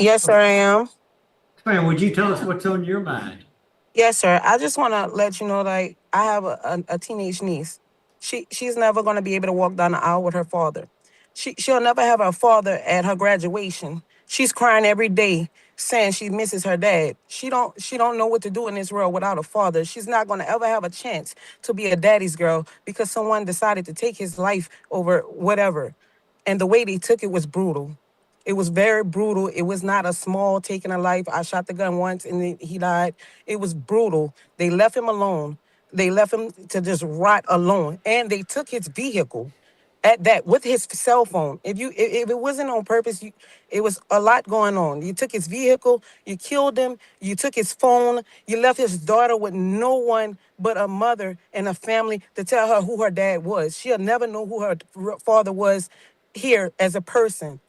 Yes, sir, I am. Man, would you tell us what's on your mind? Yes, sir. I just want to let you know, like, I have a teenage niece. She's never going to be able to walk down the aisle with her father. She'll never have her father at her graduation. She's crying every day, saying she misses her dad. She don't know what to do in this world without a father. She's not going to ever have a chance to be a daddy's girl because someone decided to take his life over whatever. And the way they took it was brutal. It was very brutal. It was not a small taking a life. I shot the gun once and then he died. It was brutal. They left him alone. They left him to just rot alone. And they took his vehicle at that with his cell phone. If it wasn't on purpose, it was a lot going on. You took his vehicle, you killed him, you took his phone, you left his daughter with no one but a mother and a family to tell her who her dad was. She'll never know who her father was here as a person.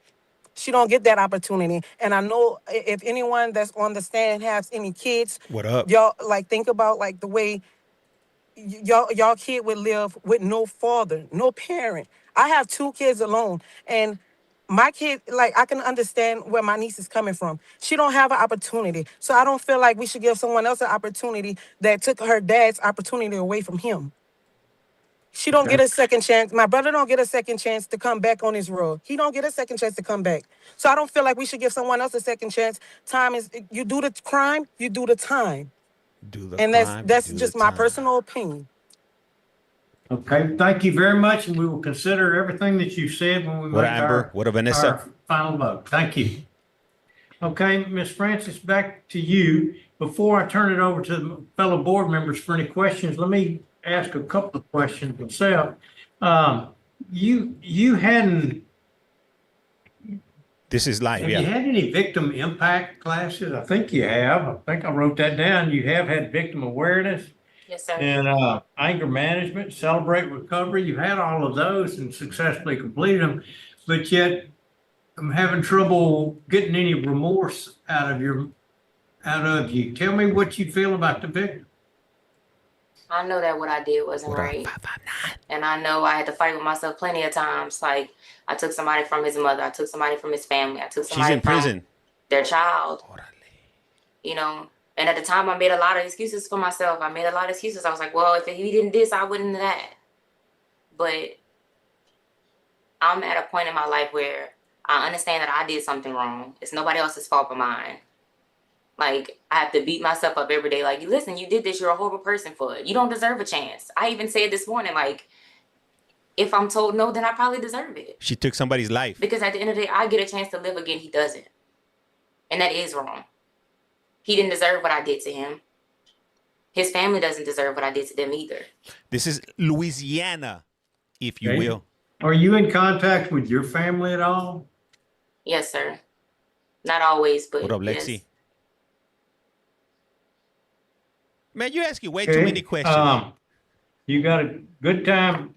She don't get that opportunity. And I know if anyone that's on the stand has any kids, What up? y'all like think about like the way y'all kid would live with no father, no parent. I have two kids alone, and my kid, like I can understand where my niece is coming from. She don't have an opportunity, so I don't feel like we should give someone else an opportunity that took her dad's opportunity away from him. She don't get Okay. a second chance. My brother don't get a second chance to come back on his road. He don't get a second chance to come back. So I don't feel like we should give someone else a second chance. Time is you do the crime, you do the time. Do the And that's crime, that's do the just my time. personal opinion. Okay, thank you very much, and we will consider everything that you said when we What make Amber? What a Vanessa? our final vote. Thank you. Okay, Ms. Francis, back to you. Before I turn it over to the fellow board members for any questions, let me ask a couple of questions myself. Um, you hadn't, This is live, have you yeah. had any victim impact classes? I think you have. I think I wrote that down. You have had victim awareness. Yes, sir. And anger management, celebrate recovery, you've had all of those and successfully completed them, but yet I'm having trouble getting any remorse out of you. Tell me what you feel about the victim. I know that what I did wasn't What up? right. 559. And I know I had to fight with myself plenty of times. Like I took somebody from his mother, I took somebody from his family, I took She's somebody in from prison. their child, Órale. you know. And at the time I made a lot of excuses for myself. I made a lot of excuses. I was like, well, if he didn't this, I wouldn't that. But I'm at a point in my life where I understand that I did something wrong. It's nobody else's fault but mine. Like I have to beat myself up every day. Like, listen, you did this. You're a horrible person for it. You don't deserve a chance. I even said this morning, like, if I'm told no, then I probably deserve it. She took somebody's life. Because at the end of the day, I get a chance to live again. He doesn't, and that is wrong. He didn't deserve what I did to him. His family doesn't deserve what I did to them either. This is Louisiana, if you Okay. will. Are you in contact with your family at all? Yes, sir. Not always, but What up, yes. Lexi? Man, you're asking way too Okay. many questions. You got a good time,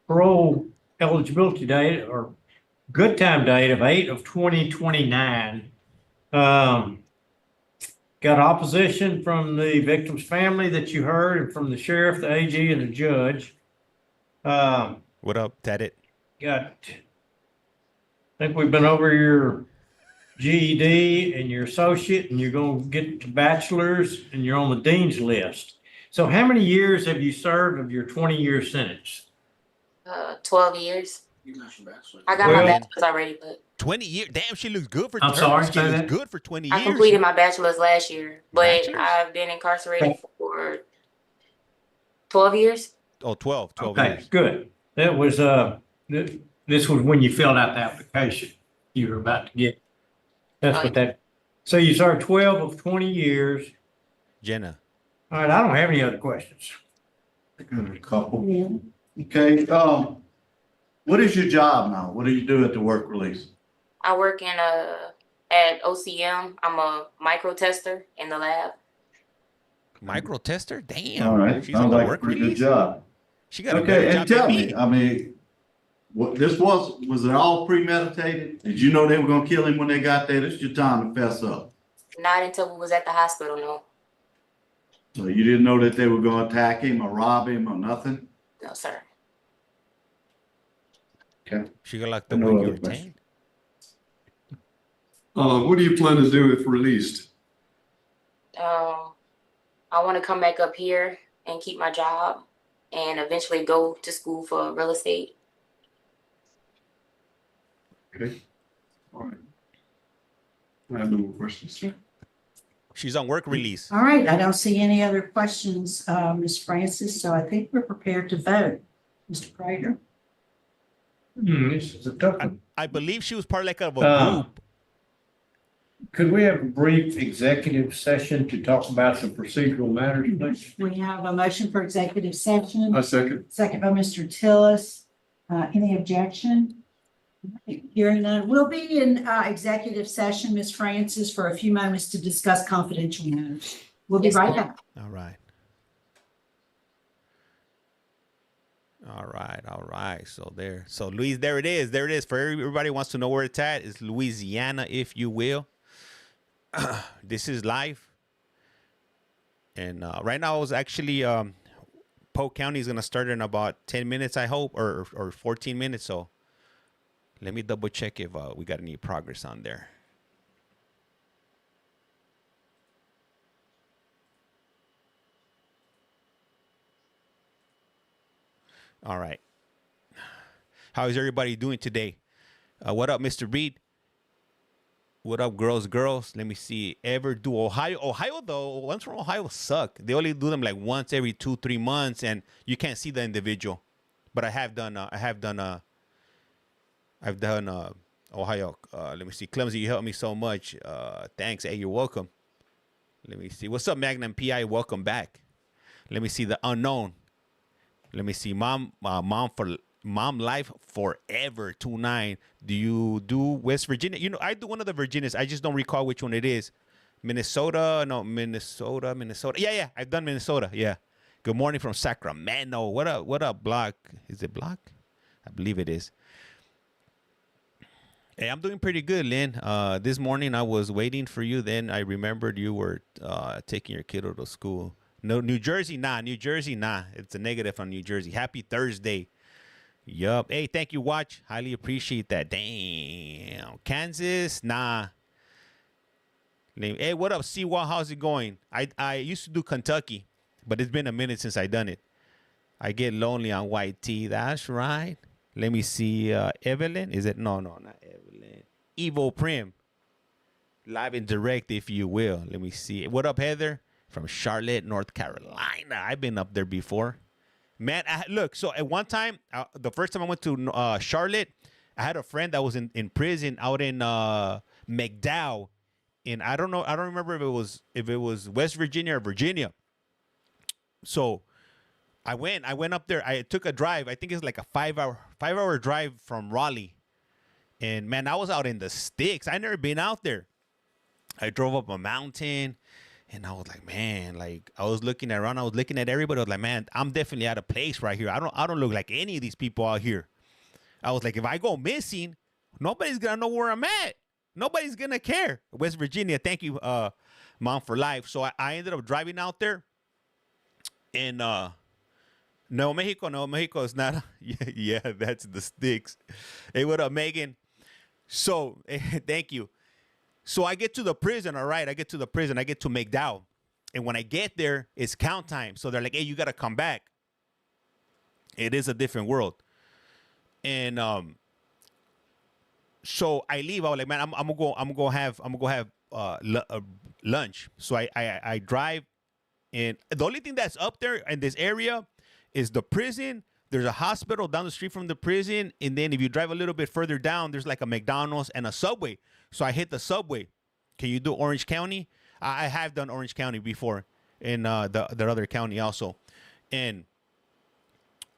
parole eligibility date or good time date of 8/20/29. Got opposition from the victim's family that you heard and from the sheriff, the AG, and the judge. What up, Tadit? I think we've been over your GED and your associate, and you're going to get your bachelor's, and you're on the dean's list. So how many years have you served of your 20-year sentence? 12 years. You got your bachelor's. I got my Well- bachelor's already, but 20 years. Damn, she looks good for I'm sorry, She say looks that? good for 20 I years. completed my bachelor's last year. But Bachelor's? I've been incarcerated for 12 years. Oh, 12 Okay, years. good. That was, this was when you filled out the application you were about to get. That's what that, so you served 12 of 20 years. Jenna. All right, I don't have any other questions. Got a couple. Okay, what is your job now? What do you do at the work release? I work in at OCM. I'm a micro tester in the lab. Micro tester? Damn. All right, She's on sounds the like a work pretty good release. job. She got a Okay, better and job tell than me, me. I mean, what this was it all premeditated? Did you know they were gonna kill him when they got there? This is your time to fess up. Not until we was at the hospital, no. So you didn't know that they were gonna attack him or rob him or nothing? No, sir. Okay. She got locked up No when other you were question. 10. What do you plan to do if released? I want to come back up here and keep my job and eventually go to school for real estate. Okay. All right. I have no more questions. She's on work release. All right, I don't see any other questions, Ms. Francis, so I think we're prepared to vote. Mr. Prater? This is a tough one. I believe she was part like of a Uh, group. Could we have a brief executive session to talk about some procedural matters, please? We have a motion for executive session, I second. second by Mr. Tillis. Any objection? Hearing none, we'll be in executive session, Ms. Francis, for a few moments to discuss confidential matters. We'll be Yes, right ma'am. back. All right. All right. So Louis, there it is. There it is. For everybody who wants to know where it's at, it's Louisiana, if you will. This is live. And right now, it's actually Polk County is gonna start in about 10 minutes, I hope, or 14 minutes. So let me double check if we got any progress on there. All right. How is everybody doing today? What up, Mr. Reed? What up, girls? Let me see. Ever do Ohio, though, ones from Ohio suck. They only do them like once every 2-3 months, and you can't see the individual. But I have done Ohio. Let me see. Clumsy, you helped me so much. Thanks. Hey, you're welcome. Let me see. What's up, Magnum PI? Welcome back. Let me see the unknown. Let me see. Mom Life Forever 29. Do you do West Virginia? You know, I do one of the Virginias. I just don't recall which one it is. Minnesota. Yeah. I've done Minnesota. Yeah. Good morning from Sacramento. What up, Block? Is it Block? I believe it is. Hey, I'm doing pretty good, Lynn. This morning I was waiting for you. Then I remembered you were taking your kiddo to school. No, New Jersey, nah. It's a negative on New Jersey. Happy Thursday. Yup. Hey, thank you, Watch. Highly appreciate that. Damn. Kansas, nah. Hey, what up, Seawall? How's it going? I used to do Kentucky, but it's been a minute since I done it. I get lonely on white tea. That's right. Let me see. Evelyn, is it? No, not Evelyn. Evo Prim. Live and direct, if you will. Let me see. What up, Heather? From Charlotte, North Carolina. I've been up there before. Man, look, so at one time, the first time I went to Charlotte, I had a friend that was in prison out in McDowell. And I don't remember if it was West Virginia or Virginia. So I went up there. I took a drive. I think it's like a 5-hour drive from Raleigh. And man, I was out in the sticks. I never been out there. I drove up a mountain. And I was like, man, like I was looking around, I was looking at everybody. I was like, man, I'm definitely out of place right here. I don't look like any of these people out here. I was like, if I go missing, nobody's gonna know where I'm at. Nobody's gonna care. West Virginia, thank you, Mom for Life. So I ended up driving out there. And Nuevo Mexico is not. Yeah, that's the sticks. Hey, what up, Megan? So thank you. So I get to the prison, all right? I get to McDowell. And when I get there, it's count time. So they're like, hey, you got to come back. It is a different world. And so I leave. I was like, man, I'm gonna go have lunch. So I drive. And the only thing that's up there in this area is the prison. There's a hospital down the street from the prison. And then if you drive a little bit further down, there's like a McDonald's and a Subway. So I hit the Subway. Can you do Orange County? I have done Orange County before in the other county also. And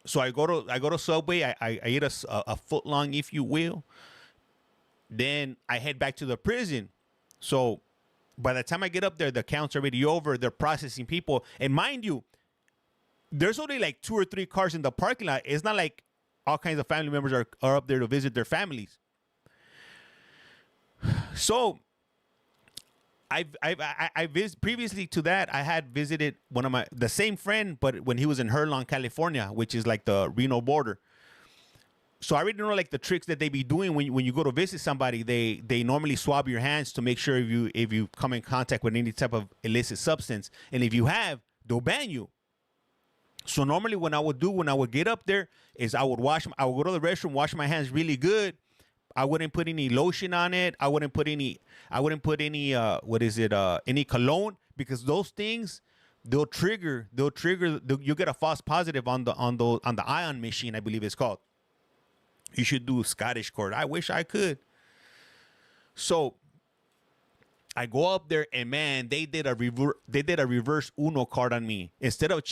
so I go to Subway. I eat a foot long, if you will. Then I head back to the prison. So by the time I get up there, the count's already over. They're processing people. And mind you, there's only like 2 or 3 cars in the parking lot. It's not like all kinds of family members are up there to visit their families. So I previously to that, I had visited the same friend, but when he was in Herlong, California, which is like the Reno border. So I already know like the tricks that they be doing when you go to visit somebody. They normally swab your hands to make sure if you come in contact with any type of illicit substance, and if you have, they'll ban you. So normally when I would get up there is I would go to the restroom, wash my hands really good. I wouldn't put any lotion on it. I wouldn't put any any cologne, because those things you'll get a false positive on the ion machine, I believe it's called. You should do Scottish Court. I wish I could. So I go up there and man, they did a reverse Uno card on me. Instead of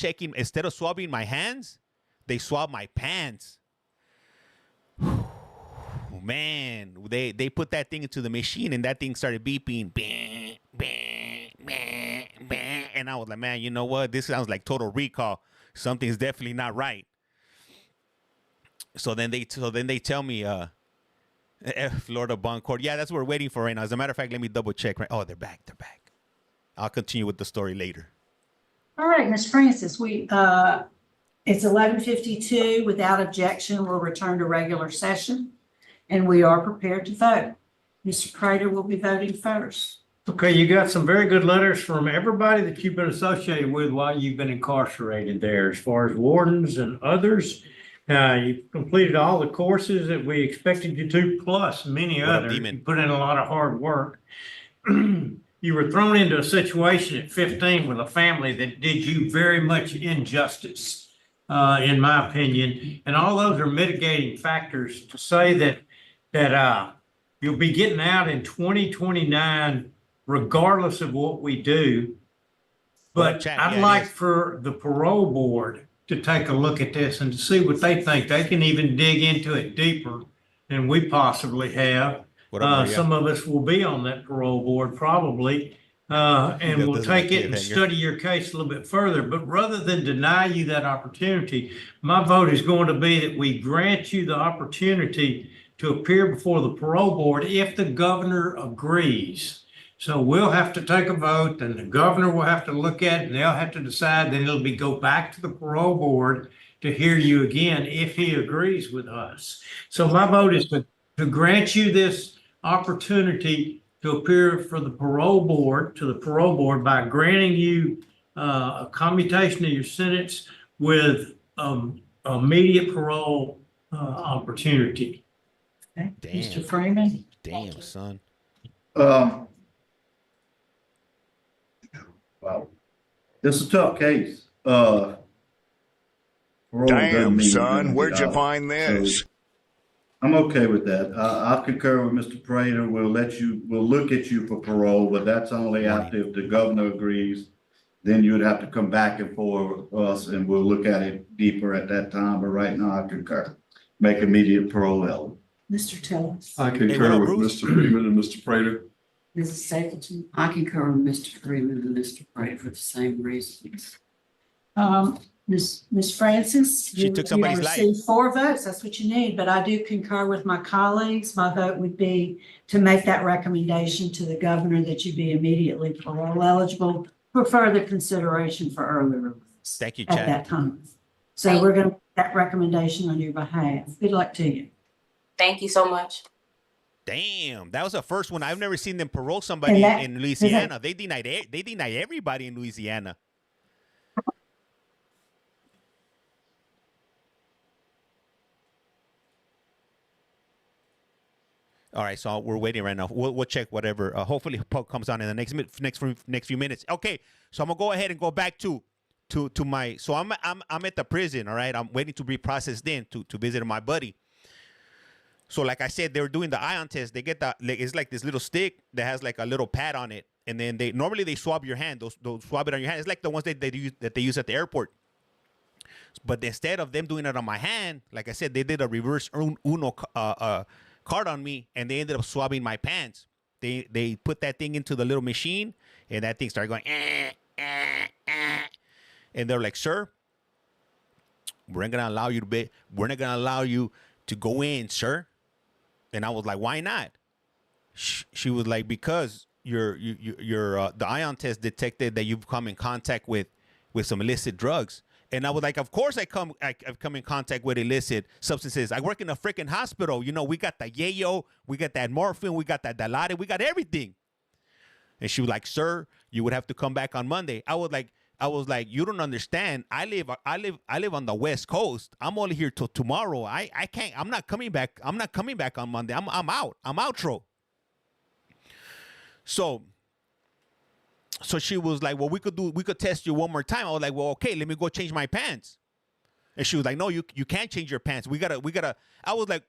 swabbing my hands, they swabbed my pants. Man, they put that thing into the machine and that thing started beeping. Bang, bang, bang, bang. And I was like, man, you know what? This sounds like Total Recall. Something's definitely not right. So then they tell me, Florida Bond Court. Yeah, that's what we're waiting for right now. As a matter of fact, let me double check. Right? Oh, they're back. I'll continue with the story later. All right, Ms. Francis, it's 11:52. Without objection, we'll return to regular session, and we are prepared to vote. Mr. Prater will be voting first. Okay, you got some very good letters from everybody that you've been associated with while you've been incarcerated there, as far as wardens and others. You've completed all the courses that we expected you to, plus many What a others. demon. You put in a lot of hard work. You were thrown into a situation at 15 with a family that did you very much injustice, in my opinion. And all those are mitigating factors to say that you'll be getting out in 2029, regardless of what we do. But I'd like for the parole board to take a look at this and to see what they think. They can even dig into it deeper than we possibly have. Some of us will be on that parole board probably, and we'll take it and study your case a little bit further. But rather than deny you that opportunity, my vote is going to be that we grant you the opportunity to appear before the parole board if the governor agrees. So we'll have to take a vote, and the governor will have to look at it, and they'll have to decide. Then it'll go back to the parole board to hear you again if he agrees with us. So my vote is to grant you this opportunity to appear for the parole board by granting you a commutation of your sentence with immediate parole opportunity. Okay. Damn. Mr. Freeman? Damn, son. Wow. This is a tough case. Parole doesn't Damn, mean you're son, gonna where'd get you out. find this? So I'm okay with that. I concur with Mr. Prater. We'll look at you for parole, but that's only after if the governor agrees. Then you would have to come back and forth us, and we'll look at it deeper at that time. But right now, I concur. Make immediate parole eligible. Mr. Tillis? I Hey, concur what up, with Bruce? Mr. Freeman and Mr. Prater. Mrs. Stapleton, I concur with Mr. Freeman and Mr. Prater for the same reasons. Ms. Francis? She took somebody's life. You received 4 votes. That's what you need, but I do concur with my colleagues. My vote would be to make that recommendation to the governor that you be immediately parole eligible for further consideration for early release. Thank you, At Chad. that time. So we're going to make that recommendation on your behalf. Good luck to you. Thank you so much. Damn, that was the first one. I've never seen them parole somebody And that- in Louisiana. They denied everybody in Louisiana. All right, so we're waiting right now. We'll check whatever. Hopefully, Poke comes on in the next few minutes. Okay, so I'm gonna go ahead and go back to my. So I'm at the prison. All right, I'm waiting to be processed in to visit my buddy. So like I said, they were doing the ion test. They get it's like this little stick that has like a little pad on it, and then they swab your hand. Those swab it on your hand. It's like the ones that they use at the airport. But instead of them doing it on my hand, like I said, they did a reverse Uno card on me, and they ended up swabbing my pants. They put that thing into the little machine, and that thing started going, and they're like, "Sir, we're not gonna allow you to go in, sir." And I was like, "Why not?" She was like, "Because the ion test detected that you've come in contact with some illicit drugs, And I was like, of course I've come in contact with illicit substances. I work in a freaking hospital. You know, we got the yayo, we got that morphine, we got that Dilaudid, we got everything. And she was like, sir, you would have to come back on Monday. I was like, you don't understand. I live on the West Coast. I'm only here till tomorrow. I can't, I'm not coming back on Monday. I'm out. I'm outro. So she was like, well, we could test you one more time. I was like, well, okay, let me go change my pants. And she was like, no, you can't change your pants. We gotta, I was like,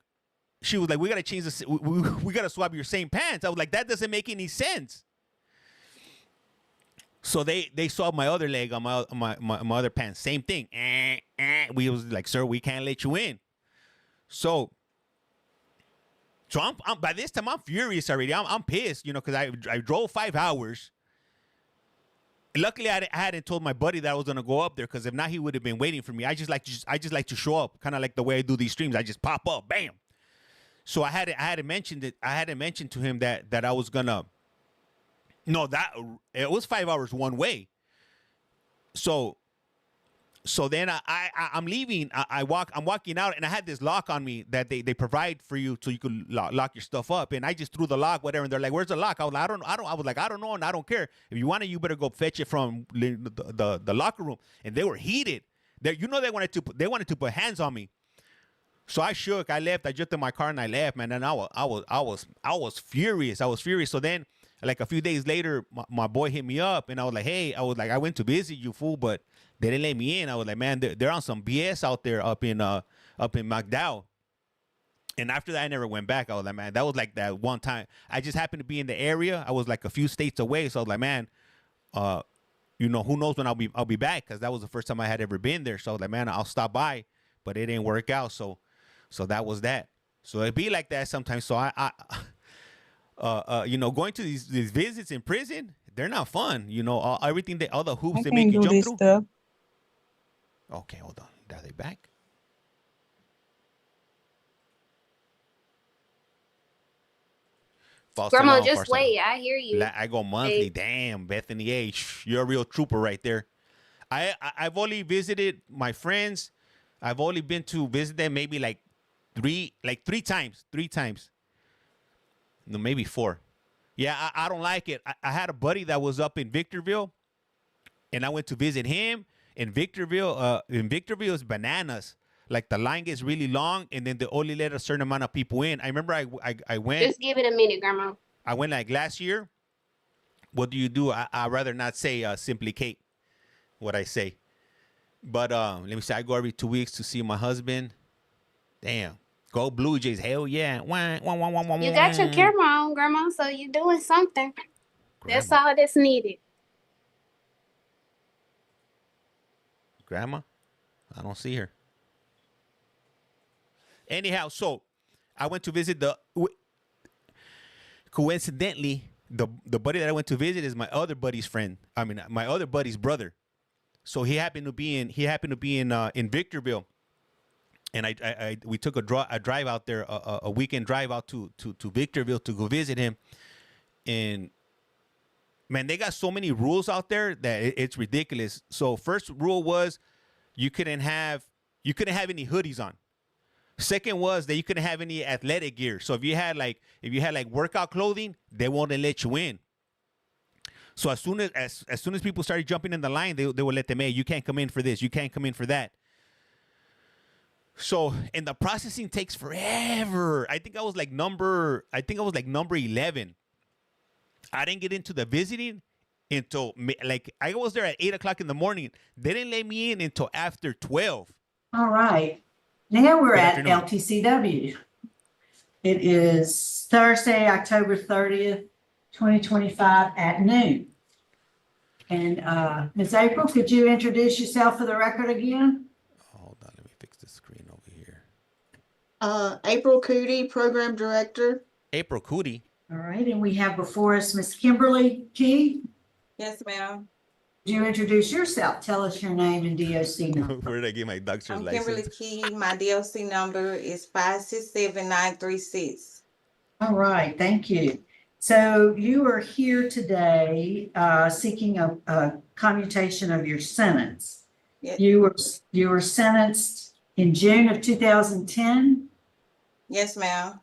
she was like, we gotta change this. We gotta swap your same pants. I was like, that doesn't make any sense. So they saw my other leg on my other pants. Same thing. We was like, sir, we can't let you in. So I'm by this time I'm furious already. I'm pissed, you know, because I drove 5 hours. Luckily, I hadn't told my buddy that I was gonna go up there, because if not, he would have been waiting for me. I just like to show up, kind of like the way I do these streams. I just pop up, bam. So I hadn't mentioned it. I hadn't mentioned to him that I was gonna. No, that it was 5 hours one way. So then I'm leaving. I'm walking out, and I had this lock on me that they provide for you so you can lock your stuff up. And I just threw the lock, whatever. And they're like, "Where's the lock?" I was like, I was like, "I don't know, and I don't care. If you want it, you better go fetch it from the locker room." And they were heated. They wanted to put hands on me. So I shook. I left. I jumped in my car and I left, man. And I was furious. I was furious. So then, like a few days later, my boy hit me up, and I was like, "Hey," I went to visit you, fool, but they didn't let me in. I was like, "Man, they're on some BS out there up in McDowell." And after that, I never went back. I was like, "Man, that was like that one time. I just happened to be in the area. I was like a few states away, so I was like, man, you know, who knows when I'll be back?" Because that was the first time I had ever been there. So I was like, man, I'll stop by, but it didn't work out. So that was that. So it'd be like that sometimes. So I you know, going to these visits in prison, they're not fun. You know, all the hoops they make you jump through. Stuff. Okay, hold on. Are they back? False Grandma, alarm, just false wait. alarm. I hear you. I go monthly. Hey. Damn, Bethany H, you're a real trooper right there. I've only visited my friends. I've only been to visit them maybe like three times. No, maybe 4. Yeah, I don't like it. I had a buddy that was up in Victorville, and I went to visit him in Victorville. In Victorville is bananas. Like the line gets really long, and then they only let a certain amount of people in. I remember I went. Just give it a minute, Grandma. I went like last year. What do? I'd rather not say Simply Kate, what I say. But let me say, I go every 2 weeks to see my husband. Damn. Go Blue Jays. Hell yeah. Wah, wah, wah, wah, wah, You got your camera on, Grandma, so you're doing something. That's all that's needed. Grandma? I don't see her. Anyhow, so I went to visit coincidentally, the buddy that I went to visit is my other buddy's friend. I mean, my other buddy's brother. So he happened to be in Victorville, and we took a drive out there, a weekend drive out to Victorville to go visit him. And man, they got so many rules out there that it's ridiculous. So first rule was you couldn't have any hoodies on. Second was that you couldn't have any athletic gear. So if you had like workout clothing, they won't let you in. So as soon as people started jumping in the line, they would let them in. You can't come in for this. You can't come in for that. So, and the processing takes forever. I think I was like number 11. I didn't get into the visiting until like I was there at 8:00 in the morning. They didn't let me in until after 12. All right. Now we're Good at afternoon. LTCW. It is Thursday, October 30th, 2025 at noon. And Ms. April, could you introduce yourself for the record again? Hold on, let me fix the screen over here. April Cootie, Program Director. April Cootie. All right, and we have before us Ms. Kimberly Key. Yes, ma'am. Could you introduce yourself? Tell us your name and DOC number. Where did I get my doctor's I'm license? Kimberly Key. My DOC number is 567936. All right, thank you. So you are here today seeking a commutation of your sentence. You were sentenced in June of 2010 Yes, ma'am.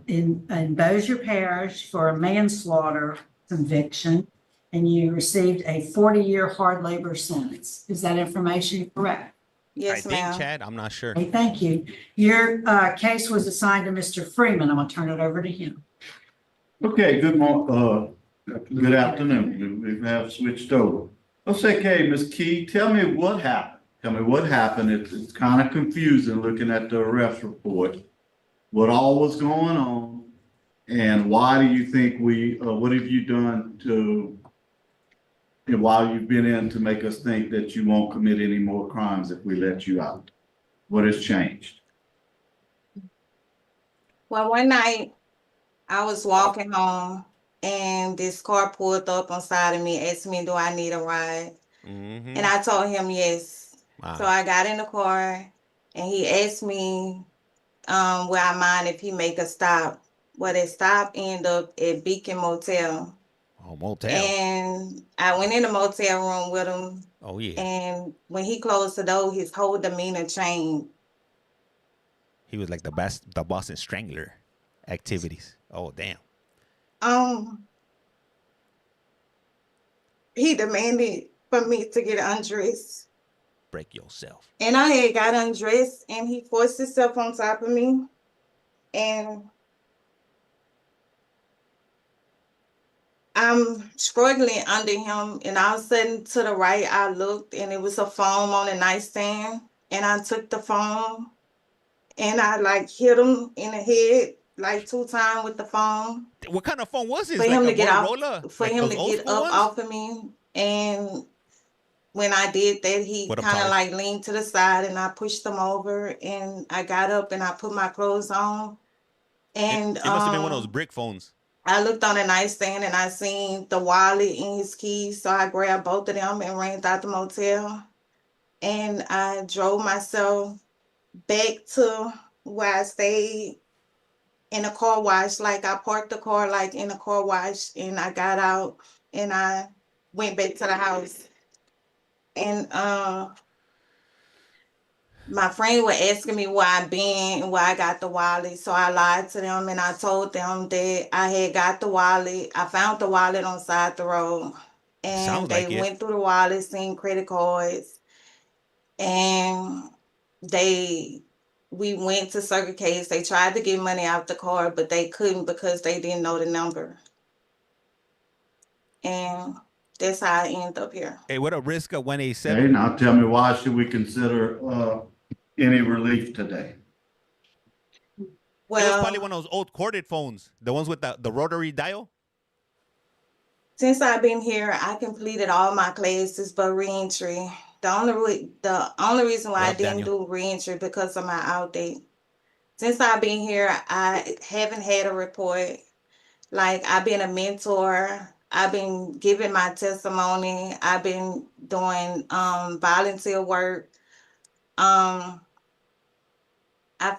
in Bossier Parish for a manslaughter conviction, and you received a 40-year hard labor sentence. Is that information correct? I Yes, think, ma'am. Chad. I'm not sure. Okay, thank you. Your case was assigned to Mr. Freeman. I'm going to turn it over to him. Okay, good afternoon. We have switched over. Let's say, okay, Ms. Key, tell me what happened. Tell me what happened. It's kind of confusing looking at the arrest report. What all was going on, and why do you think what have you done and while you've been in to make us think that you won't commit any more crimes if we let you out? What has changed? Well, one night I was walking home and this car pulled up on side of me, asked me, do I need a ride? Mm-hmm. And I told him yes. Wow. So I got in the car and he asked me, will I mind if he make a stop? Well, that stop ended up at Beacon Motel. Oh, motel. And I went in the motel room with him. Oh, yeah. And when he closed the door, his whole demeanor changed. He was like the Boston Strangler activities. Oh, damn. He demanded for me to get undressed. Break yourself. And I had got undressed and he forced himself on top of me. And I'm struggling under him, and all of a sudden to the right, I looked and it was a phone on the nightstand. And I took the phone and I like hit him in the head like 2 times with the phone. What kind of phone was this? For Like him a to get Motorola? off, for Like him those to old get school up ones? off of me. And when I did that, he What up, kind of Tars? like leaned to the side and I pushed him over and I got up and I put my clothes on. And It must have been one of those brick phones. I looked on the nightstand and I seen the wallet and his keys. So I grabbed both of them and ran out the motel. And I drove myself back to where I stayed in a car wash. Like I parked the car like in a car wash and I got out and I went back to the house. And my friend was asking me where I been and where I got the wallet. So I lied to them and I told them that I had got the wallet. I found the wallet on side the road. And Sounds they like it. went through the wallet, seen credit cards. And we went to Circle K's. They tried to get money out the card, but they couldn't because they didn't know the number. And that's how I ended up here. Hey, what up, Riska? Okay, 187. now tell me, why should we consider any relief today? It was Well, probably one of those old corded phones, the ones with the rotary dial. since I've been here, I completed all my classes but reentry. The only reason why What I up, didn't Daniel? do reentry because of my outdate. Since I've been here, I haven't had a report. Like I've been a mentor. I've been giving my testimony. I've been doing volunteer work. I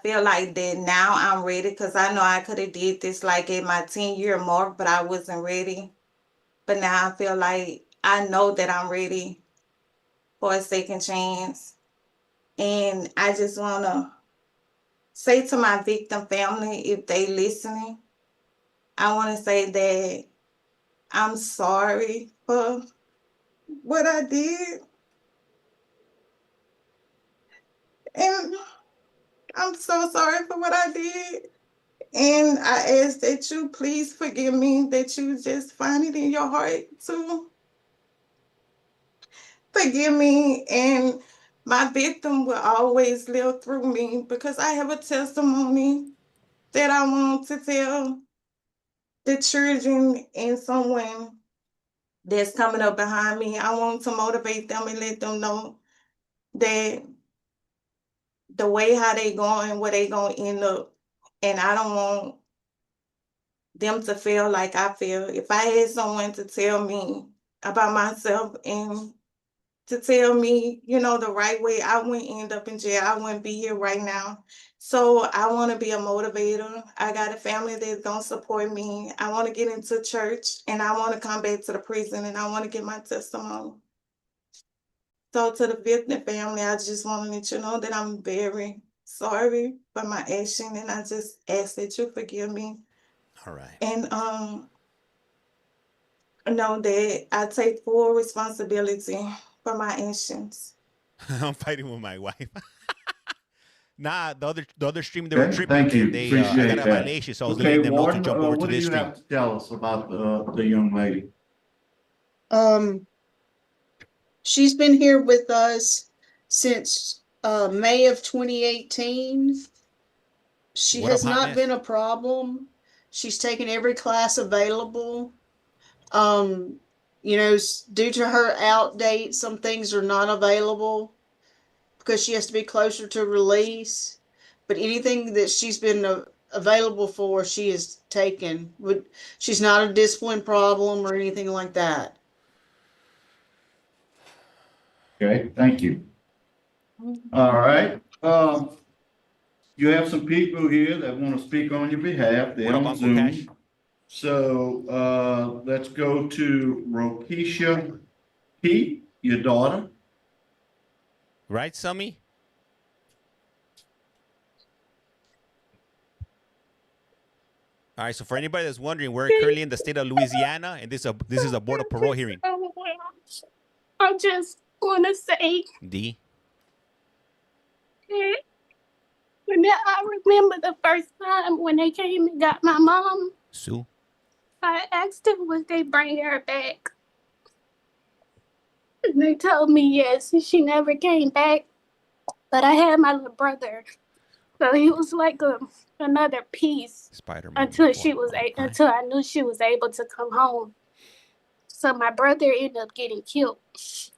feel like that now I'm ready because I know I could have did this like at my 10-year mark, but I wasn't ready. But now I feel like I know that I'm ready for a second chance. And I just want to say to my victim family, if they listening, I want to say that I'm sorry for what I did. And I'm so sorry for what I did. And I ask that you please forgive me, that you just find it in your heart to forgive me. And my victim will always live through me because I have a testimony that I want to tell the children and someone that's coming up behind me. I want to motivate them and let them know that the way how they going, where they gonna end up. And I don't want them to feel like I feel. If I had someone to tell me about myself and to tell me, the right way, I wouldn't end up in jail. I wouldn't be here right now. So I want to be a motivator. I got a family that's going to support me. I want to get into church and I want to come back to the prison and I want to get my testimony. So to the victim family, I just want to let you know that I'm very sorry for my action, and I just ask that you forgive me. All right. And know that I take full responsibility for my actions. I'm fighting with my wife. Nah, the other stream they were Okay, tripping. thank you. They I Appreciate got a that. violation, so I was Okay, letting them know to Warden, jump over what to do this you stream. have to tell us about the young lady? She's been here with us since May of 2018. She What up, has hot not mess? been a problem. She's taken every class available. You know, due to her out date, some things are not available because she has to be closer to release. But anything that she's been available for, she has taken. She's not a discipline problem or anything like that. Okay, thank you. All right, you have some people here that want to speak on your behalf. They're What up, on Uncle Cash? Zoom. So, let's go to Rokisha P, your daughter. Right, Summy? All right. So for anybody that's wondering, we're currently in the state of Louisiana, and this is a board of parole hearing. I just want to say D. that when I remember the first time when they came and got my mom, Sue. I asked them would they bring her back. And they told me yes, she never came back. But I had my little brother, so he was like another piece Spider-Man. until until I knew she was able to come home. So my brother ended up getting killed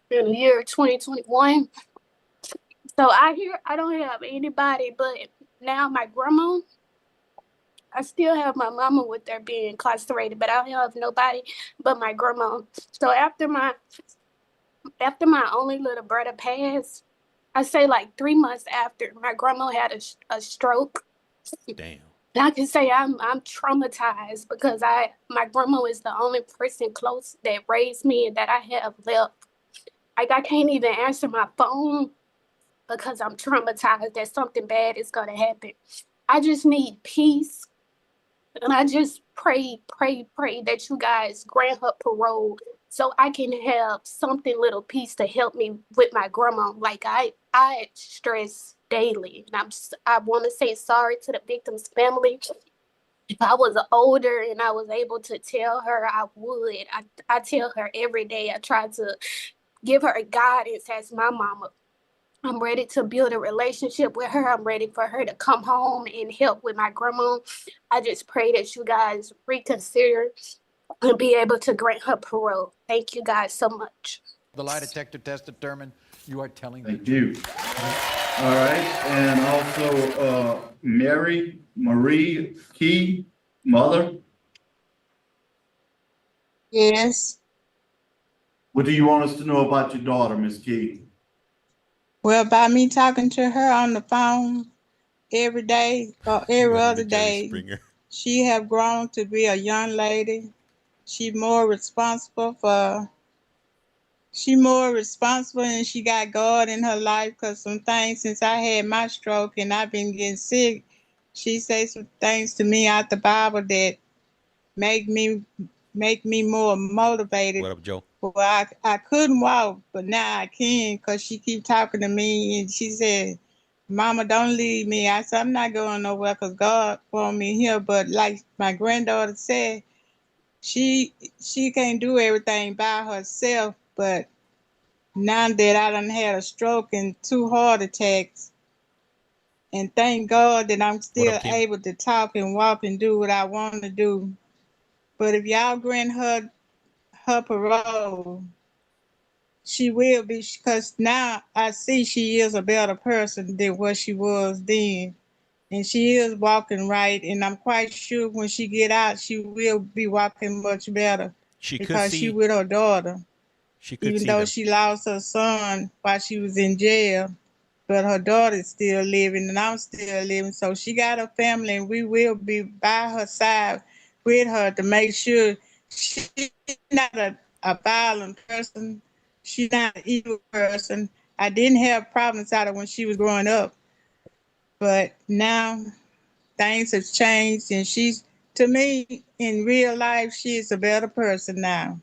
in the year 2021. So I don't have anybody, but now my grandma. I still have my mama with her being incarcerated, but I don't have nobody but my grandma. So after my only little brother passed, I say like 3 months after, my grandma had a stroke. Damn. I can say I'm traumatized because my grandma is the only person close that raised me and that I have left. Like I can't even answer my phone because I'm traumatized that something bad is gonna happen. I just need peace. And I just pray that you guys grant her parole so I can have something little piece to help me with my grandma. Like I stress daily, and I want to say sorry to the victim's family. If I was older and I was able to tell her, I would. I tell her every day. I try to give her guidance as my mama. I'm ready to build a relationship with her. I'm ready for her to come home and help with my grandma. I just pray that you guys reconsider and be able to grant her parole. Thank you guys so much. The lie detector test determined you are telling the Thank you. All right, and also, Marie Key, mother. Yes. What do you want us to know about your daughter, Miss Key? Well, by me talking to her on the phone every day or every other day, she have grown to be a young lady. She more responsible and she got God in her life because some things since I had my stroke and I've been getting sick, she says some things to me out the Bible that make me more motivated. What up, Joe? Well, I couldn't walk, but now I can because she keep talking to me and she said, Mama, don't leave me. I said, I'm not going nowhere because God want me here. But like my granddaughter said, she can't do everything by herself. But now that I done had a stroke and 2 heart attacks, and thank God that I'm still able to talk and walk and do what I want to do. But if y'all grant her parole, she will be, because now I see she is a better person than what she was then. And she is walking right. And I'm quite sure when she get out, she will be walking much better. Because she with her daughter. Even though she lost her son while she was in jail. But her daughter's still living and I'm still living. So she got a family and we will be by her side with her to make sure she's not a violent person. she's not an evil person. I didn't have problems out of when she was growing up, but now things have changed, and she's, to me, in real life, she is a better person now.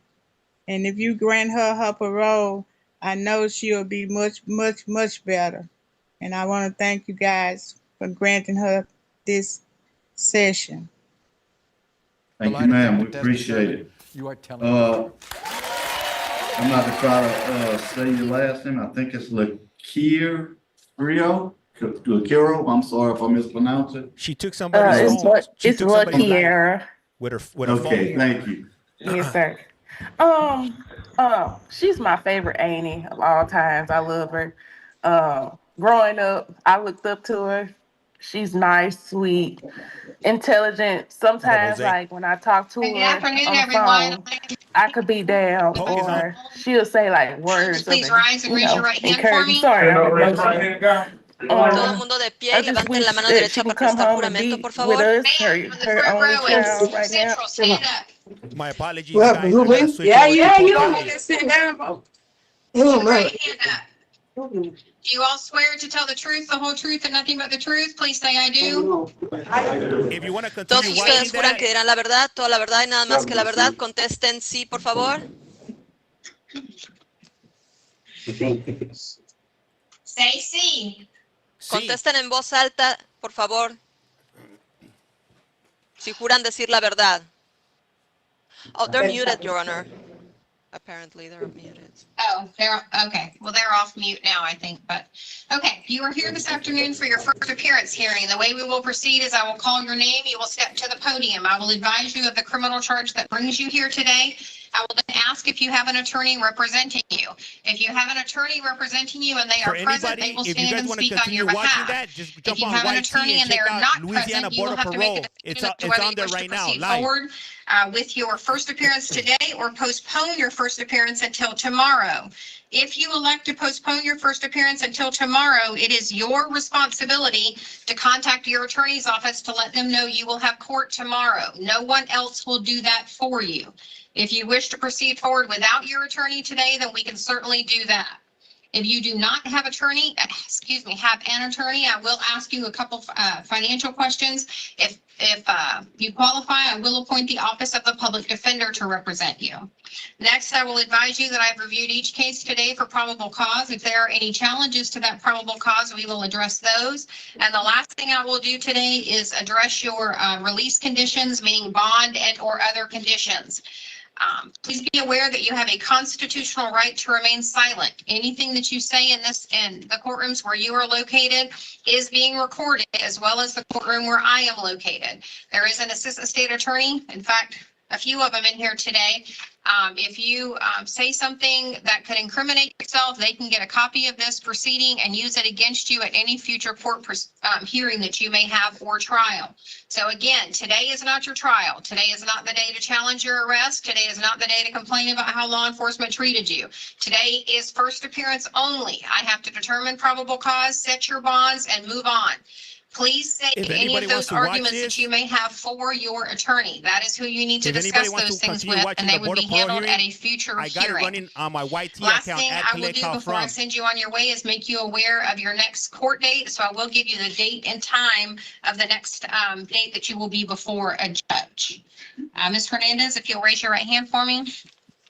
And if you grant her parole, I know she'll be much, much, much better. And I want to thank you guys for granting her this session. Thank you, ma'am. We appreciate it. You are telling me. I'm not to try to say your last name. I think it's Lakiro. Lakiro. I'm sorry if I mispronounce it. She took somebody's phone. She It's took somebody's life Lakiera. with her phone. Okay, thank you. Yes, sir. She's my favorite auntie of all times. I love her. Growing up, I looked up to her. She's nice, sweet, intelligent. Sometimes, Jose. like when I talk to Good her afternoon, on the everyone. phone, I could be down, Focus on- or she'll say like words. Please of, rise and raise your right hand for encouraging. me. Sorry, I'm emotional. Todo el mundo de pie I y just levanten wish la mano that derecha she para can come prestar home and juramento, be por with favor. us. Man from the Her front only row child is right now. Central. Stand up. My apologies, guys. I What? gotta switch Yeah, over to yeah, you Portuguese. don't have to sit down. Put your right hand up. Do you all swear to tell the truth, the whole truth, and nothing but the truth? Please say I do. If you want to Todos continue ustedes watching juran that, que dirán la verdad, toda la verdad y nada más que la verdad. Contesten sí, por favor. Say C. sí. Contesten en voz alta, por favor. Si juran decir la verdad. Oh, they're muted, Your Honor. Apparently, they're muted. Oh, they're okay. Well, they're off mute now, I think. But okay, you are here this afternoon for your first appearance hearing. The way we will proceed is I will call your name. You will step to the podium. I will advise you of the criminal charge that brings you here today. I will then ask if you have an attorney representing you. If you have an attorney representing you and they For are present, anybody, they will if you stand guys and want to speak on continue your watching behalf. that, just If jump you on have an YT attorney and and they check are out not Louisiana present, you will Border have to make Parole. a It's decision as to it's whether on you there wish to right now, proceed live. forward with your first appearance today or postpone your first appearance until tomorrow. If you elect to postpone your first appearance until tomorrow, it is your responsibility to contact your attorney's office to let them know you will have court tomorrow. No one else will do that for you. If you wish to proceed forward without your attorney today, then we can certainly do that. If you do not have have an attorney, I will ask you a couple financial questions. If you qualify, I will appoint the Office of the Public Defender to represent you. Next, I will advise you that I've reviewed each case today for probable cause. If there are any challenges to that probable cause, we will address those. And the last thing I will do today is address your release conditions, meaning bond and or other conditions. Please be aware that you have a constitutional right to remain silent. Anything that you say in the courtrooms where you are located is being recorded, as well as the courtroom where I am located. There is an assistant state attorney, in fact, a few of them in here today. If you say something that could incriminate yourself, they can get a copy of this proceeding and use it against you at any future court hearing that you may have or trial. So again, today is not your trial. Today is not the day to challenge your arrest. Today is not the day to complain about how law enforcement treated you. Today is first appearance only. I have to determine probable cause, set your bonds, and move on. Please say If any anybody of wants those to watch arguments this, that you may have for your attorney. That is who you need to if anybody discuss wants those to things continue with, watching and they the would Border be Parole handled at hearing, a future I got it hearing. running on my YT Last account thing at I will do Kaleka before I From. send you on your way is make you aware of your next court date. So I will give you the date and time of the next date that you will be before a judge. Ms. Hernandez, if you'll raise your right hand for me.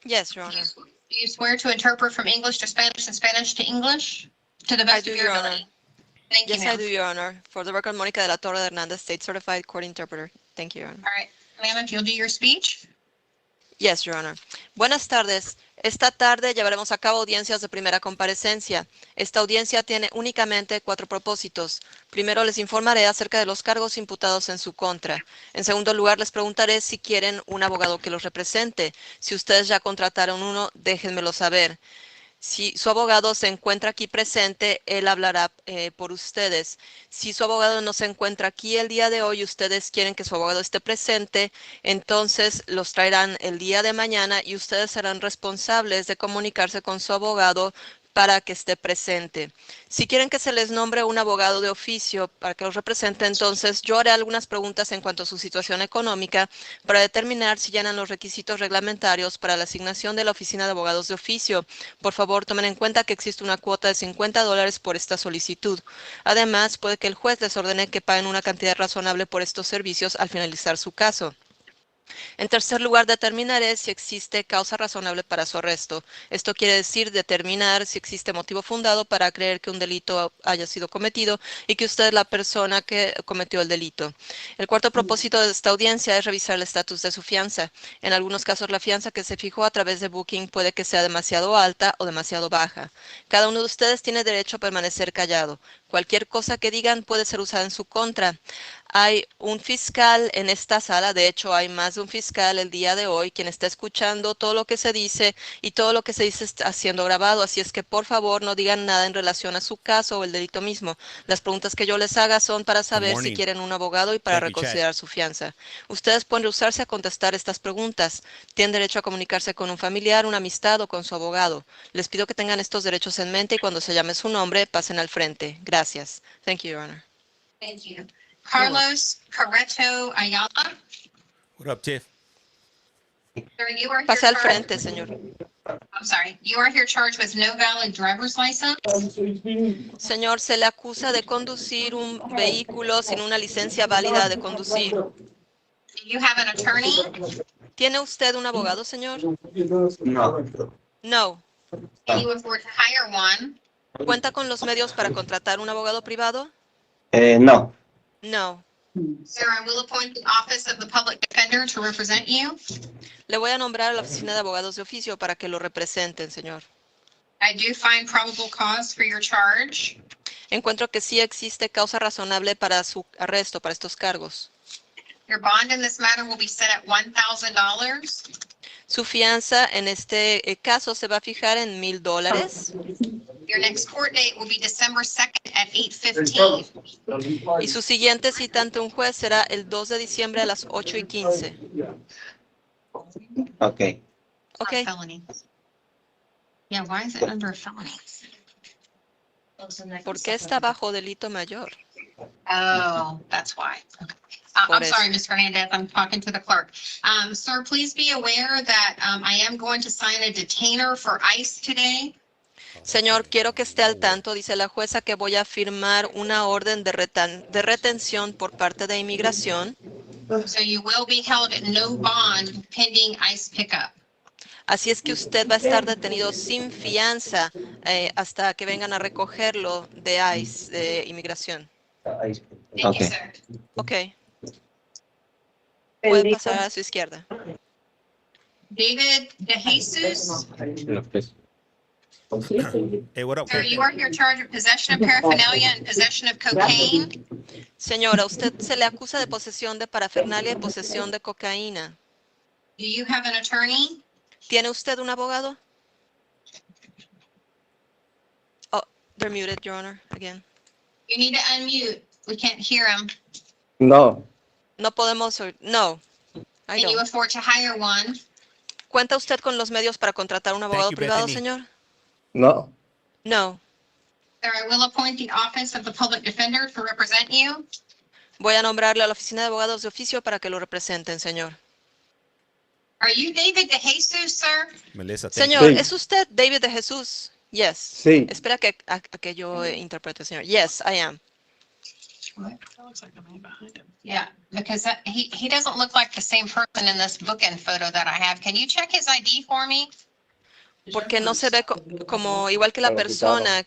Yes, Your Honor. Do you swear to interpret from English to Spanish and Spanish to English to the I best do, of your Your Honor. ability? Thank you, Yes, I ma'am. do, Your Honor. For the record, Mónica de la Torre Hernández, State Certified Court Interpreter. Thank you, Your Honor. All right, ma'am, if you'll do your speech. Yes, Your Honor. Buenas tardes. Esta tarde llevaremos a cabo audiencias de primera comparecencia. Esta audiencia tiene únicamente 4 propósitos. Primero, les informaré acerca de los cargos imputados en su contra. En segundo lugar, les preguntaré si quieren un abogado que los represente. Si ustedes ya contrataron uno, déjenmelo saber. Si su abogado se encuentra aquí presente, él hablará por ustedes. Si su abogado no se encuentra aquí el día de hoy y ustedes quieren que su abogado esté presente, entonces los traerán el día de mañana y ustedes serán responsables de comunicarse con su abogado para que esté presente. Si quieren que se les nombre un abogado de oficio para que los represente, entonces yo haré algunas preguntas en cuanto a su situación económica para determinar si llenan los requisitos reglamentarios para la asignación de la oficina de abogados de oficio. Por favor, tomen en cuenta que existe una cuota de $50 por esta solicitud. Además, puede que el juez les ordene que paguen una cantidad razonable por estos servicios al finalizar su caso. En tercer lugar, determinaré si existe causa razonable para su arresto. Esto quiere decir determinar si existe motivo fundado para creer que un delito haya sido cometido y que usted es la persona que cometió el delito. El cuarto propósito de esta audiencia es revisar el estatus de su fianza. En algunos casos, la fianza que se fijó a través de Booking puede que sea demasiado alta o demasiado baja. Cada uno de ustedes tiene derecho a permanecer callado. Cualquier cosa que digan puede ser usada en su contra. Hay un fiscal en esta sala, de hecho hay más de un fiscal el día de hoy, quien está escuchando todo lo que se dice y todo lo que se dice está siendo grabado, así es que por favor no digan nada en relación a su caso o el delito mismo. Las preguntas que yo les haga son para saber si quieren un abogado y para reconsiderar su fianza. Ustedes pueden rehusarse a contestar estas preguntas. Tienen derecho a comunicarse con un familiar, una amistad o con su abogado. Les pido que tengan estos derechos en mente y cuando se llame su nombre, pasen al frente. Gracias. Thank you, Your Honor. Thank you. Carlos Carreto Ayala. What up, Tiff? Sir, you are here Pase al charged- frente, señor. I'm sorry. You are here charged with no valid driver's license. Señor, se le acusa de conducir un vehículo sin una licencia válida de conducir. Do you have an attorney? ¿Tiene usted un abogado, señor? No. No. Can you afford to hire one? ¿Cuenta con los medios para contratar un abogado privado? No. No. Sir, I will appoint the office of the public defender to represent you. Le voy a nombrar a la oficina de abogados de oficio para que lo representen, señor. I do find probable cause for your charge. Encuentro que sí existe causa razonable para su arresto, para estos cargos. Your bond in this matter will be set at $1,000. Su fianza en este caso se va a fijar en $1,000 Your next court date will be December 2nd at 8:15. y su siguiente cita ante un juez será el 2 de diciembre a las 8:15. Okay. Okay. Felony. Yeah, why is it under a felony? ¿Por qué está bajo delito mayor? Oh, that's why. Okay. Por I'm eso. sorry, Ms. Hernandez, I'm talking to the clerk. Sir, please be aware that I am going to sign a detainer for ICE today. Señor, quiero que esté al tanto, dice la jueza, que voy a firmar una orden de retención por parte de inmigración. So you will be held at no bond pending ICE pickup. Así es que usted va a estar detenido sin fianza hasta que vengan a recogerlo de ICE, de inmigración. Thank you, Okay. sir. Ok. Puede pasar a su izquierda. David DeJesus. Hey, what up? Sir, you are here charged with possession of paraphernalia and possession of cocaine. Señora, usted se le acusa de posesión de parafernalia y posesión de cocaína. Do you have an attorney? ¿Tiene usted un abogado? Oh, they're muted, Your Honor, again. You need to unmute. We can't hear him. No. No podemos oír. No, I Can you don't. afford to hire one? ¿Cuenta usted con los medios para contratar un abogado you, privado, Bethany. señor? No. No. Sir, I will appoint the office of the public defender to represent you. Voy a nombrarle a la oficina de abogados de oficio para que lo representen, señor. Are you David DeJesus, sir? Melissa, thank Señor, Sí. ¿es usted David de Jesús? Yes. Sí. Espera a que yo interprete, señor. Yes, I am. Yeah, because he doesn't look like the same person in this bookend photo that I have. Can you check his ID for me? Porque no se ve como igual que la persona.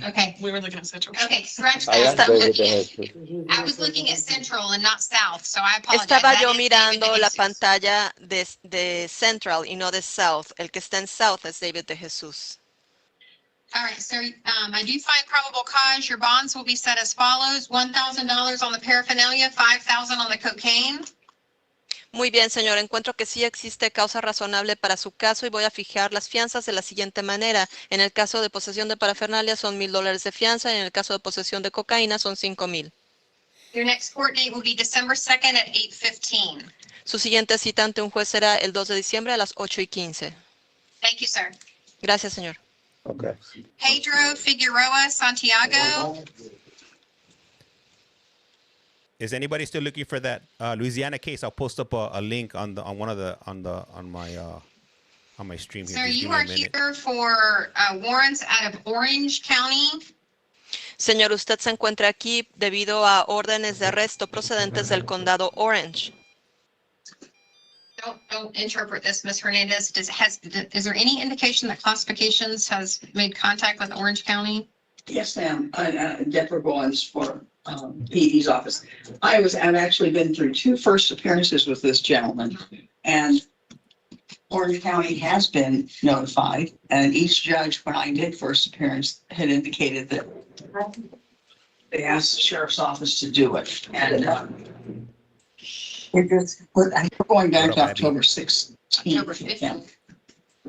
Okay. We were looking at Central. Okay, scratch I am that. David DeJesus. I was looking at Central and not South, so I apologize. Estaba That yo is David mirando la DeJesus. pantalla de Central y no de South. El que está en South es David de Jesús. All right, sir, I do find probable cause. Your bonds will be set as follows: $1,000 on the paraphernalia, $5,000 on the cocaine. Muy bien, señor. Encuentro que sí existe causa razonable para su caso y voy a fijar las fianzas de la siguiente manera. En el caso de posesión de parafernalia son $1,000 de fianza y en el caso de posesión de cocaína son $5,000. Your next court date will be December 2nd at 8:15. Su siguiente cita ante un juez será el 2 de diciembre a las 8:15. Thank you, sir. Gracias, señor. Okay. Pedro Figueroa Santiago. Is anybody still looking for that Louisiana case? I'll post up a link on my stream here. Sir, Just give you me a are minute. here for warrants out of Orange County. Señor, usted se encuentra aquí debido a órdenes de arresto procedentes del condado Orange. Don't interpret this, Ms. Hernandez. Is there any indication that Classifications has made contact with Orange County? Yes, ma'am. Deborah Bowens for PED's office. I've actually been through 2 first appearances with this gentleman, and Orange County has been notified, and each judge, when I did first appearance, had indicated that they asked the sheriff's office to do it. And we're going back to October 16th. October 15th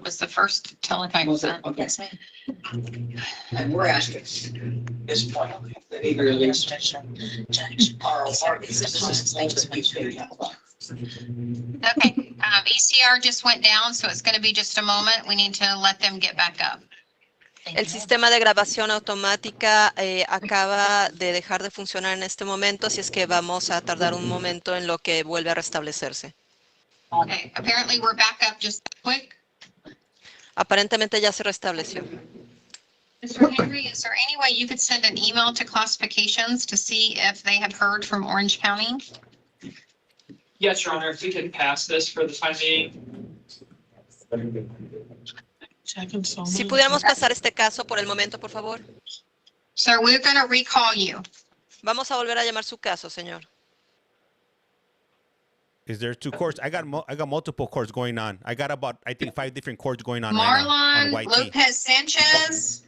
was the first teletype sent. Okay. And we're asking at this point that either release Okay, ECR just went down, so it's going to be just a moment. We need to let them get back up. El sistema de grabación automática acaba de dejar de funcionar en este momento, así es que vamos a tardar un momento en lo que vuelve a restablecerse. Okay, apparently we're back up just that quick. Aparentemente ya se restableció. Mr. Henry, is there any way you could send an email to Classifications to see if they have heard from Orange County? Yes, Your Honor, if we could pass this for the time being. Si pudiéramos pasar este caso por el momento, por favor. Sir, we're going to recall you. Vamos a volver a llamar su caso, señor. Is there 2 courts? I got multiple courts going on. I got about, I think, 5 different courts going on right now on Marlon YT. Lopez Sanchez.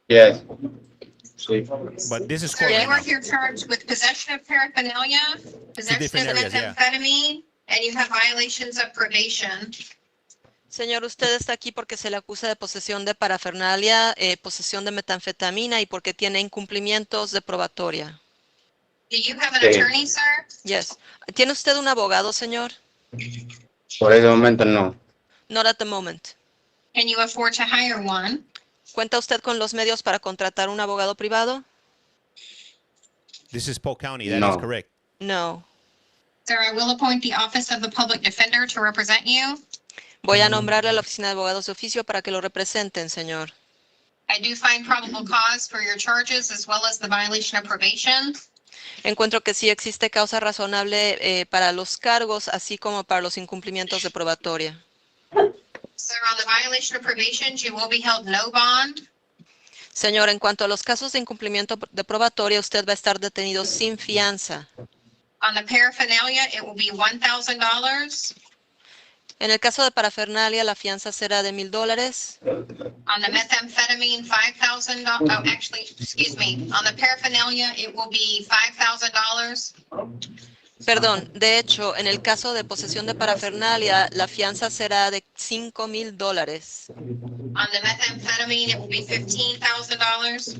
Yes. But this is Sir, court you right are now. here charged with possession of paraphernalia, possession of different areas, yeah. methamphetamine, and you have violations of probation. Señor, usted está aquí porque se le acusa de posesión de parafernalia, posesión de metanfetamina y porque tiene incumplimientos de probatoria. Do you have an Sí. attorney, sir? Yes. ¿Tiene usted un abogado, señor? Por ese momento no. Not at the moment. Can you afford to hire one? ¿Cuenta usted con los medios para contratar un abogado privado? This is Polk County. That No. is correct. No. Sir, I will appoint the Office of the Public Defender to represent you. Voy a nombrarle a la oficina de abogados de oficio para que lo representen, señor. I do find probable cause for your charges as well as the violation of probation. Encuentro que sí existe causa razonable para los cargos, así como para los incumplimientos de probatoria. Sir, on the violation of probation, you will be held no bond. Señor, en cuanto a los casos de incumplimiento de probatoria, usted va a estar detenido sin fianza. On the paraphernalia, it will be $1,000. En el caso de parafernalia, la fianza será de $1,000. On the methamphetamine, $5,000. Oh, actually, excuse me. On the paraphernalia, it will be $5,000. Perdón, de hecho, en el caso de posesión de parafernalia, la fianza será de $5,000. On the methamphetamine, it will be $15,000.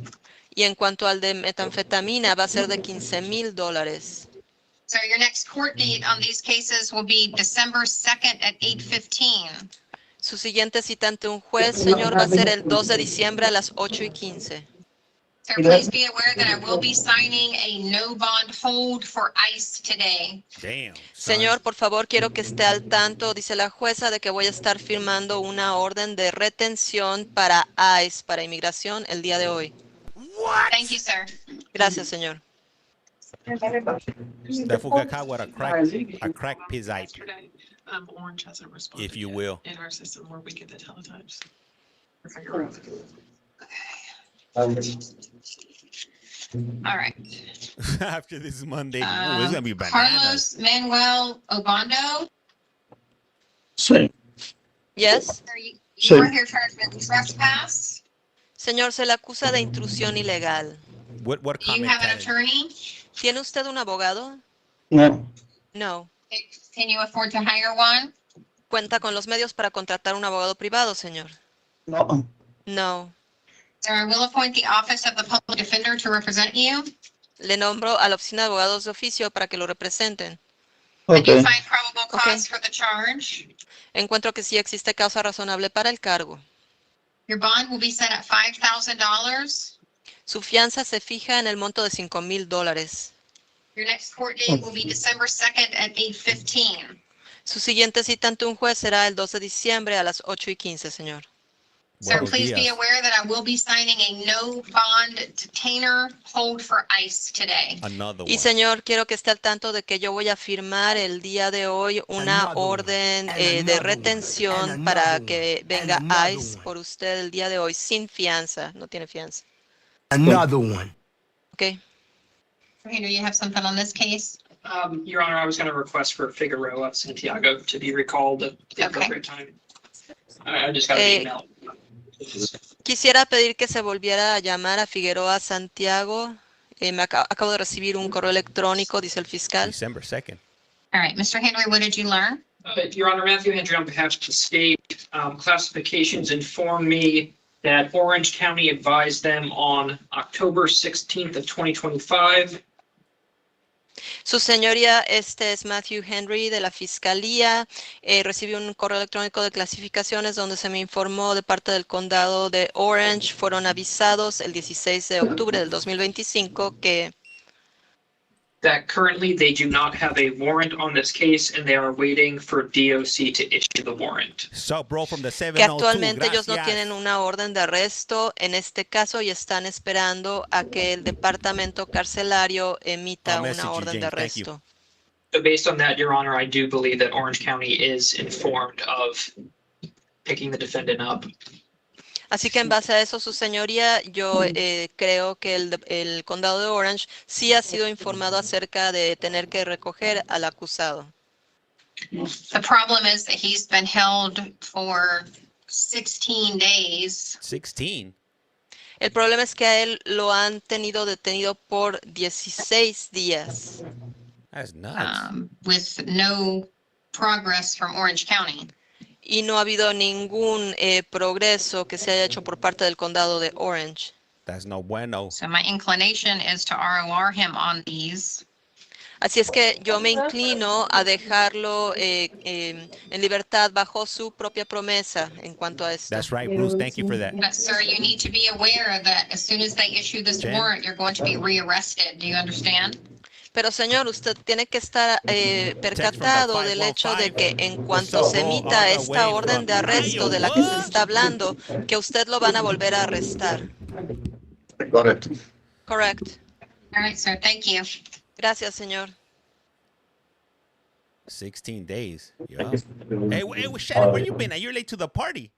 Y en cuanto al de metanfetamina, va a ser de $15,000. So your next court date on these cases will be December 2nd at 8:15. Su siguiente cita ante un juez, señor, va a ser el 2 de diciembre a las 8:15. Sir, please be aware that I will be signing a no bond hold for ICE today. Damn. Señor, por favor, quiero que esté al tanto, dice la jueza, de que voy a estar firmando una orden de retención para ICE, para inmigración, el día de hoy. Thank you, sir. Gracias, señor. That fool got caught with a crack pizzite, Yesterday, Orange hasn't responded if you yet will. in our system where we get the teletypes. All right. After this Monday, ooh, it's gonna be bananas. Carlos Manuel Obando. Sí. Yes. Sir, you Sí. are here charged with trespass. Señor, se le acusa de intrusión ilegal. What Do you comment? have an Karen? attorney? ¿Tiene usted un abogado? No. No. Can you afford to hire one? ¿Cuenta con los medios para contratar un abogado privado, señor? No. No. Sir, I will appoint the Office of the Public Defender to represent you. Le nombro a la oficina de abogados de oficio para que lo representen. I do Okay. find probable cause for the charge. Encuentro que sí existe causa razonable para el cargo. Your bond will be set at $5,000. Su fianza se fija en el monto de $5,000. Your next court date will be December 2nd at 8:15. Su siguiente cita ante un juez será el 2 de diciembre a las 8:15, señor. Sir, please be aware that I will be signing a no bond detainer hold for ICE today. Another Y one. señor, quiero que esté al tanto de que yo voy a firmar el día de hoy una orden de retención para que venga ICE por usted el día de hoy sin fianza. No tiene fianza. Another one. Okay, do you have something on this case? Your Honor, I was going to request for Figueroa Santiago to be recalled at the appropriate time. I just got an email. Quisiera pedir que se volviera a llamar a Figueroa Santiago. Acabo de recibir un correo electrónico, dice el fiscal. December 2nd. All right, Mr. Henry, what did you learn? Your Honor, Matthew Hendry, on behalf of the state, classifications informed me that Orange County advised them on October 16th of 2025. Su señoría, este es Matthew Henry de la Fiscalía. Recibí un correo electrónico de clasificaciones donde se me informó de parte del condado de Orange. Fueron avisados el 16 de octubre del 2025 que That currently they do not have a warrant on this case and they are waiting for DOC to issue the warrant. So, bro, from the que 702, actualmente ellos no gracias. tienen una orden de arresto en este caso y están esperando a que el departamento carcelario emita I'll message una you, orden de James. Thank you. arresto. So based on that, Your Honor, I do believe that Orange County is informed of picking the defendant up. Así que en base a eso, su señoría, yo creo que el condado de Orange sí ha sido informado acerca de tener que recoger al acusado. The problem is that he's been held for 16 days. 16. El problema es que a él lo han tenido detenido por 16 días. That's nuts. With no progress from Orange County. Y no ha habido ningún progreso que se haya hecho por parte del condado de Orange. That's no bueno. So my inclination is to ROR him on these. Así es que yo me inclino a dejarlo en libertad bajo su propia promesa en cuanto a esto. That's right, Bruce. Thank you for that. But sir, you need to be aware that as soon as they issue this Jen? warrant, you're going to be rearrested. Do you understand? Pero señor, usted tiene que estar percatado del hecho de que en cuanto se emita esta orden de arresto de la que se está hablando, que usted lo van a volver a arrestar. Correcto. Correct. All right, sir. Thank you. Gracias, señor. 16 days. Yeah. Hey, Shannon, where you been at? You're late to the party.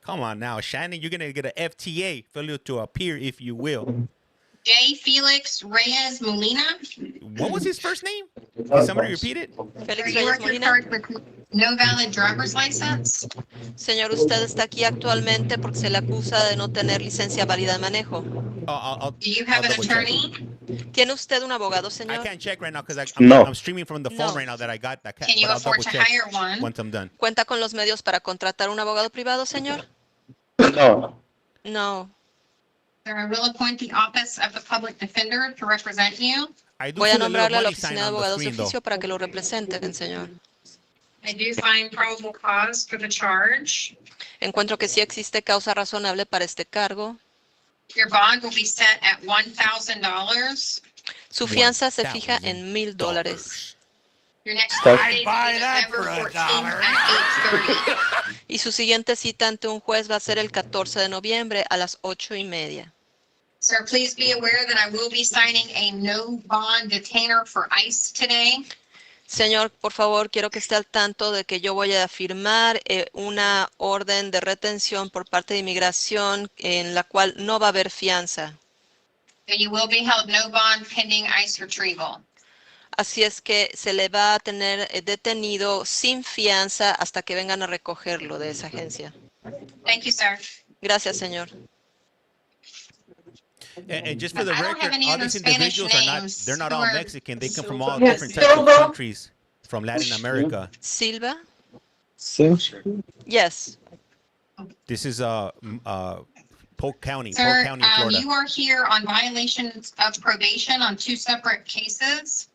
Come on now, Shannon. You're going to get an FTA, failure to appear, if you will. J. Felix Reyes Molina. What was his first name? Can somebody repeat it? Félix Are you Reyes working Molina. card with no valid driver's license? Señor, usted está aquí actualmente porque se le acusa de no tener licencia válida de manejo. Do you have an attorney? ¿Tiene usted un abogado, I señor? can't check right now because No. I'm streaming from the phone No. right now that I got. That Can you but I'll afford double to check hire one? once I'm done. ¿Cuenta con los medios para contratar un abogado privado, señor? No. No. Sir, I will appoint the office of the public defender to represent you. I do Voy see a the little nombrarle a la money sign oficina de on the abogados de screen, though. oficio para que lo representen, señor. I do find probable cause for the charge. Encuentro que sí existe causa razonable para este cargo. Your bond will be set at $1,000. Su fianza se fija en $1,000 Your next Stop. court date is November 14th at 8:30. y su siguiente cita ante un juez va a ser el 14 de noviembre a las 8:30. Sir, please be aware that I will be signing a no bond detainer for ICE today. Señor, por favor, quiero que esté al tanto de que yo voy a firmar una orden de retención por parte de inmigración en la cual no va a haber fianza. So you will be held no bond pending ICE retrieval. Así es que se le va a tener detenido sin fianza hasta que vengan a recogerlo de esa agencia. Thank you, sir. Gracias, señor. And just for the I don't record, have any all other these Spanish individuals are not, names they're not who all are- Mexican. They come from all Yes. different types of countries from Latin America. Silva? Sí. Yes. This is Polk County, Sir, Florida. you are here on violations of probation on two separate cases.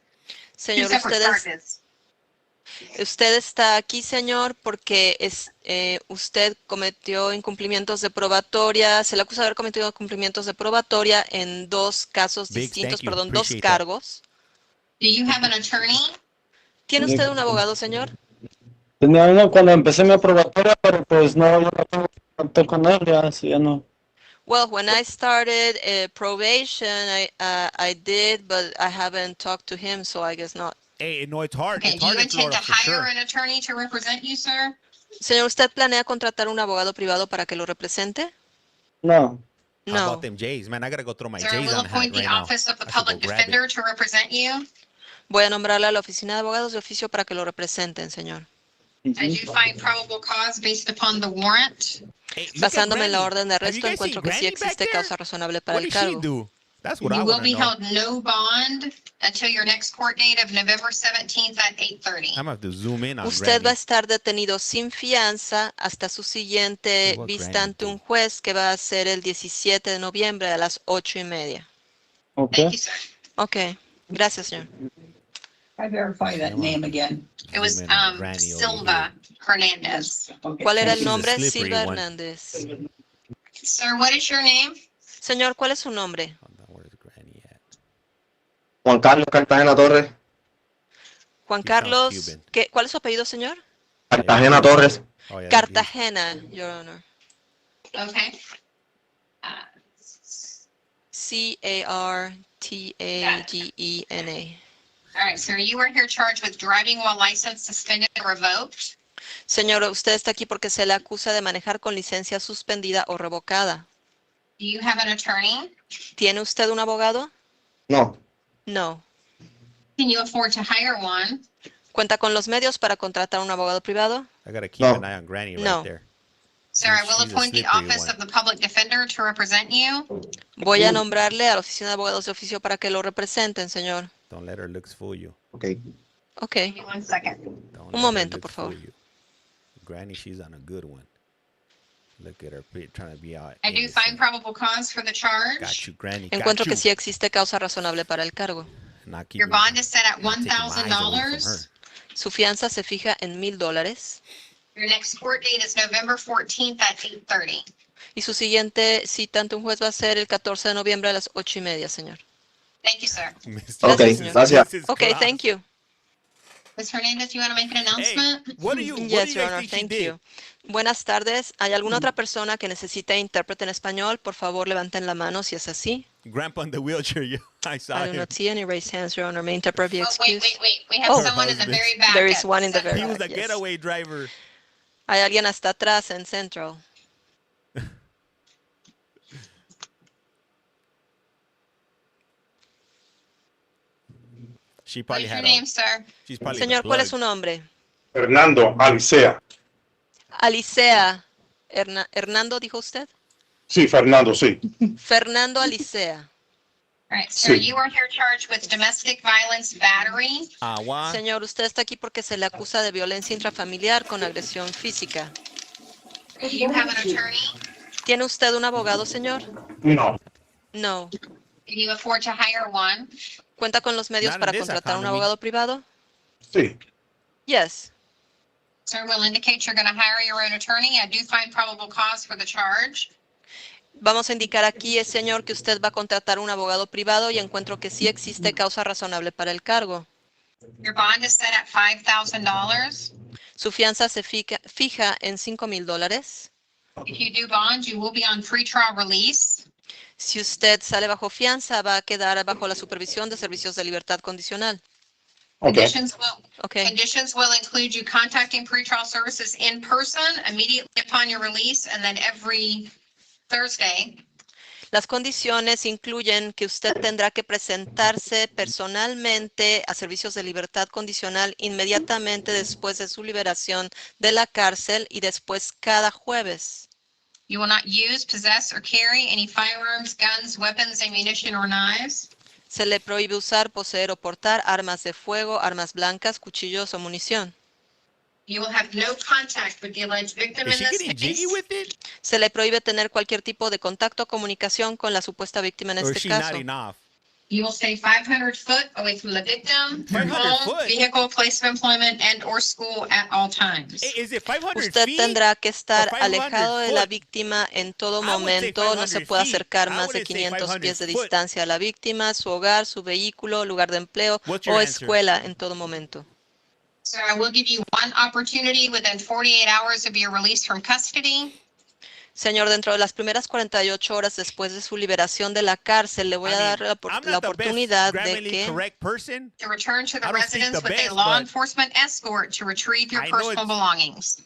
Two Señor, separate ustedes, charges. Usted está aquí, señor, porque usted cometió incumplimientos de probatoria, se le acusa de haber cometido incumplimientos de probatoria en dos casos distintos, perdón, dos cargos. Do you have an attorney? ¿Tiene usted un abogado, señor? Tenía uno cuando empecé mi probatoria, pero pues no, yo no tengo contacto con él, ya, sí, ya no. Well, when I started probation, I did, but I haven't talked to him, so I guess not. Hey, no, it's hard. Okay, It's do you hard in intend Florida to for hire sure. an attorney to represent you, sir? Señor, ¿usted planea contratar un abogado privado para que lo represente? No. How No. about them J's? Man, I gotta go throw my Sir, J's we'll on hat appoint the right now. office of the I should go public grab it. defender to represent you. Voy a nombrarle a la oficina de abogados de oficio para que lo representen, señor. I do find probable cause based upon the warrant. Hey, look at Basándome en la Granny. orden de Have you arresto, guys encuentro seen que sí Granny back existe there? causa razonable para What el did she cargo. do? That's what I You will want be to know. held no bond until your next court date of November 17th at 8:30. I'm gonna have to zoom in on Usted va a Granny. estar detenido sin fianza hasta su siguiente See what vista Granny ante do. un juez que va a ser el 17 de noviembre a las 8:30. Ok. Thank you, sir. Ok, gracias, señor. I verify that name again. It was Zoom in on Granny over Silva Hernandez. Okay. ¿Cuál era She's el the nombre? slippery Silva one. Hernández. Sir, what is your name? Señor, ¿cuál es su nombre? Hold on, where's Granny at? Juan Carlos Cartagena Torres. Juan He sounds Carlos. Cuban. ¿Cuál es su apellido, señor? Cartagena Torres. Oh, yeah, Cartagena, Your Honor. Okay. Cartagena. All right, sir, you are here charged with driving while license suspended or revoked. Señor, usted está aquí porque se le acusa de manejar con licencia suspendida o revocada. Do you have an attorney? ¿Tiene usted un abogado? No. No. Can you afford to hire one? ¿Cuenta con los medios para contratar un abogado privado? I gotta keep No. an eye on Granny right No. there. Sir, I will She's a appoint the slippery office one. of the public defender to represent you. Voy a nombrarle a la oficina de abogados de oficio para que lo representen, señor. Don't let her looks fool you. Ok. Ok. Give me 1 second. Don't Un let her momento, por looks favor. fool you. Granny, she's on a good one. Look at her trying to be out. I do innocent. find probable cause for the charge. Got you, Granny. Encuentro got que you. sí existe causa razonable para el cargo. Not Your keeping- bond is set at not taking my eyes away from $1,000. her. Su fianza se fija en $1,000 Your next court date is November 14th at 8:30. y su siguiente cita ante un juez va a ser el 14 de noviembre a las 8:30, señor. Thank you, sir. Ok, señor. gracias. Mrs. Ok, Claus. thank you. Ms. Hernandez, you want to make an Hey, announcement? what do you Yes, Your guys Honor, think she thank did? you. Buenas tardes. ¿Hay alguna otra persona que necesite intérprete en español? Por favor, levanten la mano si es así. Grandpa in the wheelchair. I saw I do him. not see any raised hands, Your Honor. May interpreter be Oh, wait, excused? wait, wait. We have Oh. someone in the Her very back. There is at one in the Central. very He was back, a yes. getaway driver. Hay alguien hasta atrás en Central. She What probably is your had name, a. sir? She's probably Señor, the ¿cuál es plug. su nombre? Fernando Alicea. Alicea. Hernando, dijo usted. Sí, Fernando, sí. Fernando Alicea. All right, sir, Sí. you are here charged with domestic violence battery. Agua. Señor, usted está aquí porque se le acusa de violencia intrafamiliar con agresión física. Do you have an attorney? ¿Tiene usted un abogado, señor? No. No. Can you afford to hire one? ¿Cuenta con los medios Not in para this contratar un economy. abogado privado? Sí. Yes. Sir, will indicate you're going to hire your own attorney. I do find probable cause for the charge. Vamos a indicar aquí, señor, que usted va a contratar un abogado privado y encuentro que sí existe causa razonable para el cargo. Your bond is set at $5,000. Su fianza se fija en $5,000. If you do bond, you will be on pretrial release. Si usted sale bajo fianza, va a quedar bajo la supervisión de servicios de libertad condicional. Ok. Conditions will include you contacting pretrial services in person immediately upon your release and then every Thursday. Las condiciones incluyen que usted tendrá que presentarse personalmente a servicios de libertad condicional inmediatamente después de su liberación de la cárcel y después cada jueves. You will not use, possess, or carry any firearms, guns, weapons, ammunition, or knives. Se le prohíbe usar, poseer o portar armas de fuego, armas blancas, cuchillos o munición. You will have no contact with the alleged victim Is in she this getting case. jiggy with it? Se le prohíbe tener cualquier tipo de contacto o comunicación con la supuesta víctima en Or is este she caso. nodding off? You will stay 500 foot away from the victim, their 500 home, foot? vehicle, place of employment, and or school at all times. Is it 500 Usted feet tendrá que estar or 500 alejado de la foot? víctima en todo I would say momento. No se 500 puede feet. acercar I más de wouldn't say 500 pies de 500 foot. distancia a la víctima, su hogar, su vehículo, lugar de empleo What's your o answer? escuela en todo momento. So I will give you one opportunity within 48 hours of your release from custody. Señor, dentro de las primeras 48 horas después de su liberación de la cárcel, le voy a dar la I'm la not the best oportunidad de grammatically que correct person. To return to the I don't speak residence the with best, a law but enforcement escort to retrieve your I know personal it's- belongings.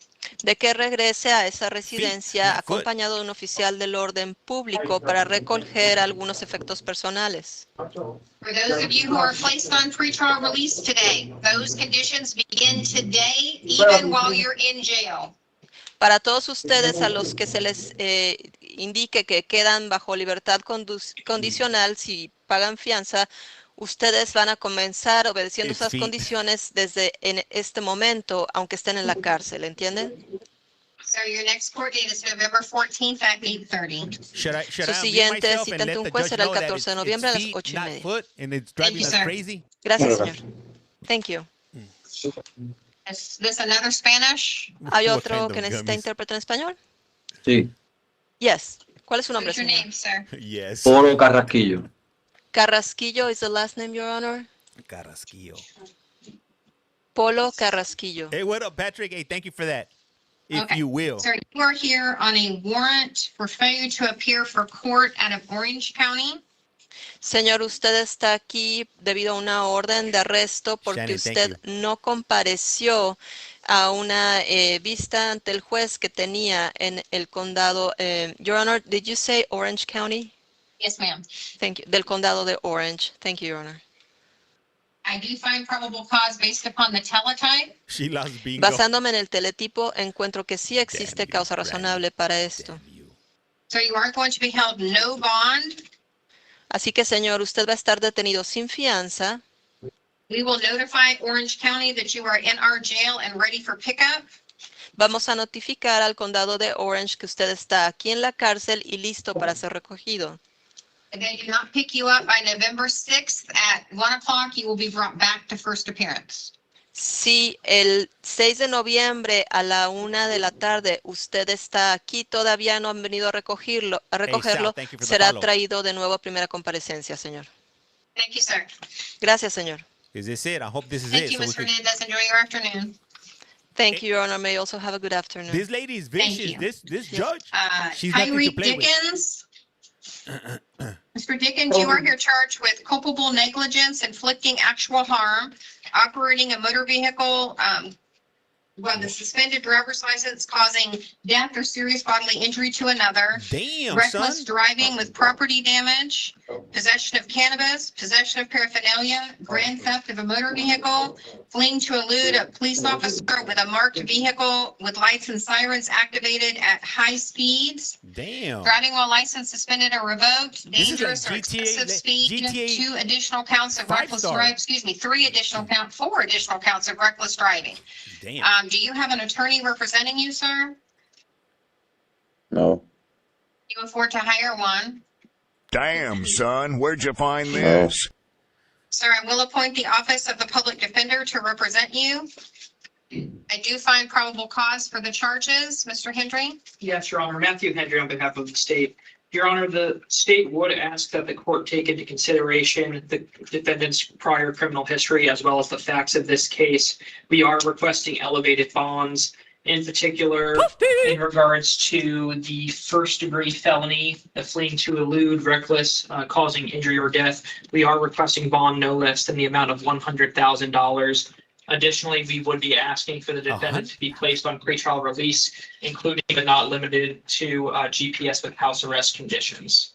de que regrese a esa residencia not foot. acompañado de un oficial del orden público para recoger algunos efectos personales. For those of you who are placed on pretrial release today, those conditions begin today, even while you're in jail. Para todos ustedes a los que se les indique que quedan bajo libertad condicional, si pagan fianza, ustedes van a comenzar obedeciendo It's esas feet. condiciones desde en este momento, aunque estén en la cárcel, ¿entienden? So your next court date is November 14th at 8:30. Should I Su unmute siguiente myself cita and ante let un the juez judge será el know that 14 de it's noviembre a las feet, 8:30. not foot, and it's driving you, us sir. crazy? Gracias, señor. Thank you. Is this another Spanish? ¿Hay What otro kind que of necesita gummies? intérprete en español? Sí. Yes. ¿Cuál es su nombre, What's your señor? name, sir? Yes. Polo Carrasquillo. Carrasquillo is the last name, Your Honor. Carrasquillo. Polo Carrasquillo. Hey, what up, Patrick? Hey, thank you for that. If Okay. you will. Sir, you are here on a warrant for failure to appear for court out of Orange County. Señor, usted está aquí debido a una orden de arresto porque Shannon, thank usted no compareció a una vista ante el juez que tenía en el condado. Your Honor, did you say Orange County? Yes, ma'am. Thank you. Del condado de Orange. Thank you, Your Honor. I do find probable cause based upon the teletype. She loves bingo. Basándome en el teletipo, encuentro que sí existe causa razonable para esto. So you are going to be held no bond. Así que, señor, usted va a estar detenido sin fianza. We will notify Orange County that you are in our jail and ready for pickup. Vamos a notificar al condado de Orange que usted está aquí en la cárcel y listo para ser recogido. If they do not pick you up by November 6th at 1 o'clock, you will be brought back to first appearance. Si el 6 de noviembre a la 1 de la tarde usted está aquí, todavía no han venido a recogerlo, thank you for the será follow. traído de nuevo a primera comparecencia, señor. Thank you, sir. Gracias, señor. Is this it? I hope this is Thank it. you, So we Ms. could- Hernandez. Enjoy your afternoon. Thank you, Your Honor. May you also have a good afternoon. This lady is Thank vicious. you. This judge, she's Kyrie nothing to play with. Dickens. Mr. Dickens, you are here charged with culpable negligence, inflicting actual harm, operating a motor vehicle, the suspended driver's license causing death or serious bodily injury to another, Damn, reckless son. driving with property damage, possession of cannabis, possession of paraphernalia, grand theft of a motor vehicle, fleeing to elude a police officer with a marked vehicle with lights and sirens activated at high speeds, Damn. driving while license suspended or revoked, This is like dangerous or GTA excessive speed, GTA 4 additional counts of reckless driving. Damn. Do you have an attorney representing you, sir? No. You afford to hire one. Damn, son, where'd you find this? Sir, I will appoint the office of the public defender to represent you. I do find probable cause for the charges, Mr. Hendry. Yes, Your Honor. Matthew Hendry on behalf of the state. Your Honor, the state would ask that the court take into consideration the defendant's prior criminal history as well as the facts of this case. We are requesting elevated bonds, in particular in regards to the first-degree felony, the fleeing to elude, reckless, causing injury or death. We are requesting bond no less than the amount of $100,000. Additionally, we would be asking for the defendant to be placed on pretrial release, including but not limited to GPS with house arrest conditions.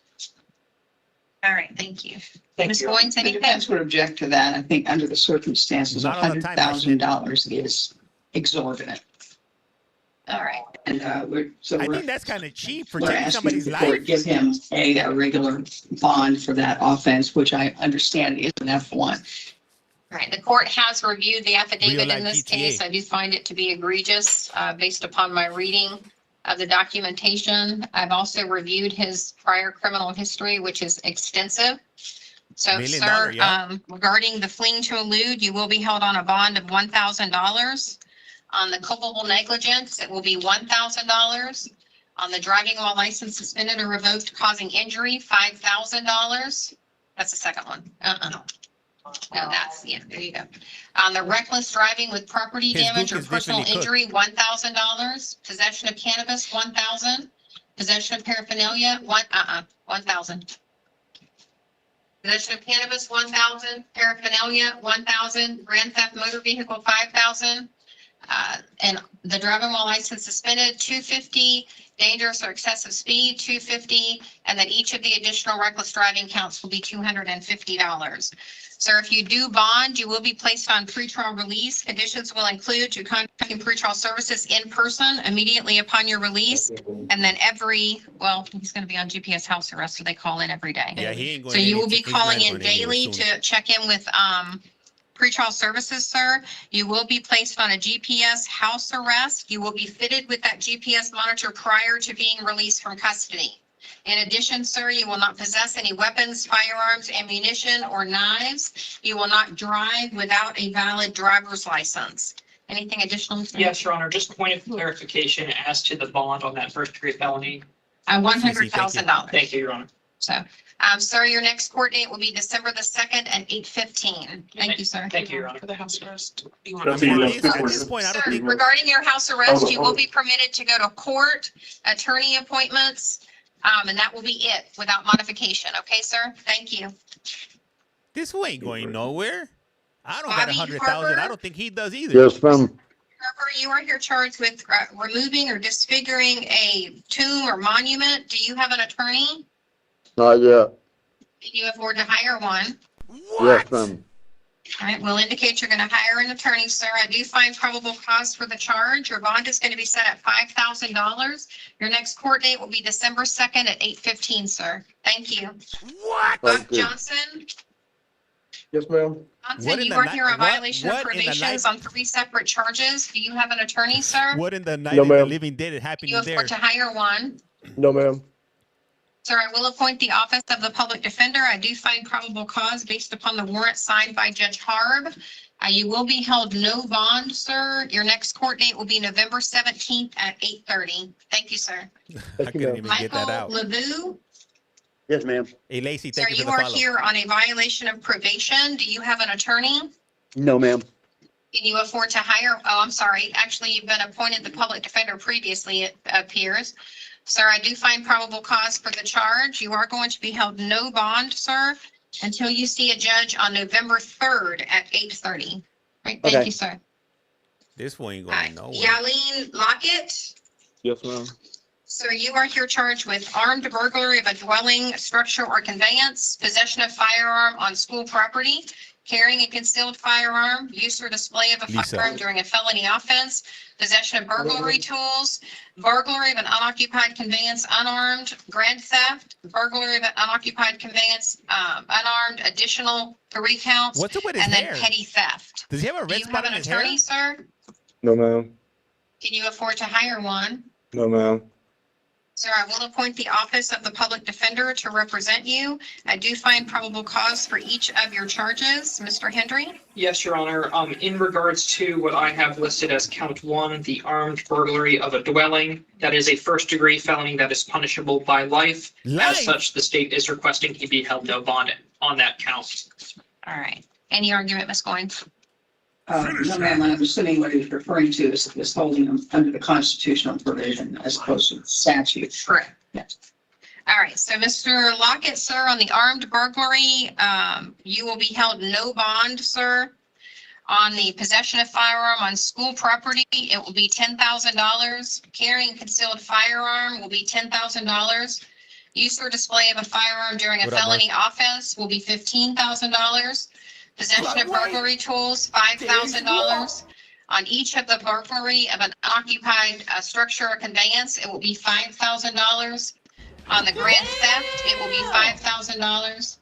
All right, thank you. Thank Ms. you. Goins, The anything? defense would object to that. I think under the circumstances, Not all the time, $100,000 is exorbitant. All right. And I think we're that's kind of cheap for we're taking asking somebody's the court life. to give him a regular bond for that offense, which I understand is an F1. All right, the court has reviewed the affidavit Real-life in this GTA. case. I do find it to be egregious based upon my reading of the documentation. I've also reviewed his prior criminal history, which is extensive. So, $1 million, sir, yeah. regarding the fleeing to elude, you will be held on a bond of $1,000. On the culpable negligence, it will be $1,000. On the driving while license suspended or revoked causing injury, $5,000. That's the second one. No, that's, yeah, there you go. On the reckless driving with property His damage book or is personal definitely injury, $1,000. Possession of cannabis, $1,000. Possession of paraphernalia, $1,000. Possession of cannabis, $1,000. Paraphernalia, $1,000. Grand theft motor vehicle, $5,000. And the driving while license suspended, $250. Dangerous or excessive speed, $250. And then each of the additional reckless driving counts will be $250. Sir, if you do bond, you will be placed on pretrial release. Conditions will include you contacting pretrial services in person immediately upon your release. And then he's going to be on GPS house arrest, so they call in every day. Yeah, he ain't going So you will be he's not calling in going anywhere daily soon. to check in with pretrial services, sir. You will be placed on a GPS house arrest. You will be fitted with that GPS monitor prior to being released from custody. In addition, sir, you will not possess any weapons, firearms, ammunition, or knives. You will not drive without a valid driver's license. Anything additional, sir? Yes, Your Honor, just a point of clarification as to the bond on that first degree felony. $100,000. Thank you, Your Honor. So, sir, your next court date will be December the 2nd at 8:15. Thank you, sir. Thank you, Your Honor. For the house arrest. At this point, I don't Sir, think regarding your house arrest, you will be permitted to go to court, attorney appointments, and that will be it without modification. Okay, sir? Thank you. this fool ain't going nowhere. I don't got Bobby 100,000. Harper? I don't think he does either. Yes, ma'am. Harper, you are here charged with removing or disfiguring a tomb or monument. Do you have an attorney? Not yet. Can you afford to hire one? Yes, ma'am. All right, we'll indicate you're going to hire an attorney, sir. I do find probable cause for the charge. Your bond is going to be set at $5,000. Your next court date will be December 2nd at 8:15, sir. Thank you. Thank Buck you. Johnson, Yes, ma'am. Johnson, you are here on violation of probations on 3 separate charges. Do you have an attorney, sir? What in the night No, of the ma'am. living dead is You happening afford there? to hire one. No, ma'am. Sir, I will appoint the office of the public defender. I do find probable cause based upon the warrant signed by Judge Harb. You will be held no bond, sir. Your next court date will be November 17th at 8:30. Thank you, sir. I couldn't even get that Michael out. Levu, Yes, ma'am. Hey, Lacey, sir, thank you you for the are follow. here on a violation of probation. Do you have an attorney? No, ma'am. Can you afford to hire? Oh, I'm sorry. Actually, you've been appointed the public defender previously, it appears. Sir, I do find probable cause for the charge. You are going to be held no bond, sir, until you see a judge on November 3rd at 8:30. Right, thank Okay. you, sir. This fool ain't going nowhere. Yaleen Lockett, Yes, ma'am. sir, you are here charged with armed burglary of a dwelling, structure, or conveyance, possession of firearm on school property, carrying a concealed firearm, use or display of a Lisa. firearm during a felony offense, possession of burglary tools, burglary of an unoccupied conveyance unarmed, grand theft, burglary of an unoccupied conveyance unarmed, additional 3 counts, What's up with his and then hair? petty theft. Does he have a Do red you spot have on an his hair? attorney, sir? No, ma'am. Can you afford to hire one? No, ma'am. Sir, I will appoint the office of the public defender to represent you. I do find probable cause for each of your charges. Mr. Hendry? Yes, Your Honor. In regards to what I have listed as count 1, the armed burglary of a dwelling, that is a first-degree felony that is punishable by life. Life? As such, the state is requesting he be held no bond on that count. All right. Any argument, Ms. Goins? No, ma'am, I'm assuming what he's referring to is holding them under the constitutional provision as opposed to statute. Correct. Yes. All right. So, Mr. Lockett, sir, on the armed burglary, you will be held no bond, sir. On the possession of firearm on school property, it will be $10,000. Carrying concealed firearm will be $10,000. Use or display of a firearm during a What up, felony offense will be $15,000. Possession of burglary tools, $5,000. On each of the burglary of an occupied structure or conveyance, it will be $5,000. On the grand theft, it will be $5,000.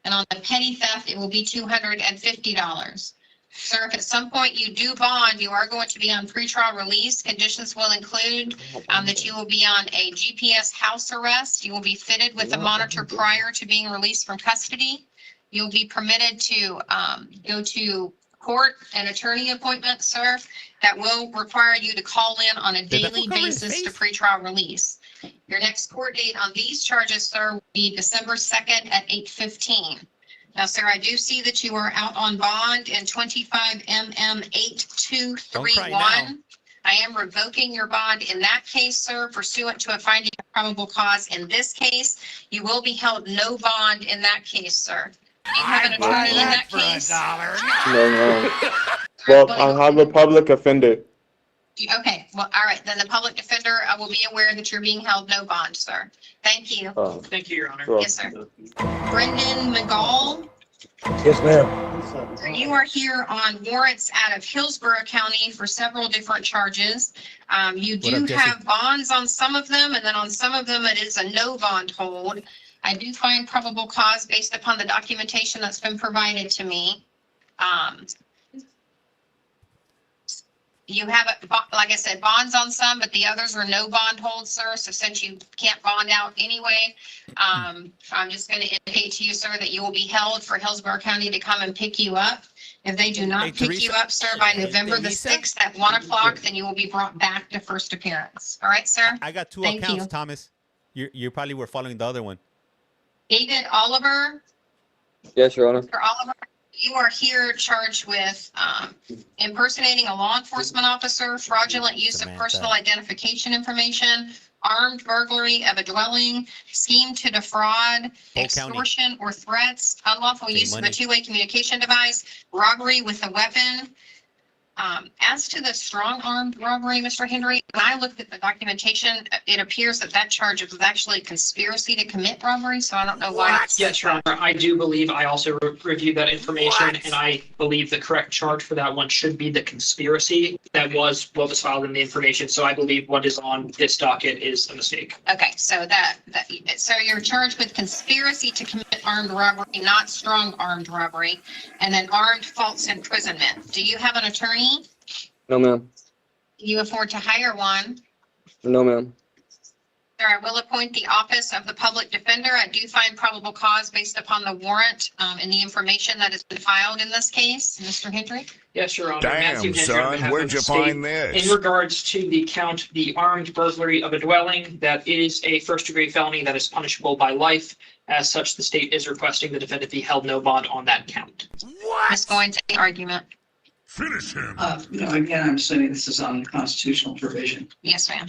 And on the petty theft, it will be $250. Sir, if at some point you do bond, you are going to be on pretrial release. Conditions will include that you will be on a GPS house arrest. You will be fitted with a monitor prior to being released from custody. You'll be permitted to go to court and attorney appointment, sir, that will require you to call in on a daily basis to pretrial release. Your next court date on these charges, sir, will be December 2nd at 8:15. Now, sir, I do see that you are out on bond in 25 MM 8231. I am revoking your bond in that case, sir, pursuant to a finding of probable cause. In this case, you will be held no bond in that case, sir. Do you have an attorney in that case? No, no. Well, I have a public offender. Okay, well, all right, then the public defender will be aware that you're being held no bond, sir. Thank you. Thank you, Your Honor. Sure. Yes, sir. Brendan McGall, Yes, ma'am. you are here on warrants out of Hillsborough County for several different charges. You What do up, Jesse? have bonds on some of them, and then on some of them, it is a no bond hold. I do find probable cause based upon the documentation that's been provided to me. You have, like I said, bonds on some, but the others are no bond holds, sir. So since you can't bond out anyway, I'm just going to indicate to you, sir, that you will be held for Hillsborough County to come and pick you up. If they do not Hey, pick Teresa. you up, sir, by November the Teresa? 6th at 1 o'clock, then you will be brought back to first appearance. All right, sir? I got two Thank accounts, you. Thomas. You probably were following the other one. David Oliver, Yes, Your Honor. Mr. Oliver, you are here charged with impersonating a law enforcement officer, fraudulent use of Samantha. personal identification information, armed burglary of a dwelling, scheme to defraud, County. extortion or threats, unlawful Same use of a money. two-way communication device, robbery with a weapon. As to the strong armed robbery, Mr. Henry, when I looked at the documentation, it appears that that charge was actually a conspiracy to commit robbery, so I don't know why. Yes, Your Honor, I do believe I also reviewed that information, and I believe the correct charge for that one should be the conspiracy. That was what was filed in the information, so I believe what is on this docket is a mistake. Okay, so so you're charged with conspiracy to commit armed robbery, not strong armed robbery, and then armed false imprisonment. Do you have an attorney? No, ma'am. Can you afford to hire one? No, ma'am. Sir, I will appoint the office of the public defender. I do find probable cause based upon the warrant and the information that has been filed in this case. Mr. Hendrick? Yes, Your Honor. Damn, Matthew Hendry on son, behalf where'd of you the state. find this? In regards to the count, the armed burglary of a dwelling, that is a first-degree felony that is punishable by life. As such, the state is requesting the defendant be held no bond on that count. Ms. Goins, any argument? Finish him. No, again, I'm assuming this is on constitutional provision. Yes, ma'am.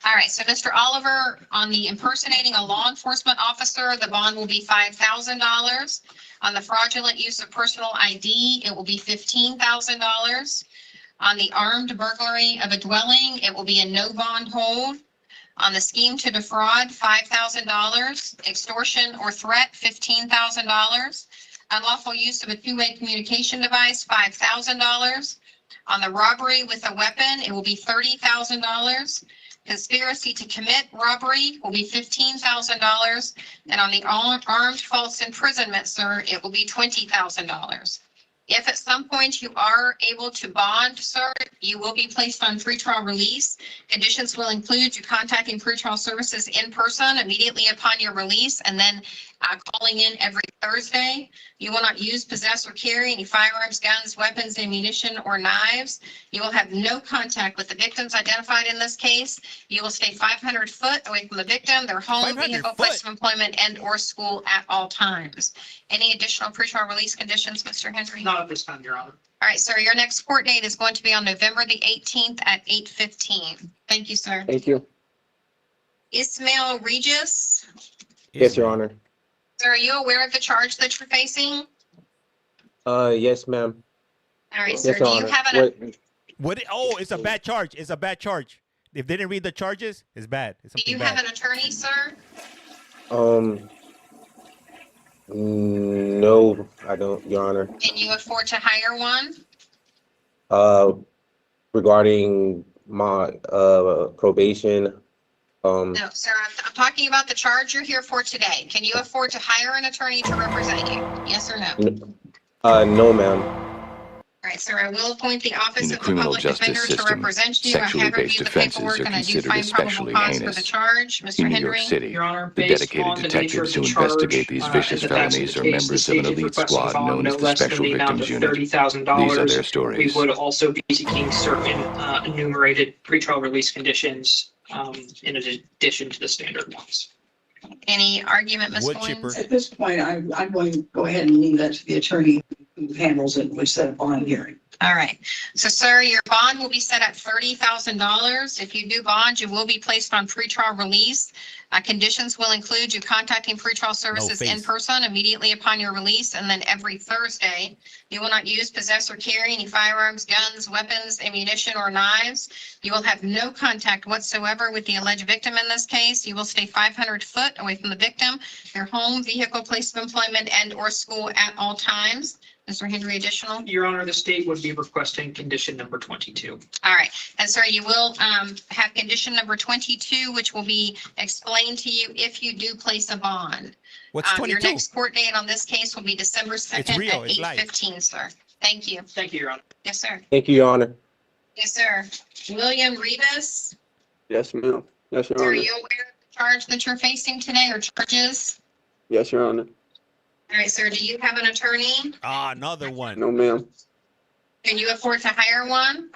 All right, so Mr. Oliver, on the impersonating a law enforcement officer, the bond will be $5,000. On the fraudulent use of personal ID, it will be $15,000. On the armed burglary of a dwelling, it will be a no bond hold. On the scheme to defraud, $5,000. Extortion or threat, $15,000. Unlawful use of a two-way communication device, $5,000. On the robbery with a weapon, it will be $30,000. Conspiracy to commit robbery will be $15,000. And on the armed false imprisonment, sir, it will be $20,000. If at some point you are able to bond, sir, you will be placed on pretrial release. Conditions will include you contacting pretrial services in person immediately upon your release, and then calling in every Thursday. You will not use, possess, or carry any firearms, guns, weapons, ammunition, or knives. You will have no contact with the victims identified in this case. You will stay 500 foot away from the victim, their home, vehicle, place of employment, and/or school at all times. Any additional pretrial release conditions, Mr. Henry? Not at this time, Your Honor. All right, sir, your next court date is going to be on November the 18th at 8:15. Thank you, sir. Thank you. Ismail Regis, Yes, Your Honor. sir, are you aware of the charge that you're facing? Yes, ma'am. All right, Yes, sir, Your do you Honor. have an, Wait, What? Oh, it's a bad charge. It's a bad charge. If they didn't read the charges, it's bad. It's do something you bad. have an attorney, sir? No, I don't, Your Honor. Can you afford to hire one? Regarding my probation, No, sir, I'm talking about the charge you're here for today. Can you afford to hire an attorney to represent you? Yes or no? no, ma'am. All All right, sir, I will appoint the office In the of the criminal public justice defender to system, represent you. I sexually have based reviewed the offenses paperwork are and I do considered find probable especially cause for the heinous. charge. Mr. In New York Henry? City, Your Honor, the based dedicated on the nature of detectives the who charge, investigate these vicious and the facts of felonies the are case, the members of state an is elite requesting a squad bond known no as the less than Special the amount of Victims Unit. $30,000. These are their We stories. would also be seeking certain enumerated pretrial release conditions in addition to the standard ones. Any argument, Ms. Wood Goins? chipper. At this point, I'm going to go ahead and leave that to the attorney who handles it, we set a bond hearing. All right. So, sir, your bond will be set at $30,000. If you do bond, you will be placed on pretrial release. Conditions will include you contacting pretrial services in face. person immediately upon your release, and then every Thursday. You will not use, possess, or carry any firearms, guns, weapons, ammunition, or knives. You will have no contact whatsoever with the alleged victim in this case. You will stay 500 foot away from the victim, their home, vehicle, place of employment, and/or school at all times. Mr. Henry, additional? Your Honor, the state would be requesting condition number 22. All right, and sir, you will have condition number 22, which will be explained to you if you do place a bond. What's Your 22? next court date on this case will be December 2nd real, at it's live. 8:15, sir. Thank you. Thank you, Your Honor. Yes, sir. Thank you, Your Honor. Yes, sir. William Rivas, Yes, ma'am. Yes, Your are Honor. you aware of the charge that you're facing today or charges? Yes, Your Honor. All right, sir, do you have an attorney? Ah, another one. No, ma'am. Can you afford to hire one?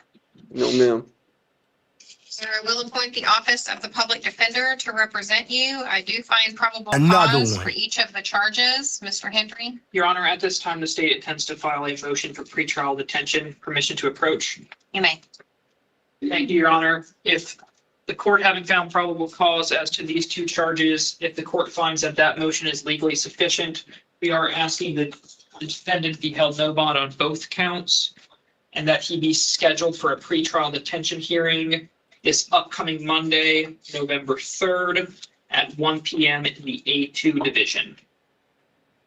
No, ma'am. Sir, I will appoint the office of the public defender to represent you. I do find probable Another cause one. for each of the charges. Mr. Henry? Your Honor, at this time, the state intends to file a motion for pretrial detention, permission to approach. You may. Thank you, Your Honor. If the court having found probable cause as to these two charges, if the court finds that that motion is legally sufficient, we are asking that the defendant be held no bond on both counts and that he be scheduled for a pretrial detention hearing this upcoming Monday, November 3rd at 1 p.m. in the A2 division.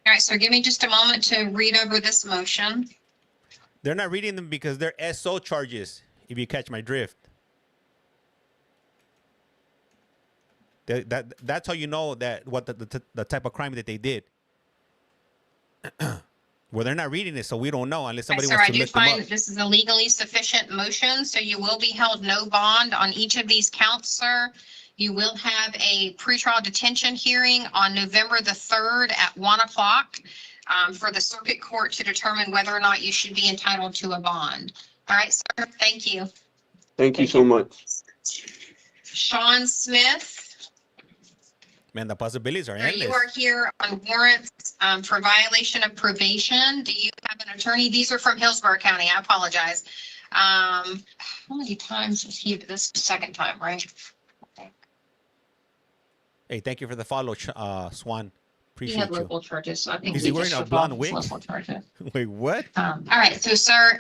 All right, sir, give me just a moment to read over this motion. They're not reading them because they're SO charges, if you catch my drift. That's how you know that what the type of crime that they did. Well, they're not reading it, so we don't know unless somebody Sir, wants I to do look them find up. that this is a legally sufficient motion, so you will be held no bond on each of these counts, sir. You will have a pretrial detention hearing on November the 3rd at 1 o'clock for the circuit court to determine whether or not you should be entitled to a bond. All right, sir, thank you. Thank you so much. Sean Smith, Man, the possibilities are sir, endless. you are here on warrants for violation of probation. Do you have an attorney? These are from Hillsborough County. I apologize. How many times has he, this is the second time, right? Hey, thank you for the follow, Swan. He Appreciate had you. local charges, so I think Is he we wearing just a blonde resolved wig? his local charges. Wait, what? All right, so sir,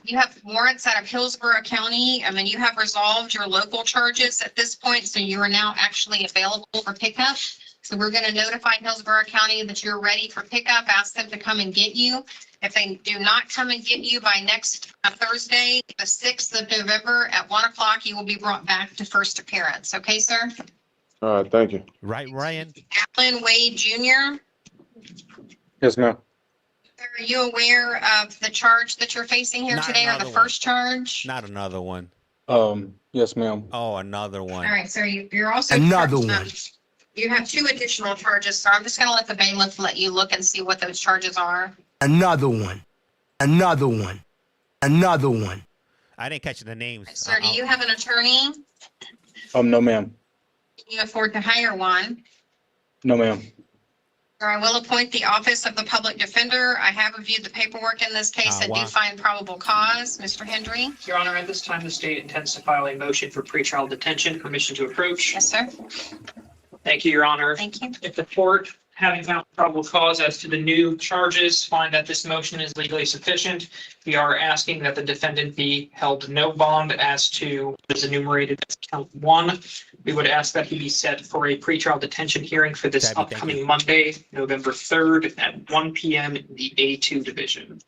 you have warrants out of Hillsborough County. I mean, you have resolved your local charges at this point, so you are now actually available for pickup. So we're going to notify Hillsborough County that you're ready for pickup, ask them to come and get you. If they do not come and get you by next Thursday, the 6th of November at 1 o'clock, you will be brought back to first appearance. Okay, sir? All right, thank you. Right, Ryan? Alan Wade Jr., Yes, ma'am. are you aware of the charge that you're facing here Not today or the another one. first charge? Not another one. Yes, ma'am. Oh, another one. All right, so you're also. Another charged, one. You have two additional charges, so I'm just gonna let the bailiff let you look and see what those charges are. Another one. Another one. Another one. I didn't catch the names. Sir, do you have an attorney? No, ma'am. Can you afford to hire one? No, ma'am. Or I will appoint the office of the public defender. I have reviewed the paperwork in this case and do wow. find probable cause. Mr. Hendry? Your Honor, at this time, the state intends to file a motion for pretrial detention, permission to approach. Yes, sir. Thank you, Your Honor. Thank you. If the court, having found probable cause as to the new charges, find that this motion is legally sufficient, we are asking that the defendant be held no bond as to what is enumerated as count 1. We would ask that he be set for a pretrial detention hearing for this Tabby, thank upcoming Monday, November 3rd at 1 p.m. in the A2 division.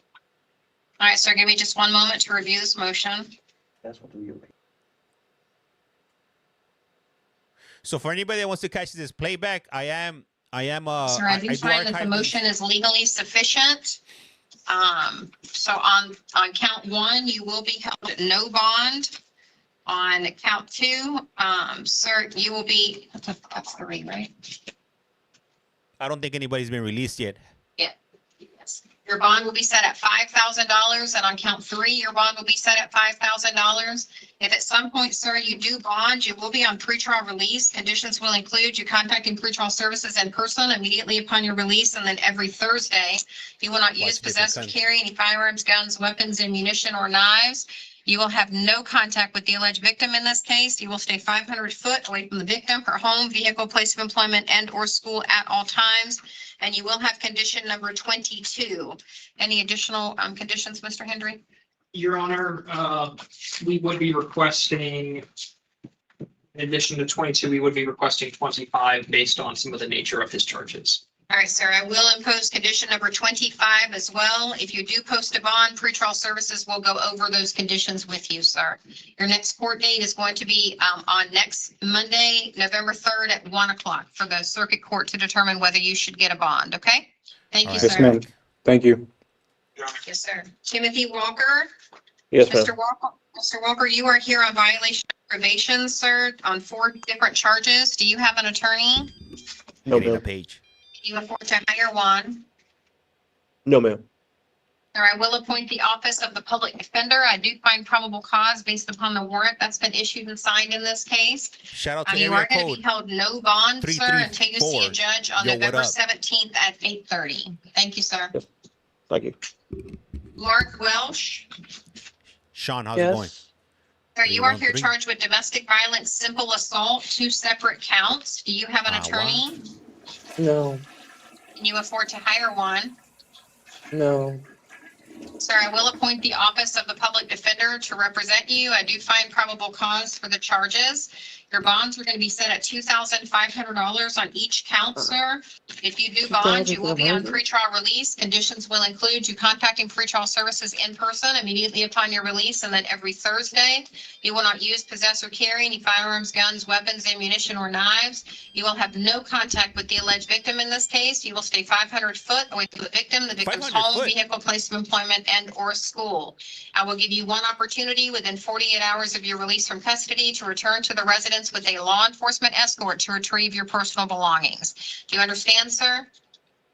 All right, sir, give me just one moment to review this motion. So for anybody that wants to catch this playback, I am Sir, I do find that the archive motion is legally sufficient. So on count one, you will be held at no bond. On count two, sir, you will be, that's 3, right? I don't think anybody's been released yet. Yeah. Yes. Your bond will be set at $5,000, and on count 3, your bond will be set at $5,000. If at some point, sir, you do bond, you will be on pretrial release. Conditions will include you contacting pretrial services in person immediately upon your release, and then every Thursday, you will not use, possess, or carry any firearms, guns, weapons, ammunition, or knives. You will have no contact with the alleged victim in this case. You will stay 500 foot away from the victim, her home, vehicle, place of employment, and or school at all times. And you will have condition number 22. Any additional conditions, Mr. Hendry? Your Honor, we would be requesting, in addition to 22, we would be requesting 25 based on some of the nature of his charges. All right, sir, I will impose condition number 25 as well. If you do post a bond, pretrial services will go over those conditions with you, sir. Your next court date is going to be on next Monday, November 3rd at 1 o'clock for the circuit court to determine whether you should get a bond, okay? Thank you, Yes, sir. ma'am. Thank you. Yes, sir. Timothy Walker? Yes, ma'am. Mr. Walker, you are here on violation of probation, sir, on 4 different charges. Do you have an attorney? No, ma'am. Page. You afford to hire one. No, ma'am. Sir, I will appoint the office of the public defender. I do find probable cause based upon the warrant that's been issued and signed in this case. Shout out to You area are going to code be held no bond, sir, until you see a 334. judge on Yo, what November up? 17th at 8:30. Thank you, sir. Thank you. Mark Welsh, Sean, how's it going? sir, you are here 313. charged with domestic violence, simple assault, 2 separate counts. Do you have an Wow. attorney? No. Can you afford to hire one? No. Sir, I will appoint the office of the public defender to represent you. I do find probable cause for the charges. Your bonds are going to be set at $2,500 on each count, sir. If you do bond, you will be on pretrial release. Conditions will include you contacting pretrial services in person immediately upon your release, and then every Thursday. You will not use, possess, or carry any firearms, guns, weapons, ammunition, or knives. You will have no contact with the alleged victim in this case. You will stay 500 foot away from the victim's 500 home, foot? vehicle, place of employment, and or school. I will give you one opportunity within 48 hours of your release from custody to return to the residence with a law enforcement escort to retrieve your personal belongings. Do you understand, sir?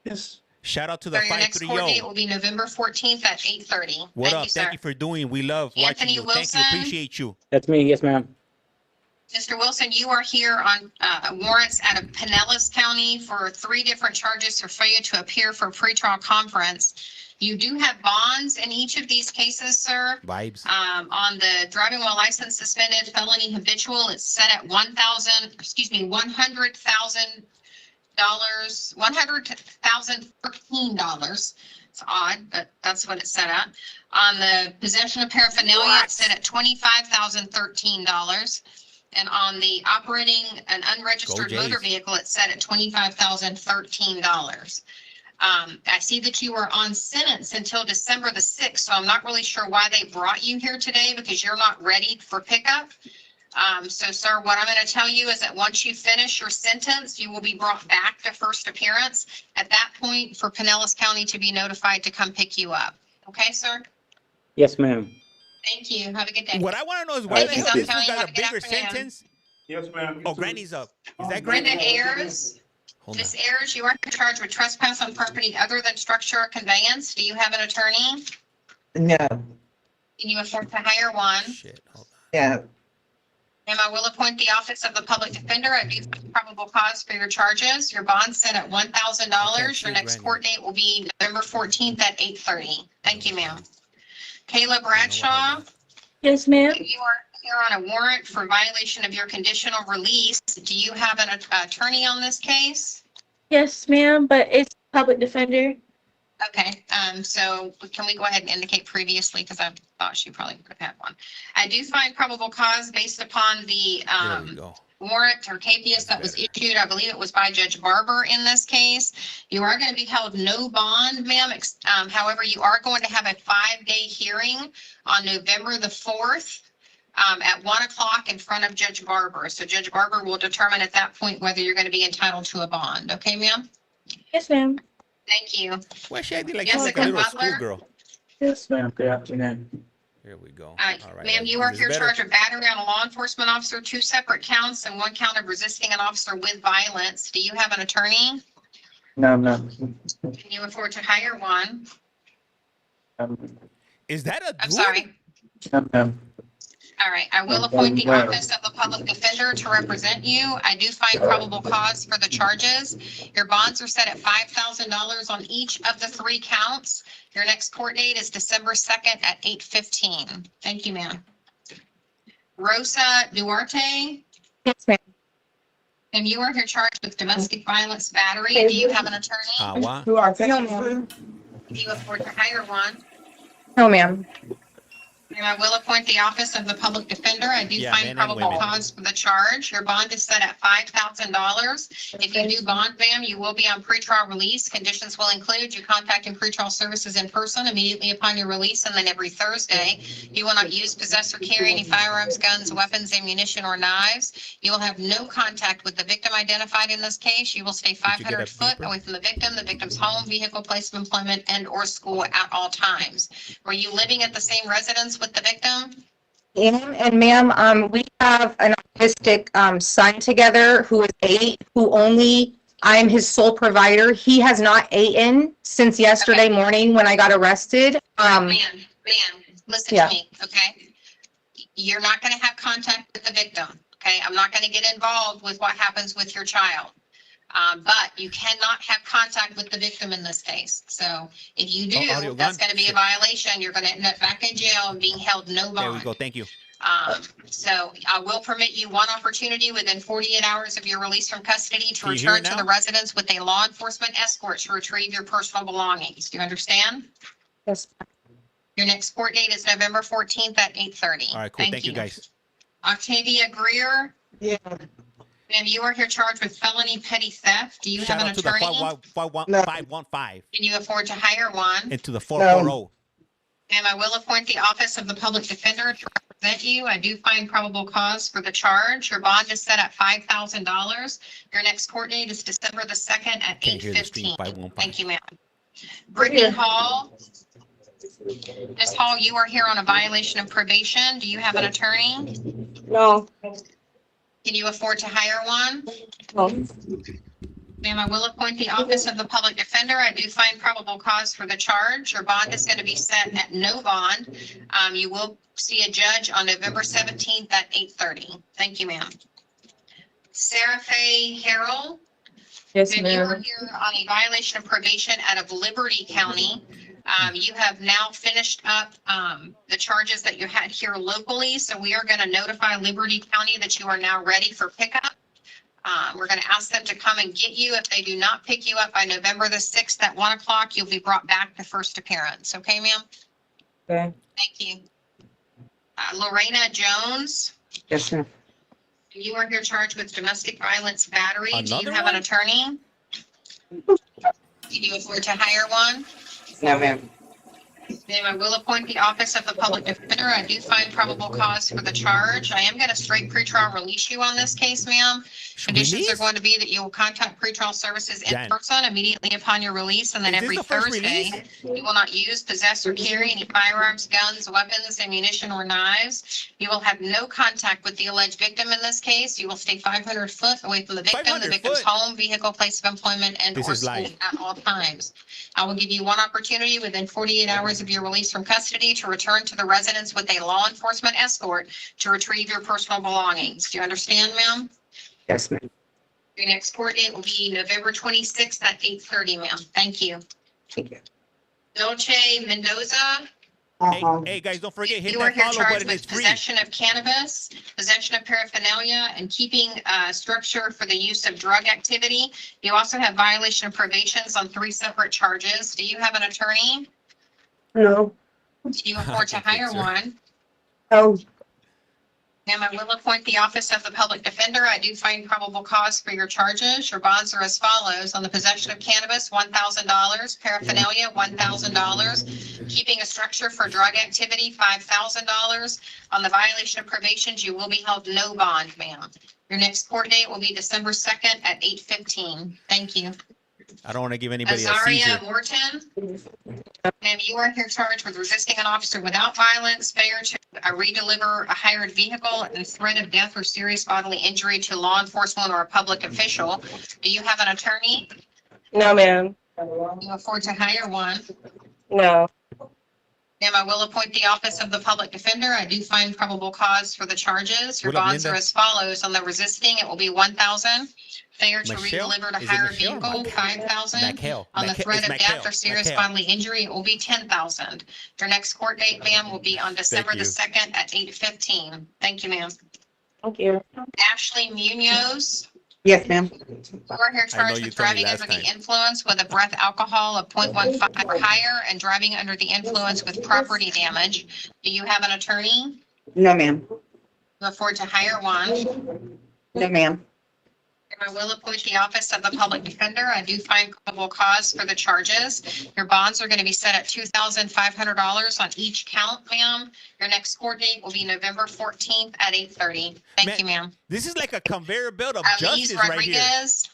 Yes. Shout out to the Sir, your next court date 530. will be November 14th at 8:30. What Thank up? you, sir. Thank you for doing. We love Anthony watching you. Thank you. Wilson. Appreciate you. That's me. Yes, ma'am. Mr. Wilson, you are here on warrants out of Pinellas County for 3 different charges for failure to appear for a pretrial conference. You do have bonds in each of these cases, sir. Vibes. On the driving while license suspended, felony habitual, it's set at $100,000, $100,013. It's odd, but that's what it's set at. On the possession of paraphernalia, it's set at $25,013. And on the operating an unregistered Go motor Jays. vehicle, it's set at $25,013. I see that you were on sentence until December the 6th, so I'm not really sure why they brought you here today because you're not ready for pickup. So, sir, what I'm going to tell you is that once you finish your sentence, you will be brought back to first appearance. At that point, for Pinellas County to be notified to come pick you up. Okay, sir? Yes, ma'am. Thank you. Have a good day. What I want to know is why Thank you, this fool County. got Have a a good bigger afternoon. sentence. Yes, ma'am. Oh, Granny's up. Is that Brenda Granny? Ayers. Hold on. Miss Ayers, you are charged with trespass on property other than structure or conveyance. Do you have an attorney? No, Can you afford to hire one? Shit. Hold on. yeah, And I will appoint the office of the public defender. I do find probable cause for your charges. Your bond set at $1,000. Your next court date will be November 14th at 8:30. Thank you, ma'am. Kayla Bradshaw, Yes, ma'am. you are here on a warrant for violation of your conditional release. Do you have an attorney on this case? Yes, ma'am, but it's public defender. Okay, so can we go ahead and indicate previously, because I thought she probably would have had one. I do find probable cause based upon the There we go. warrant or capias that was issued. I believe it was by Judge Barber in this case. You are going to be held no bond, ma'am. However, you are going to have a 5-day hearing on November the 4th at 1 o'clock in front of Judge Barber. So Judge Barber will determine at that point whether you're going to be entitled to a bond. Okay, ma'am? Yes, ma'am. Thank you. Why she acting like she's like a Jessica little Butler. schoolgirl? Yes, ma'am. Good afternoon. Here we go. All right. Ma'am, you Is are this here better? charged with battery on a law enforcement officer, 2 separate counts, and 1 count of resisting an officer with violence. Do you have an attorney? No, ma'am. Can you afford to hire one? Is that a I'm dude? sorry. No, ma'am. All right, I will appoint the office of the public defender to represent you. I do find probable cause for the charges. Your bonds are set at $5,000 on each of the 3 counts. Your next court date is December 2nd at 8:15. Thank you, ma'am. Rosa Duarte, Yes, ma'am. and you are here charged with domestic violence battery. Do you have an attorney? What? No, ma'am. Do you afford to hire one? No, ma'am. And I will appoint the office of the public defender. I do Yeah, find men and probable women. cause for the charge. Your bond is set at $5,000. If you do bond, ma'am, you will be on pretrial release. Conditions will include you contacting pretrial services in person immediately upon your release, and then every Thursday. You will not use, possess, or carry any firearms, guns, weapons, ammunition, or knives. You will have no contact with the victim identified in this case. You will stay you get 500 a foot beeper? away from the victim's home, vehicle, place of employment, and/or school at all times. Were you living at the same residence with the victim? And ma'am, we have an autistic son together who is 8, I'm his sole provider. He has not eaten since yesterday morning when I got arrested. Ma'am, listen yeah. to me, okay? You're not gonna have contact with the victim, okay? I'm not gonna get involved with what happens with your child. But you cannot have contact with the victim in this case. So if you audio do, that's gone? gonna be a violation. You're gonna end up back in jail and being held no There we bond. go. Thank you. So I will permit you one opportunity within 48 hours of your release from custody to Can you hear return it to now? the residence with a law enforcement escort to retrieve your personal belongings. Do you understand? Yes. Your next court date is November 14th at 8:30. All right, cool. Thank you, guys. Octavia Greer. Yeah. Ma'am, you are here charged with felony petty theft. Do you Shout have out an to the attorney? 515 Can you afford to hire one? and to the 440. And I will appoint the office of the public defender to represent you. I do find probable cause for the charge. Your bond is set at $5,000. Your next court date is December the 2nd at Can't hear the screen. 8:15. 515. Thank you, ma'am. Brittany Hall. Ms. Hall, you are here on a violation of probation. Do you have an attorney? No. Can you afford to hire one? No. Ma'am, I will appoint the office of the public defender. I do find probable cause for the charge. Your bond is going to be set at no bond. You will see a judge on November 17th at 8:30. Thank you, ma'am. Sarah Faye Harrell. Yes, Ma'am, you are ma'am. here on a violation of probation out of Liberty County. You have now finished up the charges that you had here locally, so we are going to notify Liberty County that you are now ready for pickup. We're going to ask them to come and get you. If they do not pick you up by November the 6th at 1 o'clock, you'll be brought back to first appearance. Okay, ma'am? Okay. Thank you. Lorena Jones, Yes, ma'am. you are here charged with domestic violence battery. Do you Another have one? an attorney? Can you afford to hire one? No, ma'am. Ma'am, I will appoint the office of the public defender. I do find probable cause for the charge. I am going to straight pretrial release you on this case, ma'am. Conditions are going to be that you will contact pretrial services in Jan. person immediately upon your release, and then Is this every the first Thursday, release? you will not use, possess, or carry any firearms, guns, weapons, ammunition, or knives. You will have no contact with the alleged victim in this case. You will stay 500 foot away from the victim, the 500 victim's foot? home, vehicle, place of employment, and This or is school live. at all times. I will give you one opportunity within 48 hours of your release from custody to return to the residence with a law enforcement escort to retrieve your personal belongings. Do you understand, ma'am? Yes, ma'am. Your next court date will be November 26th at 8:30, ma'am. Thank you. Thank you. Dolce Mendoza, Hey, guys, don't forget, hit you are that here follow charged button. It's with free. possession of cannabis, possession of paraphernalia, and keeping structure for the use of drug activity. You also have violation of probations on 3 separate charges. Do you have an attorney? No. Do you afford to hire one? Oh, Ma'am, I will appoint the office of the public defender. I do find probable cause for your charges. Your bonds are as follows. On the possession of cannabis, $1,000. Paraphernalia, $1,000. Keeping a structure for drug activity, $5,000. On the violation of probations, you will be held no bond, ma'am. Your next court date will be December 2nd at 8:15. Thank you. I don't want to give anybody a seizure. Azaria Morton. And you are here charged with resisting an officer without violence, failure to redeliver a hired vehicle, and threat of death or serious bodily injury to law enforcement or a public official. Do you have an attorney? No, ma'am. You afford to hire one. No. Ma'am, I will appoint the office of the public defender. I do find probable cause for the charges. Your What up, bonds Linda? are as follows. On the resisting, it will be 1,000. Failure to Michelle? redeliver to Is it hire a Michelle or vehicle, Michael? 5,000. Mackel. On the Mackel. threat It's of death Mackel. or serious Mackel. bodily injury, it will be 10,000. Your next court date, ma'am, will be on December the you. 2nd at 8:15. Thank you, ma'am. Thank you. Ashley Munoz, Yes, ma'am. you are here I know charged you with told me driving last under the time. influence with a breath alcohol of 0.15 or higher and driving under the influence with property damage. Do you have an attorney? No, ma'am. You afford to hire one. No, ma'am. And I will appoint the office of the public defender. I do find probable cause for the charges. Your bonds are going to be set at $2,500 on each count, ma'am. Your next court date will be November 14th at 8:30. Thank you, ma'am. This is like a conveyor belt of Elise justice right here. Rodriguez,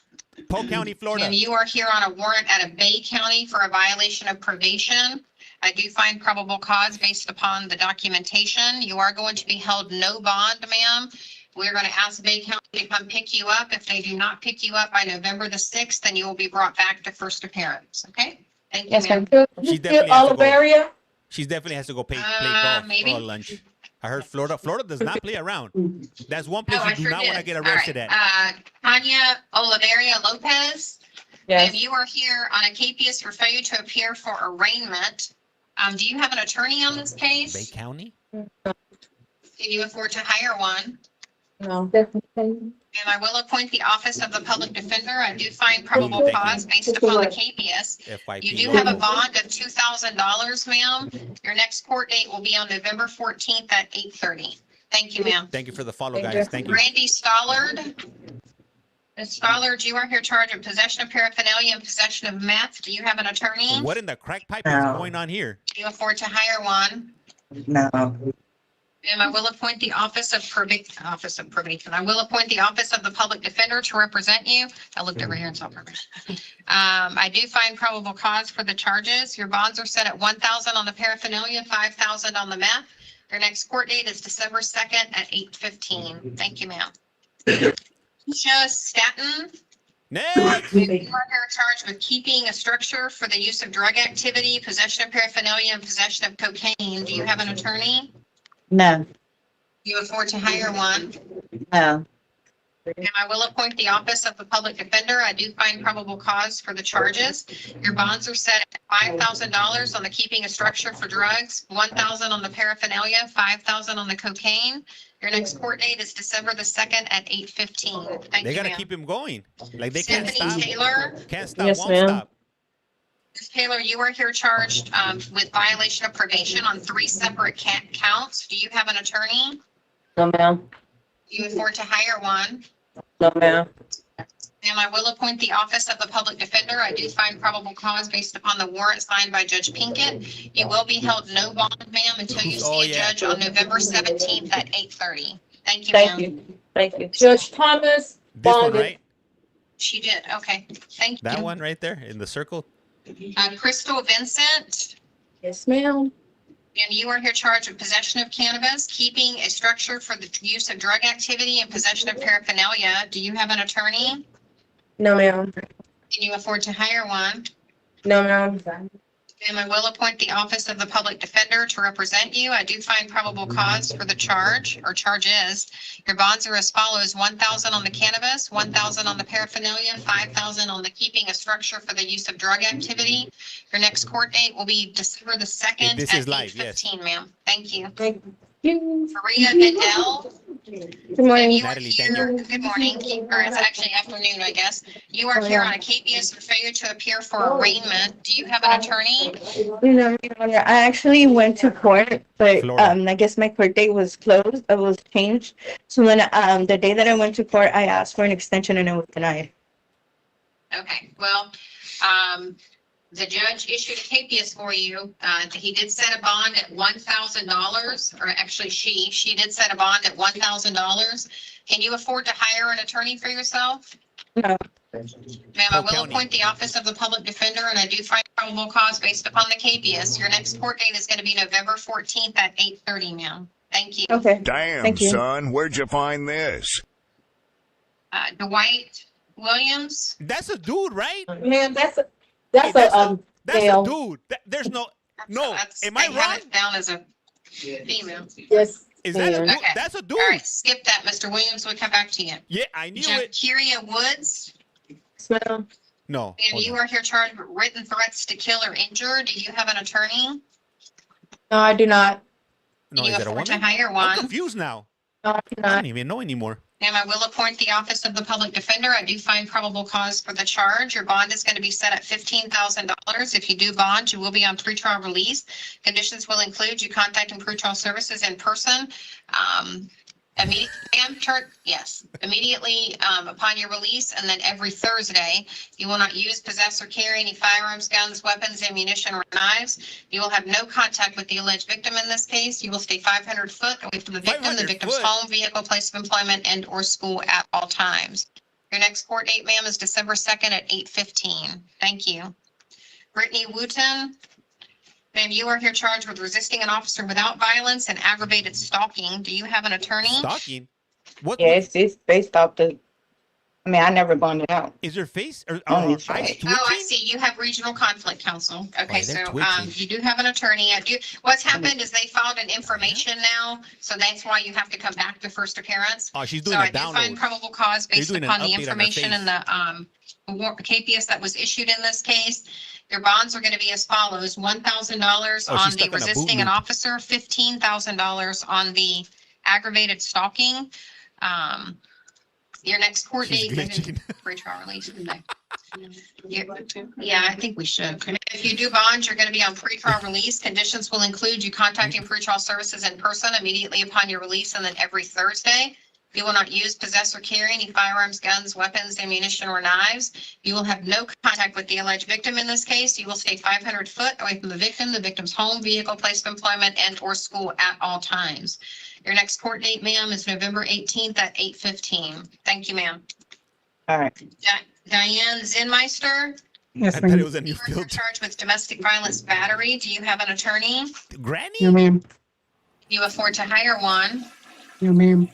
Polk County, Florida. and you are here on a warrant at a Bay County for a violation of probation. I do find probable cause based upon the documentation. You are going to be held no bond, ma'am. We're going to ask Bay County to come pick you up. If they do not pick you up by November the 6th, then you will be brought back to first appearance. Okay? Thank you, Yes, ma'am. ma'am. She definitely has to go. Oliveria? She definitely has to go play golf maybe. or lunch. I heard Florida does not play around. That's one place Oh, I you do sure not want to did. get All arrested right. at. Tanya Oliveria Lopez. Yes. And you are here on a capias for failure to appear for arraignment. Do you have an attorney on this Bay case? County? Can you afford to hire one? No. And I will appoint the office of the public defender. I do find probable Thank you. cause based upon the capias. FYP. You do have a bond of $2,000, ma'am. Your next court date will be on November 14th at 8:30. Thank you, ma'am. Thank you for the follow, Thank guys. you. Thank you. Randy Stollard. Ms. Stollard, you are here charged with possession of paraphernalia and possession of meth. Do you have an attorney? What in the crack pipe is No. going on here? Do you afford to hire one? No. And I will appoint the office of probation. I will appoint the office of the public defender to represent you. I looked over here and saw probation. I do find probable cause for the charges. Your bonds are set at 1,000 on the paraphernalia, 5,000 on the meth. Your next court date is December 2nd at 8:15. Thank you, ma'am. Keisha Staton. Next. You are here charged with keeping a structure for the use of drug activity, possession of paraphernalia, and possession of cocaine. Do you have an attorney? No. You afford to hire one. No. And I will appoint the office of the public defender. I do find probable cause for the charges. Your bonds are set at $5,000 on the keeping a structure for drugs, 1,000 on the paraphernalia, 5,000 on the cocaine. Your next court date is December the 2nd at 8:15. Thank They you, gotta ma'am. keep him going. Like they can't Stephanie stop. Taylor. Can't stop. Yes, Won't ma'am. stop. Ms. Taylor, you are here charged with violation of probation on 3 separate counts. Do you have an attorney? No, ma'am. You afford to hire one. No, ma'am. And I will appoint the office of the public defender. I do find probable cause based upon the warrant signed by Judge Pinkett. You will be held no bond, ma'am, until you Oh, see a yeah. judge on November 17th at 8:30. Thank you, Thank ma'am. you. Thank you. Judge Thomas. This one, bonded. right? She did. Okay. Thank That you. one right there in the circle. Crystal Vincent. Yes, ma'am. And you are here charged with possession of cannabis, keeping a structure for the use of drug activity, and possession of paraphernalia. Do you have an attorney? No, ma'am. Can you afford to hire one? No, ma'am. And I will appoint the office of the public defender to represent you. I do find probable cause for the charge or charges. Your bonds are as follows: 1,000 on the cannabis, 1,000 on the paraphernalia, 5,000 on the keeping a structure for the use of drug activity. Your next court date will be December the 2nd This at is live, yes. 8:15, ma'am. Thank you. Thank you. Maria Vidal. Good morning. You are Natalie, thank here, good morning, or it's actually afternoon, I guess. You are here on a capias for failure to appear for arraignment. Do you have an attorney? No, Your Honor, I actually went to court, but Florida. I guess my court date was closed. It was changed. So when the day that I went to court, I asked for an extension and it was denied. Okay, well, the judge issued a capias for you. He did set a bond at $1,000, or actually she did set a bond at $1,000. Can you afford to hire an attorney for yourself? No. Ma'am, I will appoint the office of the public defender, and I do find probable cause based upon the KPS. Your next court date is going to be November 14th at 8:30, ma'am. Thank you. Okay. Damn, Thank you. son, where'd you find this? Dwight Williams. That's a dude, right? Man, that's Hey, a that's male. a dude. There's no. Am I They have wrong? it down as a female. Yes. Is that a dude? Okay. That's a dude. All right, skip that, Mr. Williams. We'll come back to you. Yeah, I knew it. Jakiria Woods. Smell. No. And you are here charged with written threats to kill or injure. Do you have an attorney? No, I do not. No, Can you is that a afford to woman? hire I'm one? confused now. No, I do I not. don't even know anymore. Ma'am, I will appoint the office of the public defender. I do find probable cause for the charge. Your bond is going to be set at $15,000. If you do bond, you will be on pretrial release. Conditions will include you contacting pretrial services in person. Immediately upon your release, and then every Thursday. You will not use, possess, or carry any firearms, guns, weapons, ammunition, or knives. You will have no contact with the alleged victim in this case. You will stay 500 foot away from the victim, the 500 victim's foot? home, vehicle, place of employment, and or school at all times. Your next court date, ma'am, is December 2nd at 8:15. Thank you. Brittany Wooten. Ma'am, you are here charged with resisting an officer without violence and aggravated stalking. Do you have an attorney? Stalking. What? Yeah, it's based off the. I mean, I never bonded out. Is your face or Oh, eyes twitching? Oh, I see. You have regional conflict counsel. Okay, Oh, they're so twitching. you do have an attorney. What's happened is they filed an information now, so that's why you have to come back to first appearance. Oh, she's So doing I a do find download. probable cause They're based doing an upon the update on her information in face. the KPS that was issued in this case. Your bonds are going to be as follows: $1,000 Oh, she's on the stuck in a boot resisting an loop. officer, $15,000 on the aggravated stalking. Your next court She's date. glitching. Pretrial release today. Yeah, I think we should. If you do bond, you're going to be on pretrial release. Conditions will include you contacting pretrial services in person immediately upon your release, and then every Thursday. You will not use, possess, or carry any firearms, guns, weapons, ammunition, or knives. You will have no contact with the alleged victim in this case. You will stay 500 foot away from the victim's home, vehicle, place of employment, and or school at all times. Your next court date, ma'am, is November 18th at 8:15. Thank you, ma'am. All right. Diane Zinmeister, Yes, I thought it ma'am. was a new you're filter. charged with domestic violence battery. Do you have an attorney? Granny? Yeah, ma'am. You afford to hire one. Yeah, ma'am.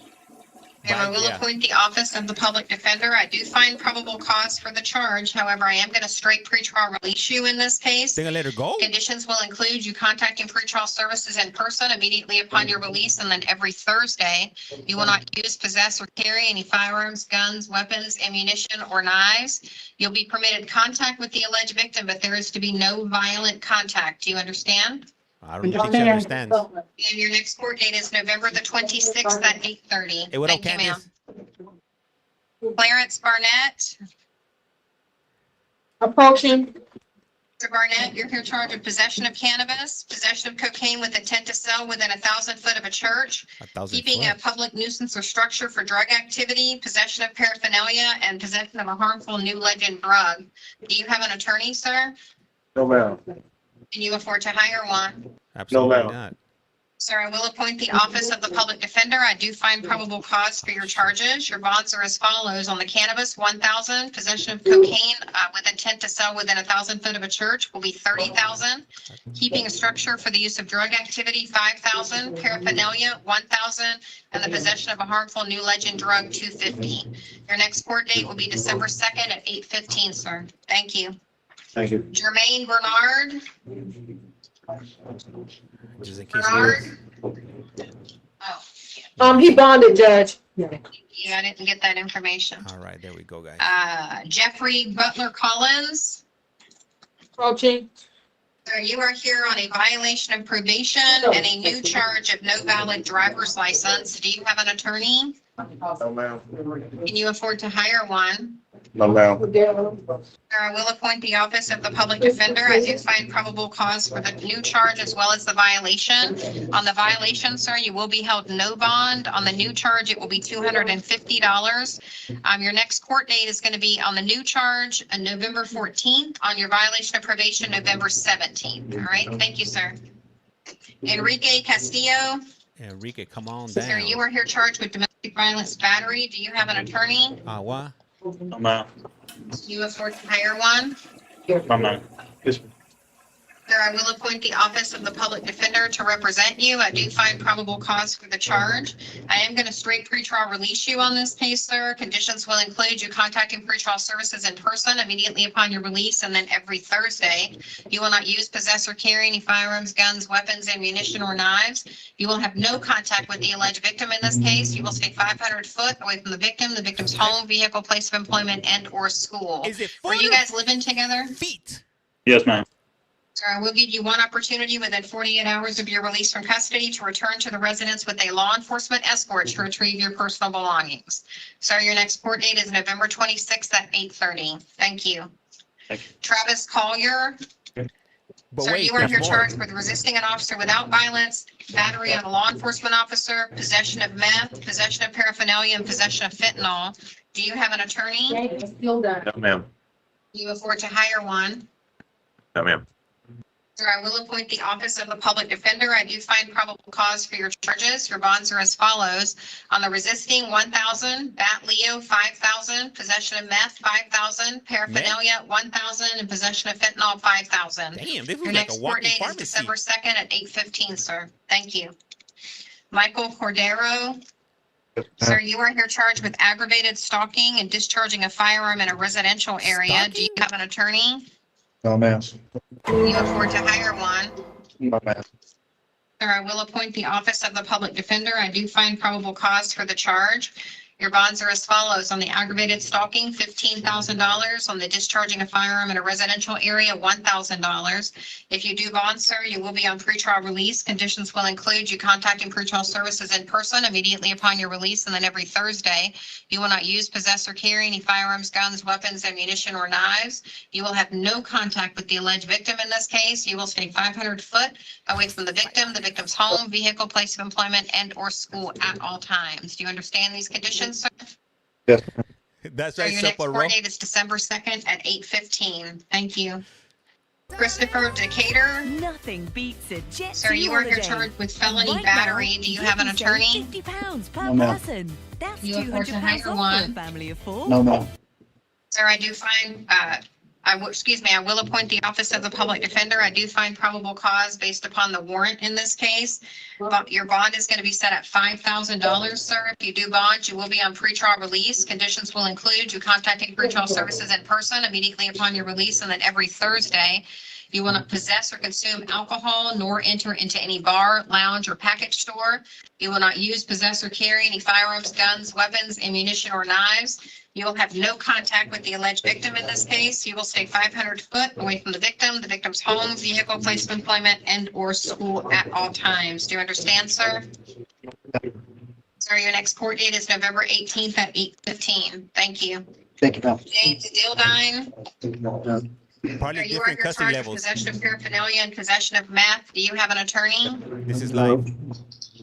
And I will Yeah. appoint the office of the public defender. I do find probable cause for the charge. However, I am going to straight pretrial release you in this case. They're gonna let her go? Conditions will include you contacting pretrial services in person immediately upon your release, and then every Thursday. You will not use, possess, or carry any firearms, guns, weapons, ammunition, or knives. You'll be permitted contact with the alleged victim, but there is to be no violent contact. Do you understand? I don't think she understands. And your next court date is November the 26th at 8:30. Hey, what up, Thank you, ma'am. Candice? Clarence Barnett. Approaching. Mr. Barnett, you're here charged with possession of cannabis, possession of cocaine with intent to sell within 1,000 foot of a church, 1,000 keeping a foot. public nuisance or structure for drug activity, possession of paraphernalia, and possession of a harmful new legend drug. Do you have an attorney, sir? No, ma'am. Can you afford to hire one? Absolutely ma'am. not. Sir, I will appoint the office of the public defender. I do find probable cause for your charges. Your bonds are as follows: on the cannabis, 1,000; possession of cocaine with intent to sell within 1,000 foot of a church will be 30,000; keeping a structure for the use of drug activity, 5,000; paraphernalia, 1,000; and the possession of a harmful new legend drug, 250. Your next court date will be December 2nd at 8:15, sir. Thank you. Thank you. Jermaine Bernard. Just in case. Bernard. Oh, He bonded, Judge. yeah, I didn't get that information. All right, there we go, guys. Jeffrey Butler Collins. Approaching. Sir, you are here on a violation of probation and a new charge of no valid driver's license. Do you have an attorney? No, ma'am. Can you afford to hire one? No, ma'am. Sir, I will appoint the office of the public defender. I do find probable cause for the new charge as well as the violation. On the violation, sir, you will be held no bond. On the new charge, it will be $250. Your next court date is going to be on the new charge on November 14th. On your violation of probation, November 17th. All right, thank you, sir. Enrique Castillo. Enrique, come on Sir, down. you are here charged with domestic violence battery. Do you have an attorney? What? No, ma'am. You afford to hire one? No, ma'am. Yes, ma'am. Sir, I will appoint the office of the public defender to represent you. I do find probable cause for the charge. I am going to straight pretrial release you on this case, sir. Conditions will include you contacting pretrial services in person immediately upon your release, and then every Thursday. You will not use, possess, or carry any firearms, guns, weapons, ammunition, or knives. You will have no contact with the alleged victim in this case. You will stay 500 foot away from the victim's home, vehicle, place of employment, and/or school. Is it Are you guys living together? feet? Yes, ma'am. Sir, I will give you one opportunity within 48 hours of your release from custody to return to the residence with a law enforcement escort to retrieve your personal belongings. Sir, your next court date is November 26th at 8:30. Thank you. Thank you. Travis Collier. But Sir, wait, you are there's here more. charged with resisting an officer without violence, battery on a law enforcement officer, possession of meth, possession of paraphernalia, and possession of fentanyl. Do you have an attorney? No, ma'am. Do you afford to hire one? No, ma'am. Sir, I will appoint the office of the public defender. I do find probable cause for your charges. Your bonds are as follows. On the resisting, 1,000, bat Leo, 5,000, possession of meth, 5,000, paraphernalia, 1,000, and possession of fentanyl, 5,000. Damn, this was Your like next a court walking date is pharmacy. December 2nd at 8:15, sir. Thank you. Michael Cordero. Sir, you are here charged with aggravated stalking and discharging a firearm in a residential area. Do you have an attorney? No, ma'am. Do you afford to hire one? No, ma'am. Sir, I will appoint the office of the public defender. I do find probable cause for the charge. Your bonds are as follows. On the aggravated stalking, $15,000. On the discharging a firearm in a residential area, $1,000. If you do bond, sir, you will be on pretrial release. Conditions will include you contacting pretrial services in person immediately upon your release, and then every Thursday. You will not use, possess, or carry any firearms, guns, weapons, ammunition, or knives. You will have no contact with the alleged victim in this case. You will stay 500 foot away from the victim's home, vehicle, place of employment, and/or school at all times. Do you understand these conditions, sir? Yes. That's So right, your next Chaparro. court date is December 2nd at 8:15. Thank you. Christopher Decatur. Nothing beats a jet Sir, you are here charged with felony battery. Do you have an attorney? £50 per No, ma'am. person. That's You afford to £200 hire off for a one? family of four. No, ma'am. Sir, I do find, I will appoint the office of the public defender. I do find probable cause based upon the warrant in this case. But your bond is going to be set at $5,000, sir. If you do bond, you will be on pretrial release. Conditions will include you contacting pretrial services in person immediately upon your release, and then every Thursday. You will not possess or consume alcohol, nor enter into any bar, lounge, or package store. You will not use, possess, or carry any firearms, guns, weapons, ammunition, or knives. You will have no contact with the alleged victim in this case. You will stay 500 foot away from the victim's home, vehicle, place of employment, and/or school at all times. Do you understand, sir? Sir, your next court date is November 18th at 8:15. Thank you. Thank you, ma'am. James Dildine. Probably Sir, you are different here custody charged with levels. possession of paraphernalia and possession of meth. Do you have an attorney? This is like,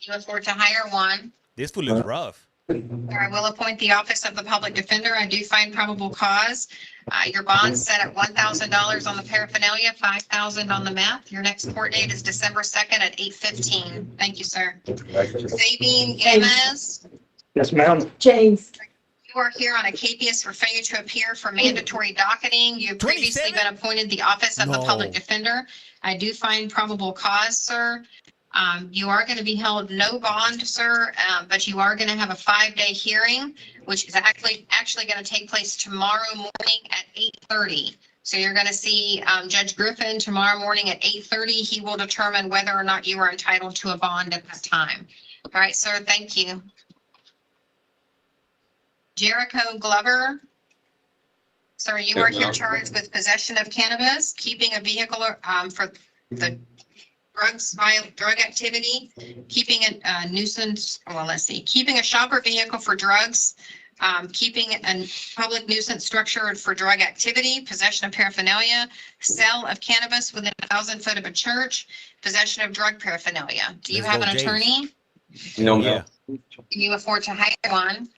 You afford to hire one. this fool looks rough. Sir, I will appoint the office of the public defender. I do find probable cause. Your bond's set at $1,000 on the paraphernalia, $5,000 on the meth. Your next court date is December 2nd at 8:15. Thank you, sir. Sabine Gomez. Yes, ma'am. James. You are here on a capias for failure to appear for mandatory docketing. You've previously 27? been appointed the office of the No. public defender. I do find probable cause, sir. You are going to be held no bond, sir, but you are going to have a 5-day hearing, which is actually going to take place tomorrow morning at 8:30. So you're going to see Judge Griffin tomorrow morning at 8:30. He will determine whether or not you are entitled to a bond at that time. All right, sir, thank you. Jericho Glover. Sir, you are here charged with possession of cannabis, keeping a vehicle for the drug activity, keeping a nuisance, well, let's see, keeping a shop or vehicle for drugs, keeping a public nuisance structure for drug activity, possession of paraphernalia, sale of cannabis within 1,000 foot of a church, possession of drug paraphernalia. Do you Let's have go, an James. attorney? No, Yeah. Can you afford to hire one?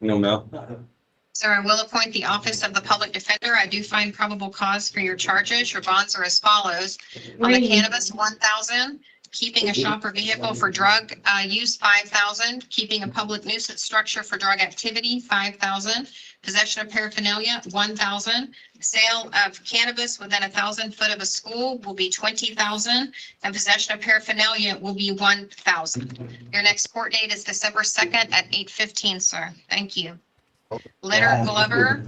No, ma'am. Sir, I will appoint the office of the public defender. I do find probable cause for your charges. Your bonds are as follows. On the cannabis, 1,000. Keeping a shop or vehicle for drug use, 5,000. Keeping a public nuisance structure for drug activity, 5,000. Possession of paraphernalia, 1,000. Sale of cannabis within 1,000 foot of a school will be 20,000, and possession of paraphernalia will be 1,000. Your next court date is December 2nd at 8:15, sir. Thank you. Leonard Glover.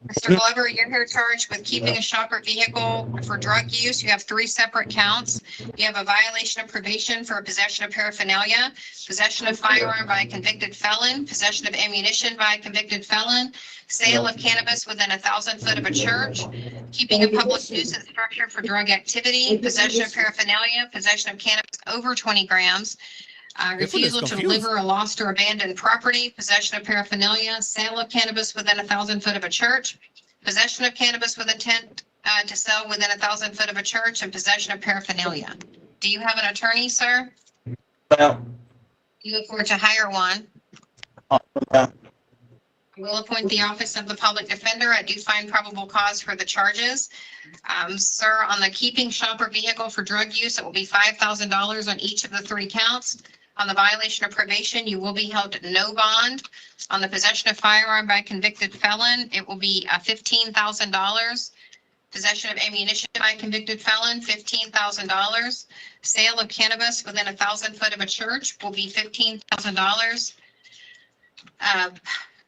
Mr. Glover, you're here charged with keeping a shopper vehicle for drug use. You have 3 separate counts. You have a violation of probation for possession of paraphernalia, possession of firearm by a convicted felon, possession of ammunition by a convicted felon, sale of cannabis within 1,000 foot of a church, keeping a public nuisance structure for drug activity, possession of paraphernalia, possession of cannabis over 20 grams, refusal to deliver a lost or abandoned property, possession of paraphernalia, sale of cannabis within 1,000 foot of a church, possession of cannabis with intent to sell within 1,000 foot of a church, and possession of paraphernalia. Do you have an attorney, sir? You afford to hire one. I will appoint the office of the public defender. I do find probable cause for the charges. Sir, on the keeping shopper vehicle for drug use, it will be $5,000 on each of the 3 counts. On the violation of probation, you will be held to no bond. On the possession of firearm by convicted felon, it will be $15,000. Possession of ammunition by convicted felon, $15,000. Sale of cannabis within 1,000 foot of a church will be $15,000.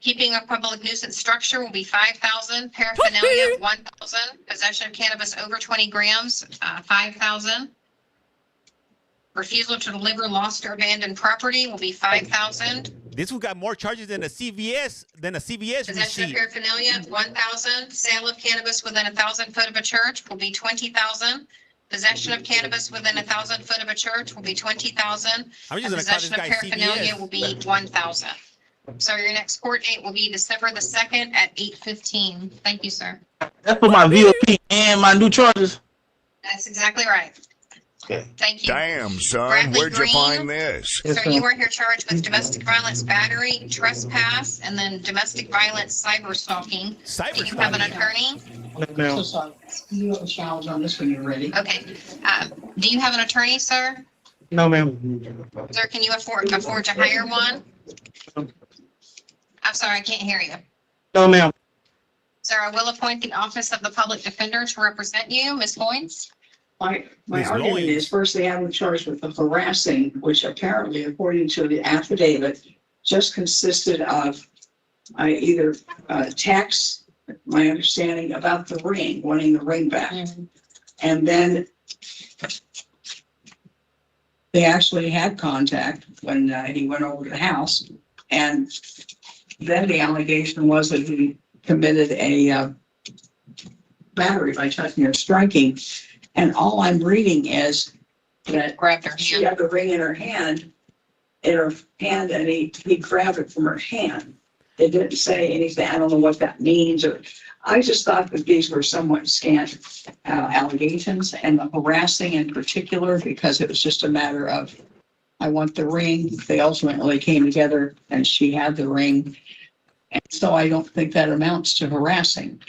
Keeping a public nuisance structure will be 5,000. Paraphernalia, 1,000. Possession of cannabis over 20 grams, 5,000. Refusal to deliver lost or abandoned property will be 5,000. This one got more charges than a CVS Possession receipt. of paraphernalia, 1,000. Sale of cannabis within 1,000 foot of a church will be 20,000. Possession of cannabis within 1,000 foot of a church will be 20,000. I'm just And gonna call this possession of guy paraphernalia CVS. will be 1,000. So your next court date will be December the 2nd at 8:15. Thank you, sir. That's for my VOP and my new charges. That's exactly right. Okay. Thank you. Damn, son, Bradley where'd you Green. find this? Sir, you are here charged with domestic violence battery, trespass, and then domestic violence cyber stalking. Do you have an attorney? So sorry. You have a challenge on this when you're ready. Okay. Do you have an attorney, sir? No, ma'am. Sir, can you afford to hire one? I'm sorry, I can't hear you. No, ma'am. Sir, I will appoint the office of the public defender to represent you. Ms. Hoynes? My His argument loins. is, first, they have him charged with the harassing, which apparently, according to the affidavit, just consisted of either text, my understanding, about the ring, wanting the ring back. And then they actually had contact when he went over to the house. And then the allegation was that he committed a battery by touching or striking. And all I'm reading is that she had the ring in her hand, and he grabbed it from her hand. It didn't say anything. I don't know what that means. Or I just thought that these were somewhat scant allegations, and the harassing in particular, because it was just a matter of, I want the ring. They ultimately came together and she had the ring. And so I don't think that amounts to harassing.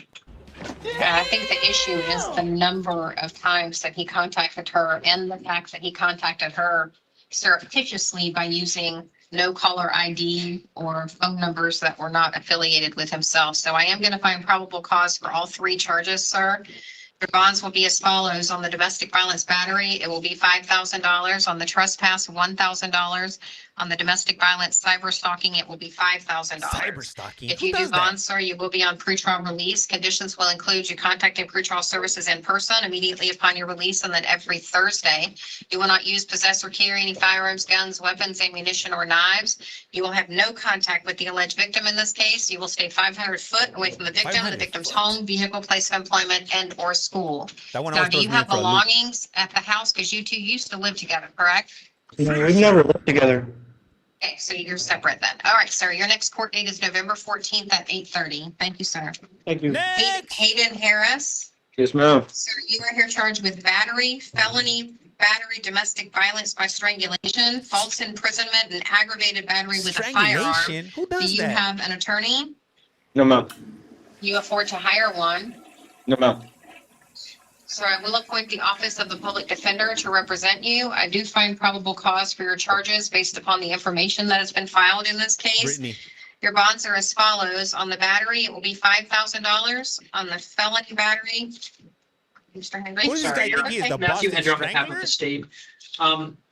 I think the issue is the number of times that he contacted her and the fact that he contacted her surreptitiously by using no caller ID or phone numbers that were not affiliated with himself. So I am going to find probable cause for all 3 charges, sir. Your bonds will be as follows. On the domestic violence battery, it will be $5,000. On the trespass, $1,000. On the domestic violence cyber stalking, it will be $5,000. Cyber stalking. If Who you do does that? bonds, sir, you will be on pretrial release. Conditions will include you contacting pretrial services in person immediately upon your release, and then every Thursday. You will not use, possess, or carry any firearms, guns, weapons, ammunition, or knives. You will have no contact with the alleged victim in this case. You will stay 500 foot away from the victim, the 500 victim's home, vehicle, place of employment, and/or school. That one Now, always do you throws me have for a loop. belongings at the house? Because you two used to live together, correct? We've never lived together. Okay, so you're separate then. All right, sir, your next court date is November 14th at 8:30. Thank you, sir. Thank you. Hayden Harris, Yes, ma'am. sir, you are here charged with battery, felony battery, domestic violence by strangulation, false imprisonment, and aggravated battery with a firearm. Strangulation? Who Do does you that? have an attorney? No, ma'am. You afford to hire one. No, ma'am. So I will appoint the office of the public defender to represent you. I do find probable cause for your charges based upon the information that has been filed in this case. Brittany. Your bonds are as follows. On the battery, it will be $5,000. On the felony battery, Mr. Henry. What does this guy think he is, the Matthew Boston Hendry on behalf of Strangler? the state.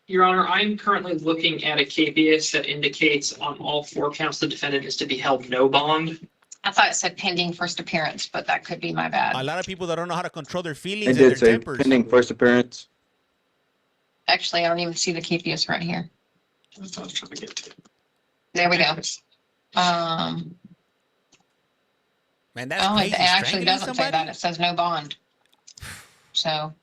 Your Honor, I'm currently looking at a KPS that indicates on all 4 counts the defendant is to be held no bond. I thought it said pending first appearance, but that could be my bad. A lot of people that don't know how to control their It feelings and did their say tempers. pending first appearance. Actually, I don't even see the KPS right here. That's what I was trying to get to. There we go. Man, that's Oh, crazy. it actually Strangling doesn't say somebody? that. It says no bond. So, all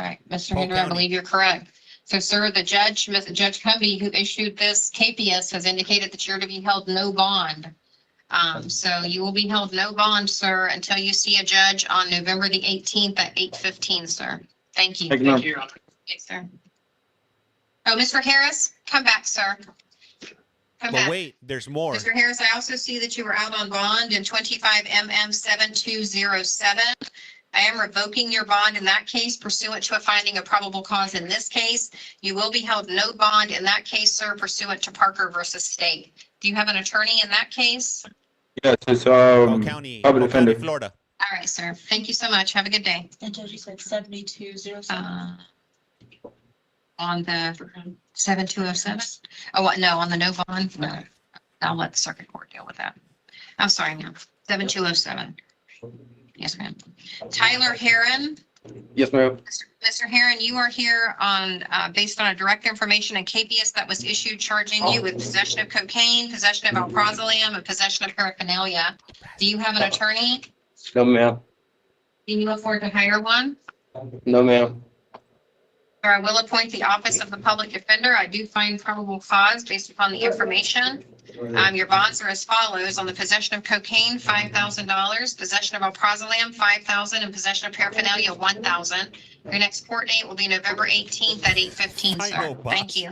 right, Mr. Polk Henry, I County. believe you're correct. So, sir, the judge, Judge Covey, who issued this KPS, has indicated that you're to be held no bond. So you will be held no bond, sir, until you see a judge on November the 18th at 8:15, sir. Thank you. Thank you, ma'am. Thank you, Your Honor. Yes, sir. Oh, Mr. Harris, come back, sir. Come But back. wait, there's more. Mr. Harris, I also see that you were out on bond in 25 MM 7207. I am revoking your bond in that case pursuant to a finding of probable cause in this case. You will be held no bond in that case, sir, pursuant to Parker versus State. Do you have an attorney in that case? Yes, it's Polk County, public Polk County, defender. Florida. All right, sir. Thank you so much. Have a good day. And Judge, you said 7207. On the 7207? Oh, what? No, on the no bond? No. I'll let the circuit court deal with that. I'm sorry, ma'am. 7207. Yes, ma'am. Tyler Heron. Yes, ma'am. Mr. Heron, you are here on, based on a direct information and KPS that was issued charging you with possession of cocaine, possession of alprazolam, and possession of paraphernalia. Do you have an attorney? No, ma'am. Do you afford to hire one? No, ma'am. Or I will appoint the office of the public defender. I do find probable cause based upon the information. Your bonds are as follows. On the possession of cocaine, $5,000, possession of alprazolam, $5,000, and possession of paraphernalia, $1,000. Your next court date will be November 18th at 8:15, I sir. know, boss. Thank you.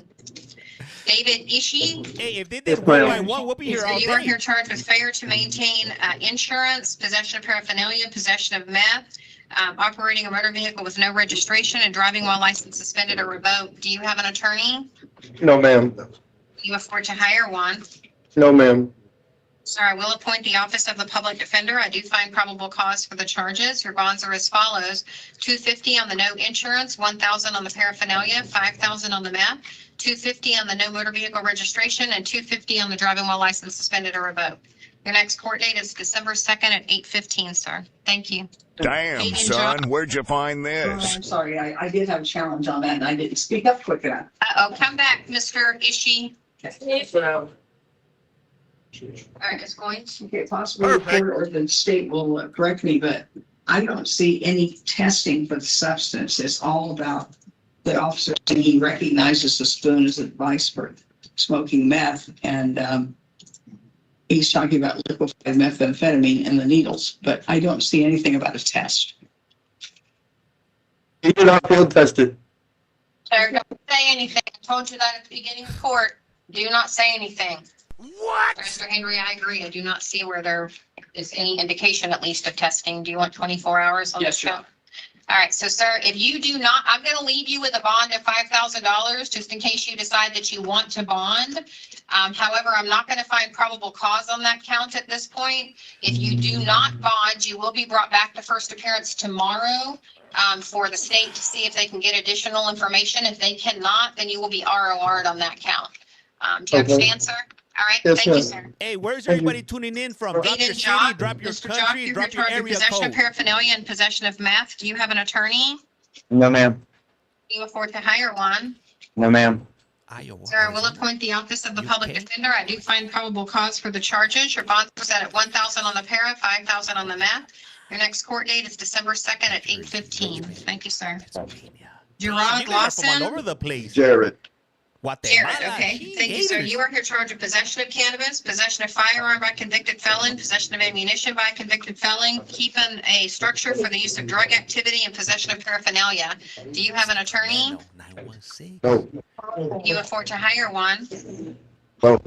David Ishii. Hey, if they Yes, did one ma'am. by one, we'll be here So all you are day. here charged with failure to maintain insurance, possession of paraphernalia, possession of meth, operating a motor vehicle with no registration, and driving while license suspended or revoked. Do you have an attorney? No, ma'am. Do you afford to hire one? No, ma'am. Sir, I will appoint the office of the public defender. I do find probable cause for the charges. Your bonds are as follows: $250 on the no insurance, $1,000 on the paraphernalia, $5,000 on the meth, $250 on the no motor vehicle registration, and $250 on the driving while license suspended or revoked. Your next court date is December 2nd at 8:15, sir. Thank you. Damn, Hayden son, John- where'd you find Oh, this? I'm sorry, I did have a challenge on that and I didn't speak up quick enough. Uh-oh, come back, Mr. Ishii. So, All right, it's going. okay, possibly the Perfect. court or the state will correct me, but I don't see any testing for the substance. It's all about the officer, and he recognizes the spoon as a device for smoking meth, and he's talking about liquefied methamphetamine and the needles, but I don't see anything about a test. He did not field tested. Sir, don't say anything. I told you that at the beginning of court. Do not say anything. What? Mr. Henry, I agree. I do not see where there is any indication, at least, of testing. Do you want 24 hours on Yes, this Your count? All right, so sir, if you do not, I'm going to leave you with a bond of $5,000 just in case you decide that you want to bond. However, I'm not going to find probable cause on that count at this point. If you do not bond, you will be brought back to first appearance tomorrow for the state to see if they can get additional information. If they cannot, then you will be ROR'd on that count. Do you Okay. understand, sir? All right, Yes, thank you, ma'am. sir. Hey, where's Thank you. everybody tuning in from? Drop your Aiden city, Jock, drop your Mr. Jock, country, you're drop here your charged with area possession of code. paraphernalia and possession of meth. Do you have an attorney? No, ma'am. Do you afford to hire one? No, ma'am. Iowa. Sir, I will appoint the office of the You public okay? defender. I do find probable cause for the charges. Your bond was set at $1,000 on the para, $5,000 on the meth. Your next court date is December 2nd at 8:15. Thank you, sir. Gerard You guys are from all Lawson. over the place. Jared. Guatemala. Jared, okay. Gee, Thank you, sir. haters. You are here charged with possession of cannabis, possession of firearm by convicted felon, possession of ammunition by convicted felon, keeping a structure for the use of drug activity, and possession of paraphernalia. Do you have an attorney? No, 916. No. You afford to hire one. Vote.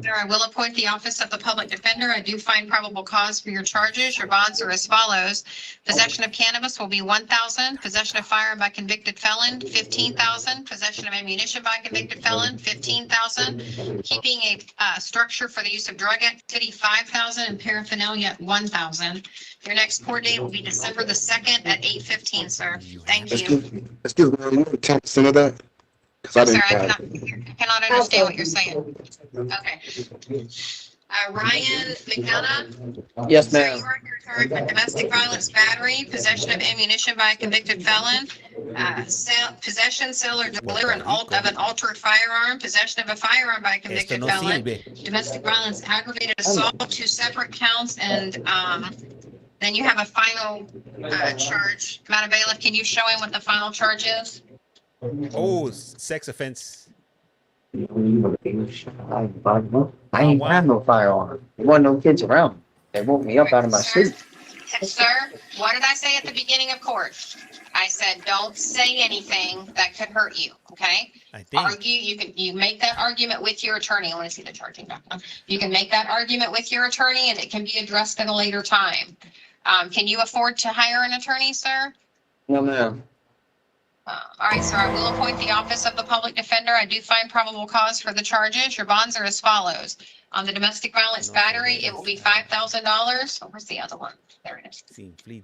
Sir, I will appoint the office of the public defender. I do find probable cause for your charges. Your bonds are as follows. Possession of cannabis will be 1,000. Possession of firearm by convicted felon, 15,000. Possession of ammunition by convicted felon, 15,000. Keeping a structure for the use of drug activity, 5,000, and paraphernalia at 1,000. Your next court date will be December the 2nd at 8:15, sir. Thank you. Excuse me, you want 10% of that? Because I I'm didn't sorry, have. I cannot understand what you're saying. Okay. Ryan McDonough? Yes, Sir, ma'am. you are here charged with domestic violence battery, possession of ammunition by a convicted felon, possession, sale, or deliver of an altered firearm, possession of a firearm by a convicted felon, domestic violence aggravated assault, 2 separate counts, and then you have a final charge. Madam Bailiff, can you show him what the final charge is? Oh, sex offense. I ain't have no firearm. There wasn't no kids around. They woke me up out of my sleep. Sir, what did I say at the beginning of court? I said, don't say anything that could hurt you, okay? I think. You make that argument with your attorney. I want to see the charging document. You can make that argument with your attorney and it can be addressed at a later time. Can you afford to hire an attorney, sir? No, ma'am. All right, sir, I will appoint the office of the public defender. I do find probable cause for the charges. Your bonds are as follows. On the domestic violence battery, it will be $5,000. Oh, where's the other one? There it is.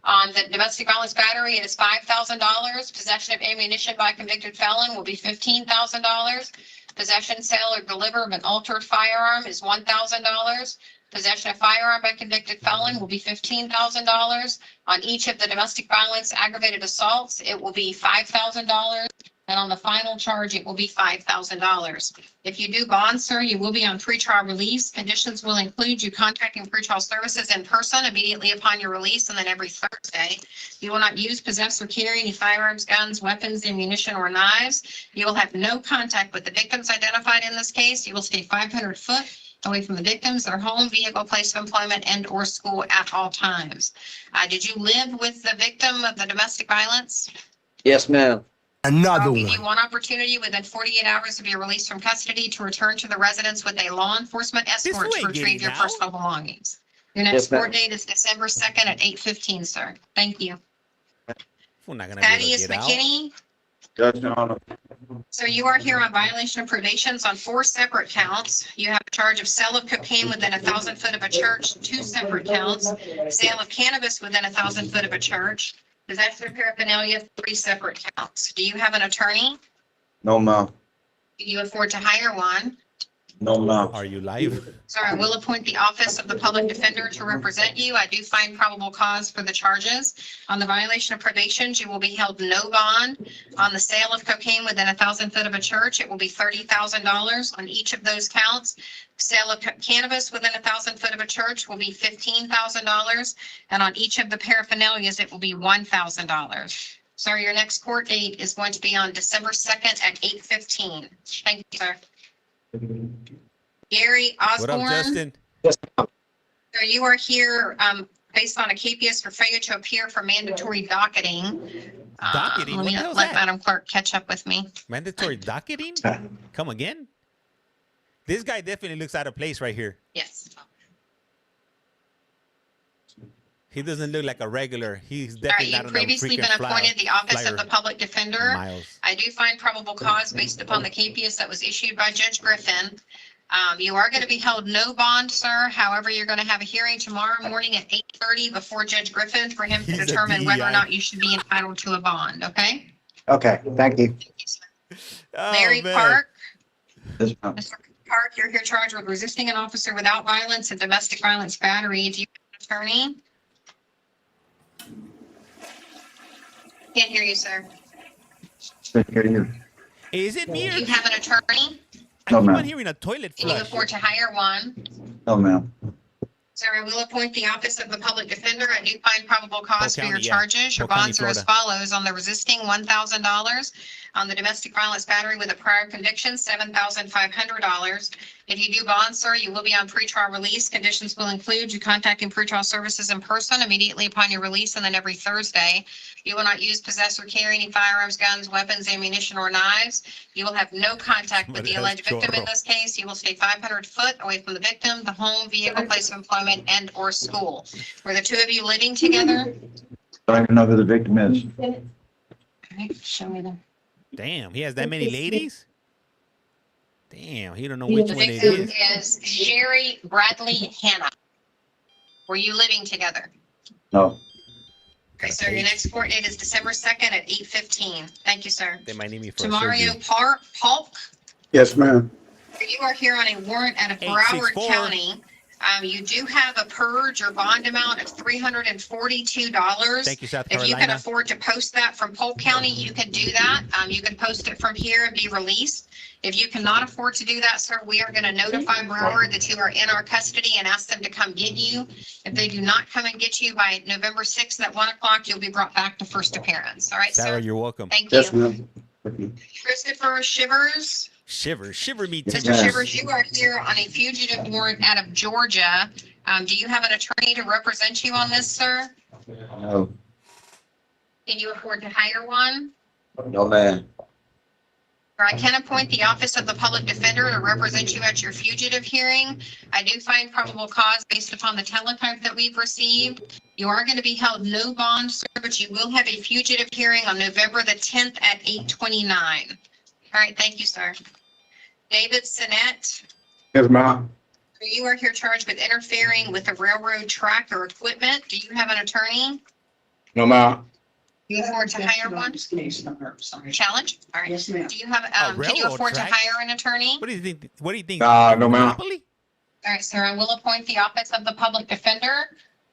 On the domestic violence battery, it is $5,000. Possession of ammunition by convicted felon will be $15,000. Possession, sale, or deliver of an altered firearm is $1,000. Possession of firearm by convicted felon will be $15,000. On each of the domestic violence aggravated assaults, it will be $5,000. And on the final charge, it will be $5,000. If you do bond, sir, you will be on pretrial release. Conditions will include you contacting pretrial services in person immediately upon your release and then every Thursday. You will not use, possess, or carry any firearms, guns, weapons, ammunition, or knives. You will have no contact with the victims identified in this case. You will stay 500 foot away from the victims, their home, vehicle, place of employment, and or school at all times. Did you live with the victim of the domestic violence? Yes, ma'am. Another I'll give you one. one opportunity within 48 hours of your release from custody to return to the residence with a law enforcement escort to retrieve your personal belongings. Your next Yes, ma'am. court date is December 2nd at 8:15, sir. Thank you. We're not gonna be able to Thaddeus get out. McKinney, Yes, Your Honor. sir, you are here on violation of probations on 4 separate counts. You have a charge of sale of cocaine within 1,000 foot of a church, 2 separate counts. Sale of cannabis within 1,000 foot of a church. Possession of paraphernalia, 3 separate counts. Do you have an attorney? No, ma'am. Can you afford to hire one? No, ma'am. Are you live? Sir, I will appoint the office of the public defender to represent you. I do find probable cause for the charges. On the violation of probations, you will be held no bond. On the sale of cocaine within 1,000 foot of a church, it will be $30,000 on each of those counts. Sale of cannabis within 1,000 foot of a church will be $15,000. And on each of the paraphernalias, it will be $1,000. Sir, your next court date is going to be on December 2nd at 8:15. Thank you, sir. Gary What up, Osborne, Justin? sir, you are here based on a KPS for failure to appear for mandatory docketing. Docketing? Let What me the hell's let that? Madam Clerk catch up with me. Mandatory docketing? Come again? This guy definitely looks out of place right here. Yes. He doesn't look like a regular. He's All right, definitely you've not on the previously been freaking appointed the office flyer of the public defender. miles. I do find probable cause based upon the KPS that was issued by Judge Griffin. You are going to be held no bond, sir. However, you're going to have a hearing tomorrow morning at 8:30 before Judge Griffin for him to He's a determine whether or DEI. not you should be entitled to a bond, okay? Okay, thank you. Oh, Larry man. Park, Yes, ma'am. Mr. Park, you're here charged with resisting an officer without violence and domestic violence battery. Do you have an attorney? Can't hear you, sir. Good to hear you. Is it me or Do you have an attorney? I No, keep ma'am. on hearing a toilet Can you flush? afford to hire one? No, ma'am. Sir, I will appoint the office of the public defender. I do find probable cause for your County, yeah. charges. Your Polk County, bonds are as Florida. follows. On the resisting, $1,000. On the domestic violence battery with a prior conviction, $7,500. If you do bond, sir, you will be on pretrial release. Conditions will include you contacting pretrial services in person immediately upon your release and then every Thursday. You will not use, possess, or carry any firearms, guns, weapons, ammunition, or knives. You will have no contact with the alleged victim in this case. You will stay 500 foot away from the victim, the home, vehicle, place of employment, and or school. Were the two of you living together? I don't even know who the victim is. All right, show me them. Damn, he has that many ladies? Damn, he don't know which The one it victim is. is Sherry Bradley Hanna. Were you living together? No. Okay, sir, your next court date is December 2nd at 8:15. Thank you, sir. They might need me for Tamario surgery. Polk, Yes, ma'am. you are here on a warrant out of Broward 864. County. You do have a purge or bond amount of $342. Thank you, South If you can Carolina. afford to post that from Polk County, you can do that. You can post it from here and be released. If you cannot afford to do that, sir, we are going to notify Broward that you are in our custody and ask them to come get you. If they do not come and get you by November 6th at 1 o'clock, you'll be brought back to first appearance. All right, Sarah, sir? you're welcome. Thank you. Yes, ma'am. Christopher Shivers. Shiver me Mr. timbers. Shivers, you are here on a fugitive warrant out of Georgia. Do you have an attorney to represent you on this, sir? No. Can you afford to hire one? No, ma'am. Or I can appoint the Office of the Public Defender to represent you at your fugitive hearing. I do find probable cause based upon the teletype that we've received. You are going to be held no bond, sir, but you will have a fugitive hearing on November the 10th at 8:29. All right, thank you, sir. David Sinet, Yes, ma'am. you are here charged with interfering with the railroad track or equipment. Do you have an attorney? No, ma'am. Do you afford to hire one? Sorry. Challenge? All right. Yes, ma'am. Do you have, can you railroad afford to track? hire an attorney? What do you think? What do you think? No, ma'am. Monopoly? All right, sir, I will appoint the Office of the Public Defender.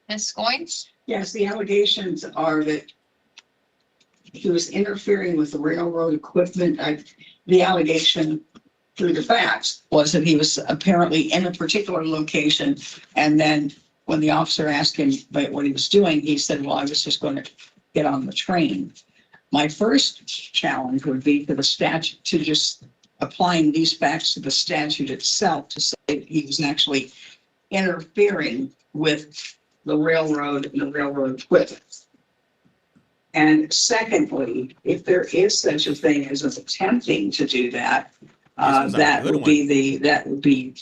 Ms. Goins? Yes, the allegations are that he was interfering with the railroad equipment. The allegation through the facts was that he was apparently in a particular location. And then when the officer asked him about what he was doing, he said, well, I was just going to get on the train. My first challenge would be to the statute, to just applying these facts to the statute itself to say that he was actually interfering with the railroad and the railroad equipment. And secondly, if there is such a thing as attempting to do that, that would be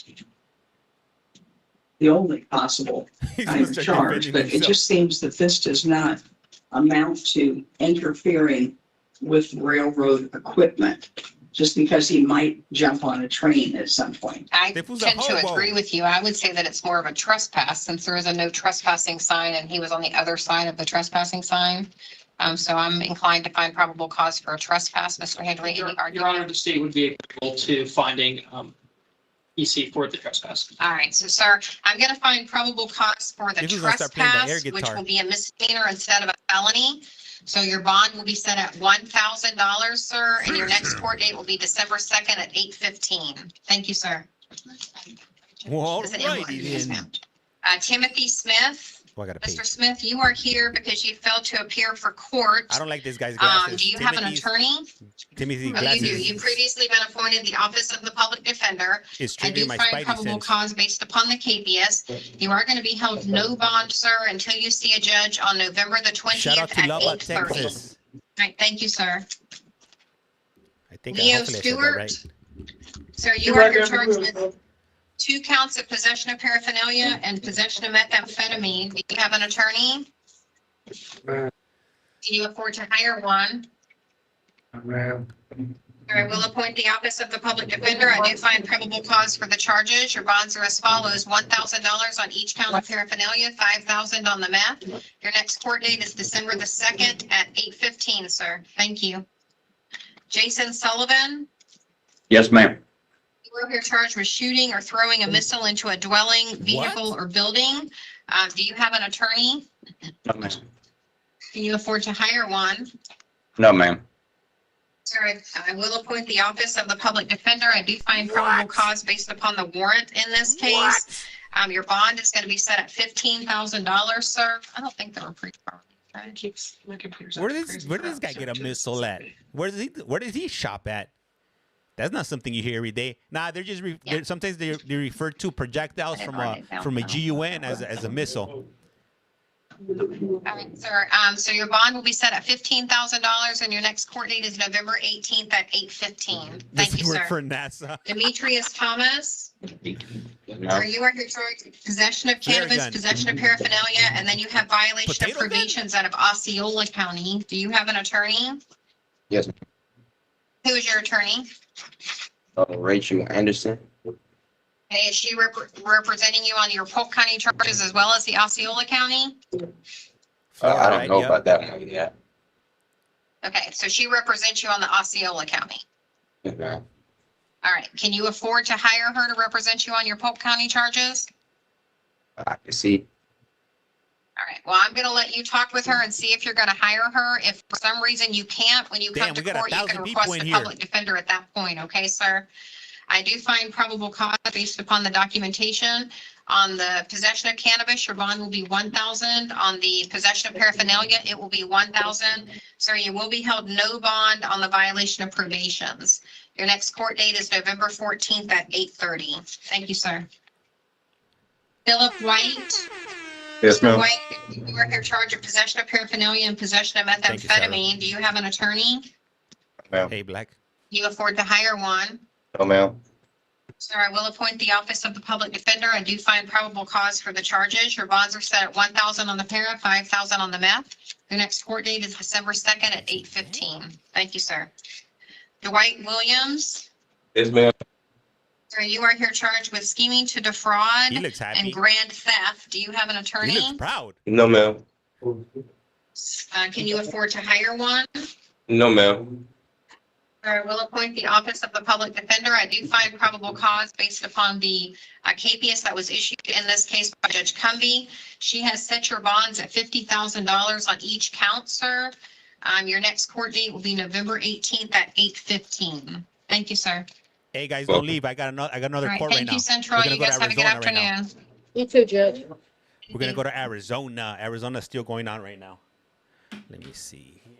the only possible kind of charge. But it just seems that this does not amount to interfering with railroad equipment, just because he might jump on a train at some point. I tend to agree with you. I would say that it's more of a trespass since there is a no trespassing sign and he was on the other side of the trespassing sign. So I'm inclined to find probable cause for a trespass. Mr. Henry, any Your argument? Honor, the state would be able to finding EC for the trespass. All right, so sir, I'm going to find probable cause for the This is gonna start playing the air trespass, which guitar. will be a misdemeanor instead of a felony. So your bond will be set at $1,000, sir, and your next court date will be December 2nd at 8:15. Thank you, sir. Well, Is it alrighty invoice? Yes, then. ma'am. Timothy Smith. Oh, I gotta pay. Mr. Smith, you are here because you failed to appear for court. I don't like this guy's glasses. Do you have an attorney? Timothy Oh, you glasses. do. You've previously been appointed the Office of the Public Defender. It's I do triggering my find spidey probable sense. cause based upon the KBS. You are going to be held no bond, sir, until you see a judge on November the 20th Shout out to at Lubbock, 8:30. Texas. All right, thank you, sir. I think Leo hopefully I said that Stewart. right. Sir, you are here charged with 2 counts of possession of paraphernalia and possession of methamphetamine. Do you have an attorney? Do you afford to hire one? I will appoint the Office of the Public Defender. I do find probable cause for the charges. Your bonds are as follows: $1,000 on each count of paraphernalia, $5,000 on the meth. Your next court date is December the 2nd at 8:15, sir. Thank you. Jason Sullivan, Yes, ma'am. you are here charged with shooting or throwing a missile into a dwelling, vehicle, or building. Do you have an attorney? No, ma'am. Can you afford to hire one? No, ma'am. Sir, I will appoint the Office of the Public Defender. I do find probable cause based upon the warrant in this case. Your bond is going to be set at $15,000, sir. I don't think they were pre-charged. Where does this guy get a missile at? Where does he shop at? That's not something you hear every day. Nah, they're just sometimes they refer to projectiles from a GUN as a missile. All right, sir. So your bond will be set at $15,000 and your next court date is November 18th at 8:15. Thank you, sir. For NASA. Demetrius Thomas, are you are here charged with possession of Flare cannabis, gun. possession of paraphernalia, and then you have violation Potato of gun? probations out of Osceola County. Do you have an attorney? Yes. Who is your attorney? Rachel Anderson. Okay, is she representing you on your Polk County charges as well as the Osceola County? I don't know about that one yet. Okay, so she represents you on the Osceola County. Yes, ma'am. All right, can you afford to hire her to represent you on your Polk County charges? I can see. All right, well, I'm gonna let you talk with her and see if you're gonna hire her. If for some reason you can't, when you come Damn, to we got court, you 1,000 can people request in a here. public defender at that point, okay, sir? I do find probable cause based upon the documentation. On the possession of cannabis, your bond will be $1,000. On the possession of paraphernalia, it will be $1,000. Sir, you will be held no bond on the violation of probations. Your next court date is November 14th at 8:30. Thank you, sir. Philip White. Yes, ma'am. White, you are here charged of possession of paraphernalia and possession of Thank you, Sarah. methamphetamine. Do you have an attorney? Ma'am. Hey, Black. You afford to hire one? No, ma'am. Sir, I will appoint the office of the public defender. I do find probable cause for the charges. Your bonds are set at $1,000 on the para, $5,000 on the meth. Your next court date is December 2nd at 8:15. Thank you, sir. Dwight Williams, Yes, ma'am. sir, you are here charged with scheming to defraud He looks happy. and grand theft. Do you have an He attorney? looks proud. No, ma'am. Can you afford to hire one? No, ma'am. I will appoint the office of the public defender. I do find probable cause based upon the capias that was issued in this case by Judge Cumby. She has set your bonds at $50,000 on each count, sir. Your next court date will be November 18th at 8:15. Thank you, sir. Hey guys, don't leave. I got another All right, court right thank now. you, Central. We're gonna You go to guys have a good Arizona right now. afternoon. You too, Judge. We're gonna go to Arizona. Arizona's still going on right now. Let me see here.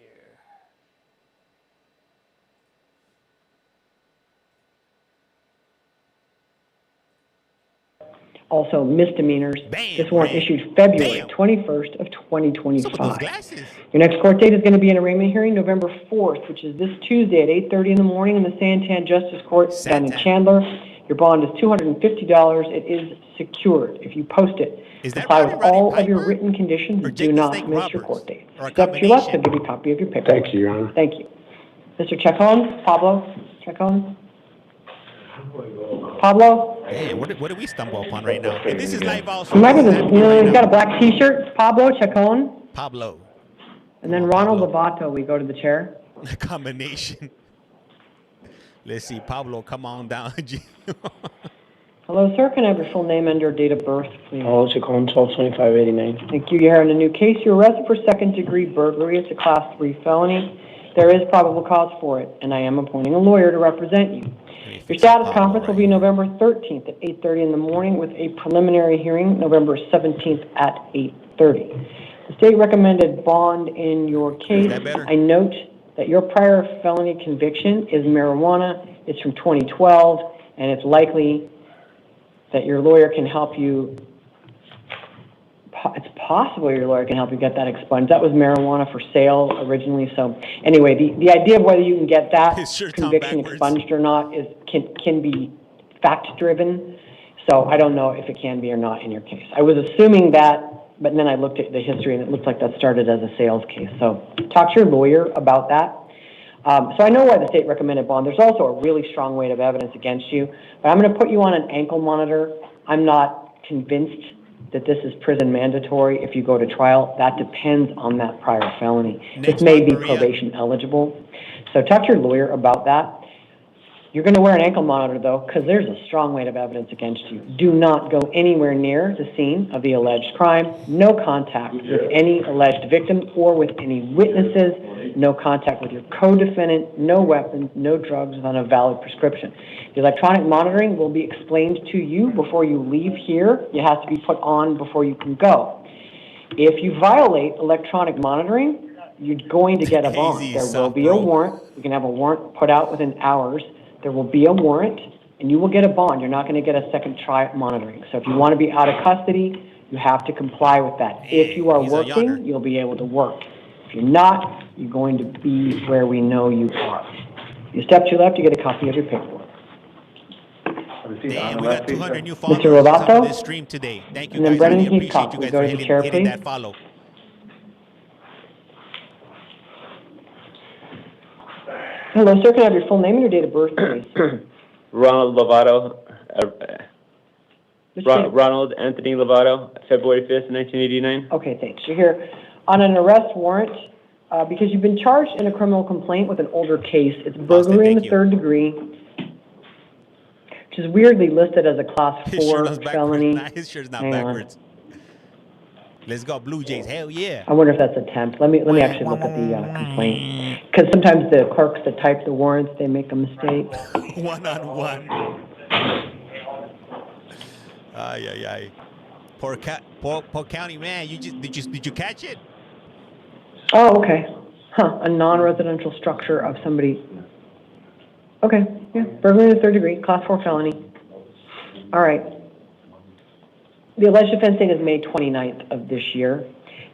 Also misdemeanors. Bam, This warrant man. issued February Damn. 21st of What's up with those 2025. glasses? Your next court date is going to be an arraignment hearing November 4th, which is this Tuesday at 8:30 in the morning in the Santan Justice Court down in Santan. Chandler. Your bond is $250. It is secured. If you post it, Is that comply with Roddy all of your Piper written conditions or and Jake do the not Snake miss your Roberts? court date. Or a Step to your left, I'll combination? give you a copy of your paper. Thank you, Your Honor. Thank you. Mr. Chacon, Pablo, Chacon? Pablo? Man, what did we stumble upon right now? And this is live also. You might This have, is happening you know, right he's now. got a black t-shirt. It's Pablo Chacon. Pablo. And then Ronald Lovato, we go to the chair. A combination. Let's see, Pablo, come on down. Hello, sir. Can I have your full name and your date of birth, please? Paulo Chacon, 122589. Thank you. You're here in a new case. You're arrested for second-degree burglary. It's a Class 3 felony. There is probable cause for it, and I am appointing a lawyer to represent you. Your status conference will be November 13th at 8:30 in the morning with a preliminary hearing November 17th at 8:30. The state recommended bond in your case. that better? I note that your prior felony conviction is marijuana. It's from 2012, and it's likely that your lawyer can help you. It's possible your lawyer can help you get that expunged. That was marijuana for sale originally. So anyway, the idea of whether you can get that His shirt on conviction backwards. expunged or not can be fact driven. So I don't know if it can be or not in your case. I was assuming that, but then I looked at the history and it looked like that started as a sales case. So talk to your lawyer about that. So I know why the state recommended bond. There's also a really strong weight of evidence against you, but I'm going to put you on an ankle monitor. I'm not convinced that this is prison mandatory if you go to trial. That depends on that prior felony. This may be probation eligible. So talk to your lawyer about that. You're going to wear an ankle monitor, though, because there's a strong weight of evidence against you. Do not go anywhere near the scene of the alleged crime. No contact with any alleged victim or with any witnesses. No contact with your co-defendant. No weapons, no drugs without a valid prescription. The electronic monitoring will be explained to you before you leave here. It has to be put on before you can go. If you violate electronic monitoring, you're going to get a bond. Easy, There will be a warrant. You can have a warrant put out within hours there will be a warrant, and you will get a bond. You're not going to get a second try monitoring. So if you want to be out of custody, you have to comply with that. If you are he's a yawner. working, you'll be able to work. If you're not, you're going to be where we know you are. You step to your left, you get a copy of your paperwork. Damn, we got 200 new followers Mr. just on Robato? this stream today. Thank you And then guys. Brennan Really Heathcock, appreciate you we guys go for to the chair, hitting please. that follow. Hello, sir, can I have your full name and your date of birth, please? Ronald Lovato, Mr. Ronald Anthony Lovato, February 5th, 1989. Okay, thanks. You're here on an arrest warrant because you've been charged in a criminal complaint with an older case. It's burglary in the third degree, which is weirdly listed as a class His shirt 4 is felony. backwards. Nah, his shirt's not Hang on. backwards. Let's go Blue Jays. Hell yeah. I wonder if that's attempt. Let me actually look at the complaint, because sometimes the clerks that type the warrants, they make a mistake. One-on-one. Ay, ay, ay. Poor County, man. Did you catch it? Oh, okay. A non-residential structure of somebody. Okay, yeah, burglary in the third degree, class 4 felony. All right. The alleged offense date is May 29th of this year.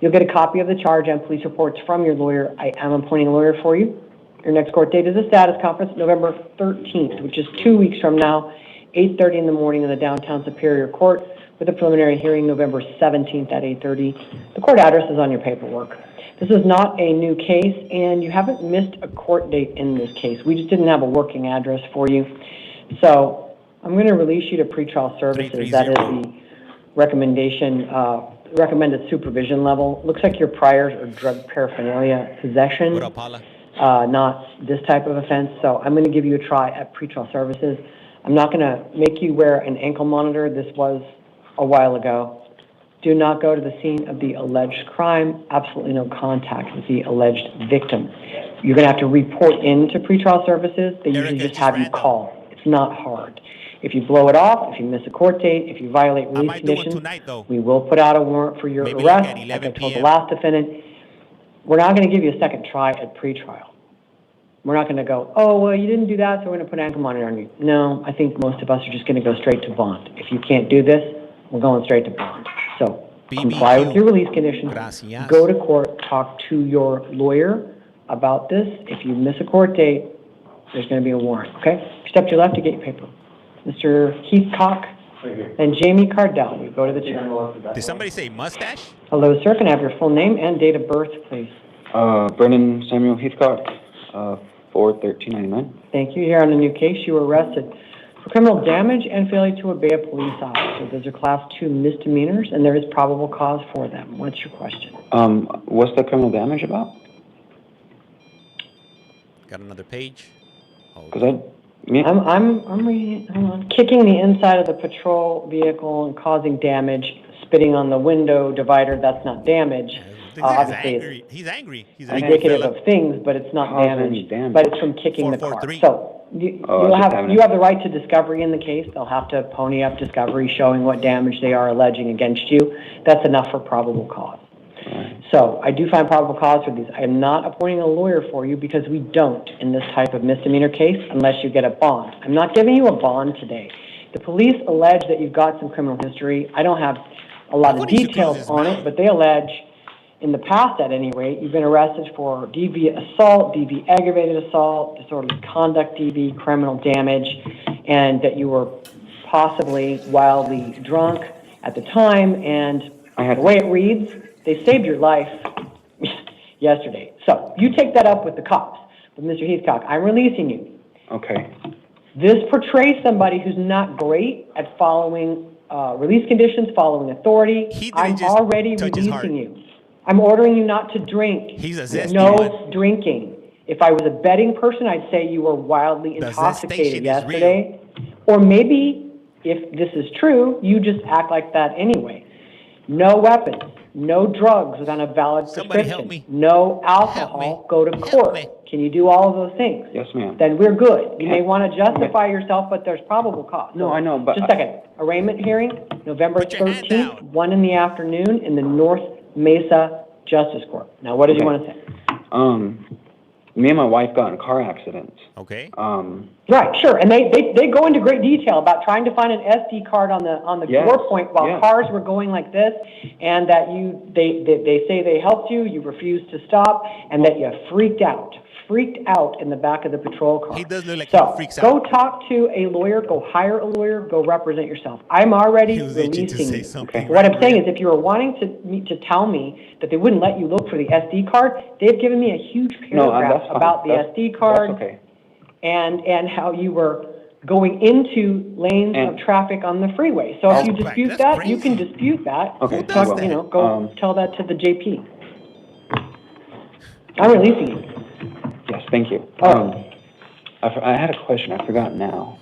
You'll get a copy of the charge and police reports from your lawyer. I am appointing a lawyer for you. Your next court date is a status conference, November 13th, which is 2 weeks from now, 8:30 in the morning in the downtown Superior Court, with a preliminary hearing November 17th at 8:30. The court address is on your paperwork. This is not a new case, and you haven't missed a court date in this case. We just didn't have a working address for you. So I'm going to release you to pretrial services. That is the recommended supervision level. Looks like your priors are drug paraphernalia possession, What up, Paula? not this type of offense. So I'm going to give you a try at pretrial services. I'm not going to make you wear an ankle monitor. This was a while ago. Do not go to the scene of the alleged crime. Absolutely no contact with the alleged victim. You're going to have to report into pretrial services. They usually just have you call. It's not hard. If you blow it off, if you miss a court date, if you violate release conditions, we will put out a warrant for your arrest. Like I told the last defendant, we're not going to give you a second try at pretrial. We're not going to go, oh, well, you didn't do that, so we're going to put ankle monitor on you. No, I think most of us are just going to go straight to bond. If you can't do this, we're going straight to bond. So comply with your release conditions. Go to court, talk to your lawyer about this. If you miss a court date, there's going to be a warrant, okay? Step to your left to get your paper. Mr. Heathcock and Jamie Cardell, you go to the chair. Did somebody say mustache? Hello, sir. Can I have your full name and date of birth, please? Brennan Samuel Heathcock, 4/13/99. Thank you. Here on a new case, you were arrested for criminal damage and failure to obey a police officer. Those are class 2 misdemeanors, and there is probable cause for them. What's your question? What's the criminal damage about? Got another page. Because I'm reading it. Hold on. Kicking the inside of the patrol vehicle and causing damage, spitting on the window divider, that's not damage. Obviously, it's He's angry. indicative of things, but it's not damage. But it's from kicking the car. 443. So you have the right to discovery in the case. They'll have to pony up discovery showing what damage they are alleging against you. That's enough for probable cause. So I do find probable cause for these. I am not appointing a lawyer for you because we don't in this type of misdemeanor case unless you get a bond. I'm not giving you a bond today. The police allege that you've got some criminal history. I don't have a lot of details on it, but they allege, in the past at any rate, you've been arrested for DV assault, DV aggravated assault, disorderly conduct DV, criminal damage, and that you were possibly wildly drunk at the time. And the way it reads, they saved your life yesterday. So you take that up with the cops. But Mr. Heathcock, I'm releasing you. Okay. This portrays somebody who's not great at following release conditions, following authority. I'm already releasing you. I'm ordering you not to drink. He's a zesty No drinking. If I was a betting person, I'd say you were wildly intoxicated yesterday. Or maybe, if this is true, you just act like that anyway. No weapons, no drugs without a valid prescription, no alcohol, go to court. Can you do all of those things? Yes, ma'am. Then we're good. You may want to justify yourself, but there's probable cause. No, I know, but Just a second. Arraignment hearing, November 13th, 1 in the afternoon in the North Mesa Justice Court. Now, what did you want to say? Me and my wife got in a car accident. Okay. Right, sure, and they go into great detail about trying to find an SD card on the Yes, door point while yeah. cars were going like this, and that they say they helped you, you refused to stop, and that you freaked out in the back of the patrol car. He does look like So, he freaks go out. talk to a lawyer, go hire a lawyer, go represent yourself. I'm already He was itching to releasing say you. something. What I'm saying is, if you were wanting to tell me that they wouldn't let you look for the SD card, they've given me a huge No, paragraph that's fine. about the SD card. That's okay. And how you were going into lanes of And- traffic on the freeway. So if you dispute That's that, you can crazy. dispute that. Okay, does I Talk, will. you know, go tell that to the JP. I'm releasing you. Yes, thank you. I had a question. I forgot now.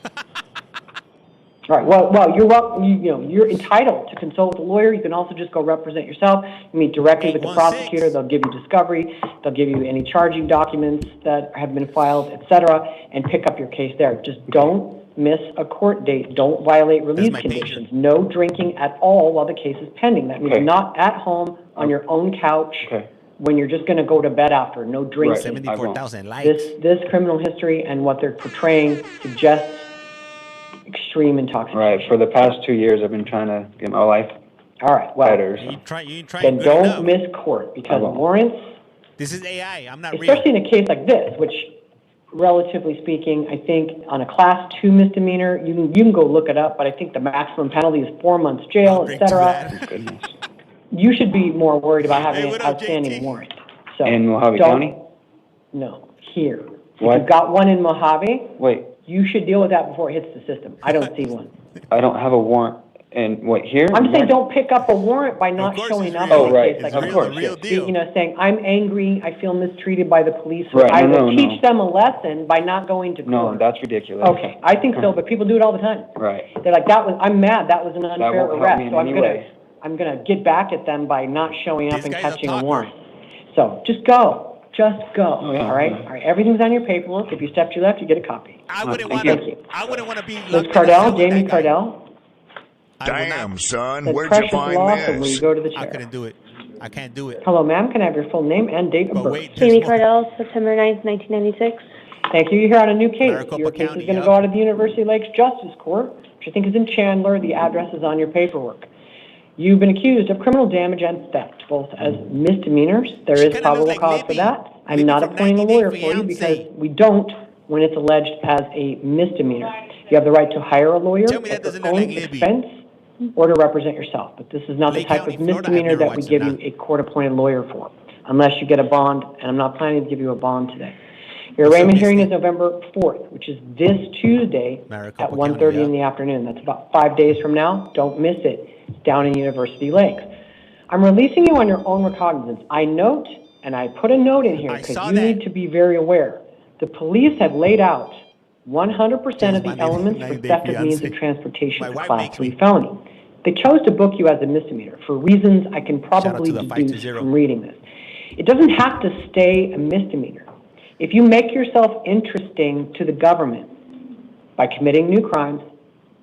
All right, well, you're welcome, you're entitled to consult with a lawyer. You can also just go represent yourself. You meet directly with the 816. prosecutor. They'll give you discovery. They'll give you any charging documents that have been filed, et cetera, and pick up your case there. Just don't miss a court date. Don't violate release my conditions. No drinking at all while the case is pending. That means Okay. not at home on your own couch Okay. when you're just going to go to bed after. No drinking. 74,000 likes. This criminal history and what they're portraying suggests extreme intoxication. Right. For the past 2 years, I've been trying to get my life All right, well, better. So. You ain't trying then good don't enough. miss court, because I won't. warrants, This is AI. I'm not real. especially in a case like this, which relatively speaking, I think on a class 2 misdemeanor, you can go look it up, but I think the maximum penalty is 4 months jail, et Drink to cetera. that. Goodness. You should be more worried about having Hey, an what up, outstanding JT? warrant. So In Mojave don't- County? No, here. If What? you've got one in Mojave, Wait, you should deal with that before it hits the system. I don't see one. I don't have a warrant. And what, here? I'm saying Where? don't pick up a warrant by not course showing it's up real. in Oh, a right. case like It's this. real, the real deal. You know, saying, I'm angry, I feel mistreated by the police. Right, I no, will no, teach no. them a lesson by not going to No, court. that's ridiculous. Okay, I think so, but people do it all the time. Right. They're like, I'm mad, that was an unfair won't help arrest, me in so any way. I'm gonna get back at them by not showing up This and guy's a catching a talker. warrant. So, just go, Oh, yeah, all right? okay. All right, everything's on your paperwork. If you step to your left, you get a copy. I wouldn't Thank want you. to. I wouldn't want to be. Liz locked in a Cardell, cell with Jamie that guy. Cardell, I would not. Damn, son, says where'd you Precious find Lawson, will you this? go to the I chair? couldn't do it. I can't do it. Hello, ma'am, can I have your full name and date of But birth? wait, there's Jamie more. Cardell, September 9th, 1996. Thank you. You're here on a new case. Maricopa Your case County, is going to yep. go out of the University Lakes Justice Court, which I think is in Chandler. The address is on your paperwork. You've been accused of criminal damage and theft, both as misdemeanors. There She is kinda probable looks like cause for Libby. that. I'm Libby not from appointing a 90 Day lawyer for you Fiancé. because we don't when it's alleged as a misdemeanor. You have the right to hire a lawyer Tell me that at your doesn't look own like Libby. expense or to represent yourself. But this is not the Lake type County, of Florida, I've misdemeanor never that we watched give it, you nah. a court-appointed lawyer for, unless you get a bond, and I'm not planning to give you a bond today. Your arraignment hearing is November 4th, which is this Tuesday Maricopa at County, 1:30 in yeah. the afternoon. That's about 5 days from now. Don't miss it. It's down in University Lakes. I'm releasing you on your own recognizance. I note, and I put a note in here I because saw you that. need to be very aware. The police have laid out 100% of Here's the my elements 90 for Day theft of means Fiancé. of transportation My for wife Class makes 3 me. felony. They chose to book you as a misdemeanor for reasons I can probably to the deduce 520. from reading this. It doesn't have to stay a misdemeanor. If you make yourself interesting to the government by committing new crimes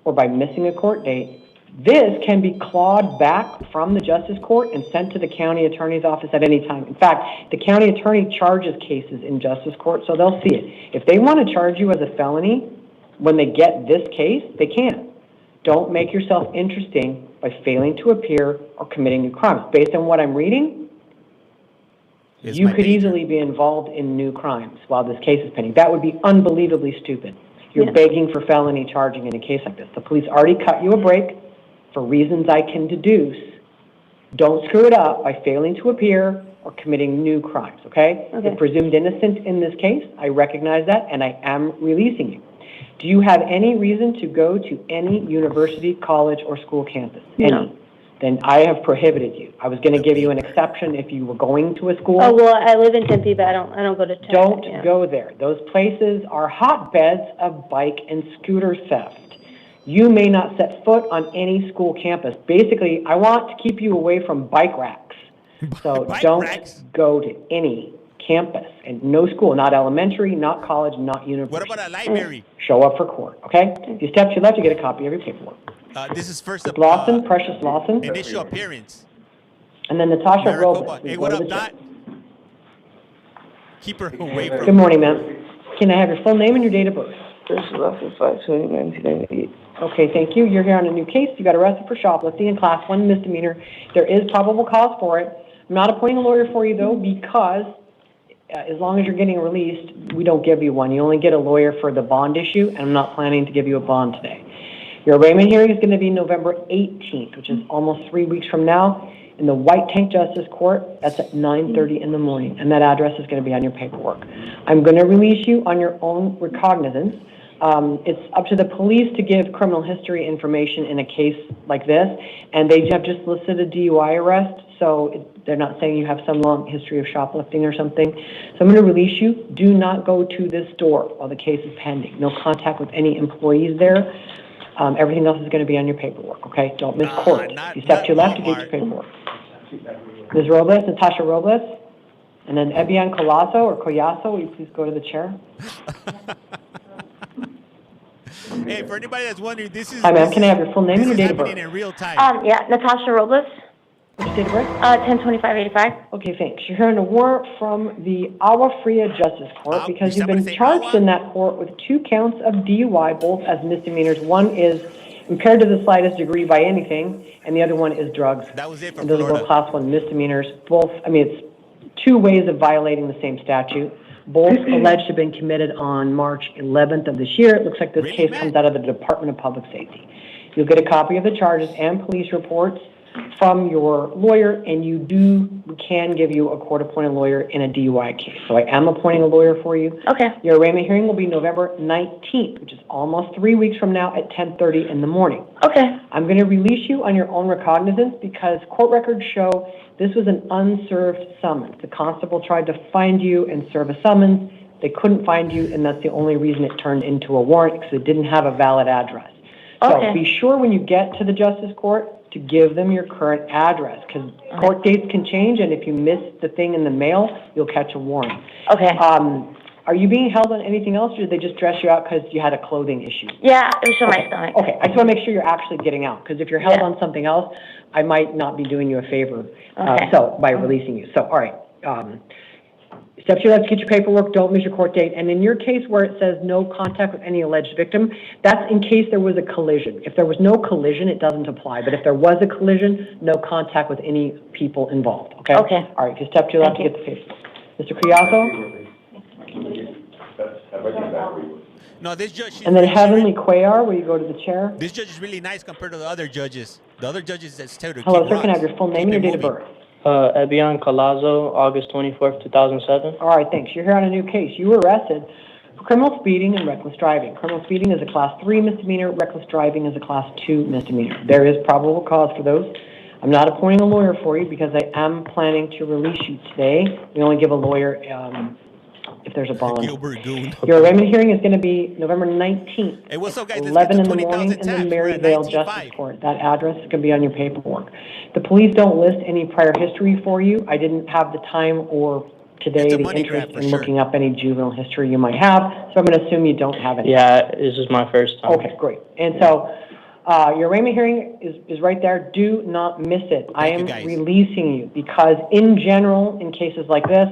or by missing a court date, this can be clawed back from the Justice Court and sent to the county attorney's office at any time. In fact, the county attorney charges cases in Justice Court, so they'll see it. If they want to charge you as a felony, when they get this case, they can. Don't make yourself interesting by failing to appear or committing new crimes. Based on what I'm reading, It's you my could pager. easily be involved in new crimes while this case is pending. That would be unbelievably stupid. You're Yeah. begging for felony charging in a case like this. The police already cut you a break for reasons I can deduce. Don't screw it up by failing to appear or committing new crimes, okay? Okay. You're presumed innocent in this case. I recognize that, and I am releasing you. Do you have any reason to go to any university, college, or school campus? No. Any? Then I have prohibited you. I was going to give you an exception if you were going to a school. Oh, well, I live in Tempe, but I don't go to Tempe. Don't yeah. go there. Those places are hotbeds of bike and scooter theft. You may not set foot on any school campus. Basically, I want to keep you away from bike racks. So Bike don't racks? go to any campus and no school, not elementary, not college, not university. What about a library? Show up for court, okay? If you step to your left, you get a copy of your paperwork. This is first It's Lawson, Precious Lawson, initial appearance. and then Natasha Maricopa. Robles. Hey, Go what to up, the chair. Dot? Keep her away from. Good morning, ma'am. Can I have your full name and your date of birth? This is off of 5/20/1998. Okay, thank you. You're here on a new case. You got arrested for shoplifting in class 1 misdemeanor. There is probable cause for it. I'm not appointing a lawyer for you though, because as long as you're getting released, we don't give you one. You only get a lawyer for the bond issue, and I'm not planning to give you a bond today. Your arraignment hearing is going to be November 18th, which is almost 3 weeks from now, in the White Tank Justice Court. That's at 9:30 in the morning, and that address is going to be on your paperwork. I'm going to release you on your own recognizance. It's up to the police to give criminal history information in a case like this, and they have just listed a DUI arrest, so they're not saying you have some long history of shoplifting or something. So I'm going to release you. Do not go to this door while the case is pending. No contact with any employees there. Everything else is going to be on your paperwork, okay? Don't miss court. If you step to your left, you get your paperwork. Ms. Robles, Natasha Robles, and then Ebian Colasso or Collazo, will you please go to the chair? Hey, for anybody that's wondering, this is. Hi, ma'am. Can I have your full name and your This is date of birth? happening in real time. Yeah, Natasha Robles, What's your date of birth? 10/25/85. Okay, thanks. You're hearing a warrant from the Agua Fria Justice Court because you've been charged in that court with 2 counts of DUI, both as misdemeanors. One is impaired to the slightest degree by anything, and the other one is drugs. That was it for And those are Florida. both class 1 misdemeanors. Both, I mean, it's 2 ways of violating the same statute. Both alleged to have been committed on March 11th of this year. It looks like this case comes out of the Department of Public Safety. You'll get a copy of the charges and police reports from your lawyer, and we can give you a court-appointed lawyer in a DUI case. So I am appointing a lawyer for you. Okay. Your arraignment hearing will be November 19th, which is almost 3 weeks from now at 10:30 in the morning. Okay. I'm going to release you on your own recognizance because court records show this was an unserved summons. The constable tried to find you and serve a summons. They couldn't find you, and that's the only reason it turned into a warrant, because it didn't have a valid address. So Okay. be sure when you get to the Justice Court to give them your current address, because court dates can change, and if you miss the thing in the mail, you'll catch a warrant. Okay. Are you being held on anything else, or did they just dress you out because you had a clothing issue? Yeah, it was on my stomach. Okay, I just want to make sure you're actually getting out, because if you're held Yeah. on something else, I might not be doing you a favor, Okay. by releasing you. So, all right. Steps you have to get your paperwork, don't miss your court date. And in your case where it says no contact with any alleged victim, that's in case there was a collision. If there was no collision, it doesn't apply. But if there was a collision, no contact with any people involved, okay? Okay. All right, if you step to your left to get the paperwork. Mr. Criazo? No, this judge. And then Heavenly Cuellar, will you go to the chair? This judge is really nice compared to the other judges. The other judges that's tell her to Hello, keep sir, can I have rocks. your full name and your Keep date it of moving. birth? Ebian Colazo, August 24th, 2007. All right, thanks. You're here on a new case. You were arrested for criminal speeding and reckless driving. Criminal speeding is a class 3 misdemeanor. Reckless driving is a class 2 misdemeanor. There is probable cause for those. I'm not appointing a lawyer for you because I am planning to release you today. We only give a lawyer if there's a bond. Gilbert Goon. Your arraignment hearing is going to be November 19th. Hey, what's up, guys? Let's 11 get in to the morning 20,000 in the taps. We're at Maryvale 19.5. Justice Court. That address is going to be on your paperwork. The police don't list any prior history for you. I didn't have the time or today It's a the money grab interest for in sure. looking up any juvenile history you might have, so I'm going to assume you don't have any. Yeah, this is my first time. Okay, great. And so your arraignment hearing is right there. Do not miss it. I Thank you, am guys. releasing you because in general, in cases like this,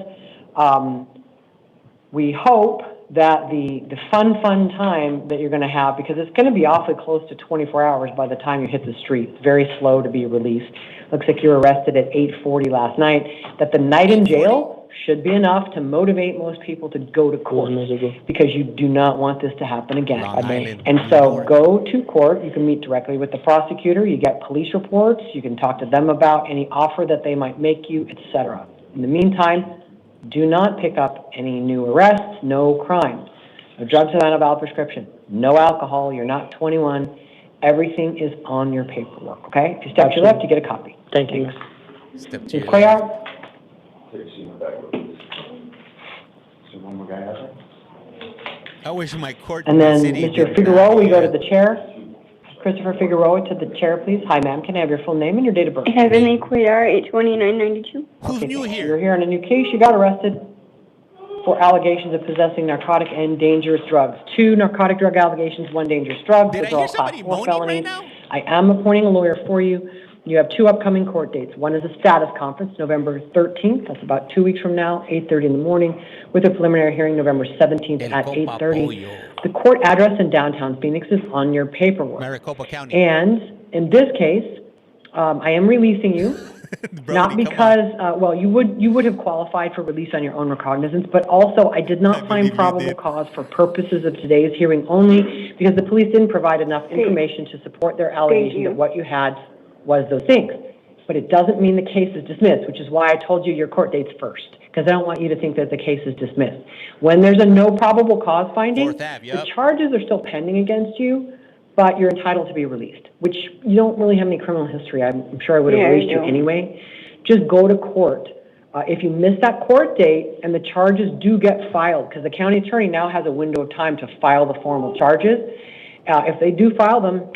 we hope that the fun time that you're going to have, because it's going to be awfully close to 24 hours by the time you hit the street. It's very slow to be released. Looks like you were arrested at 8:40 last night. That the night in jail should be enough to motivate most people to go to court, because you do not want this to happen again. Long Island, And New so York. go to court. You can meet directly with the prosecutor. You get police reports. You can talk to them about any offer that they might make you, etc. In the meantime, do not pick up any new arrests, no crimes, no drugs without a valid prescription, no alcohol, you're not 21. Everything is on your paperwork, okay? If you step to your left, you get a copy. Thank you. Step to Ms. your left. Cuellar? I wish my court And then city Mr. did Figueroa, not we go to yet. the chair. Christopher Figueroa to the chair, please. Hi, ma'am. Can I have your full name and your date of birth? Heavenly Cuellar, 8/29/92. Who's new here? You're here on a new case. You got arrested for allegations of possessing narcotic and dangerous drugs. 2 narcotic drug allegations, 1 dangerous drug. Did I Those are hear all class somebody 4 moaning felonies. right now? I am appointing a lawyer for you. You have 2 upcoming court dates. One is a status conference, November 13th. That's about 2 weeks from now, 8:30 in the morning, with a preliminary hearing November 17th at 8:30. The court address in downtown Phoenix is on your paperwork. Maricopa County. And in this case, I am releasing you, not because, well, you would have qualified for release on your own recognizance, but also I did not find probable cause for purposes of today's hearing only because the police didn't provide enough information to support their allegation that what you had was those things. But it doesn't mean the case is dismissed, which is why I told you your court date's first, because I don't want you to think that the case is dismissed. When there's a no probable cause finding, the charges are still pending against you, but you're entitled to be released, which you don't really have any criminal history. I'm sure I would have released you anyway. Just go to court. If you miss that court date and the charges do get filed, because the county attorney now has a window of time to file the formal charges, if they do file them,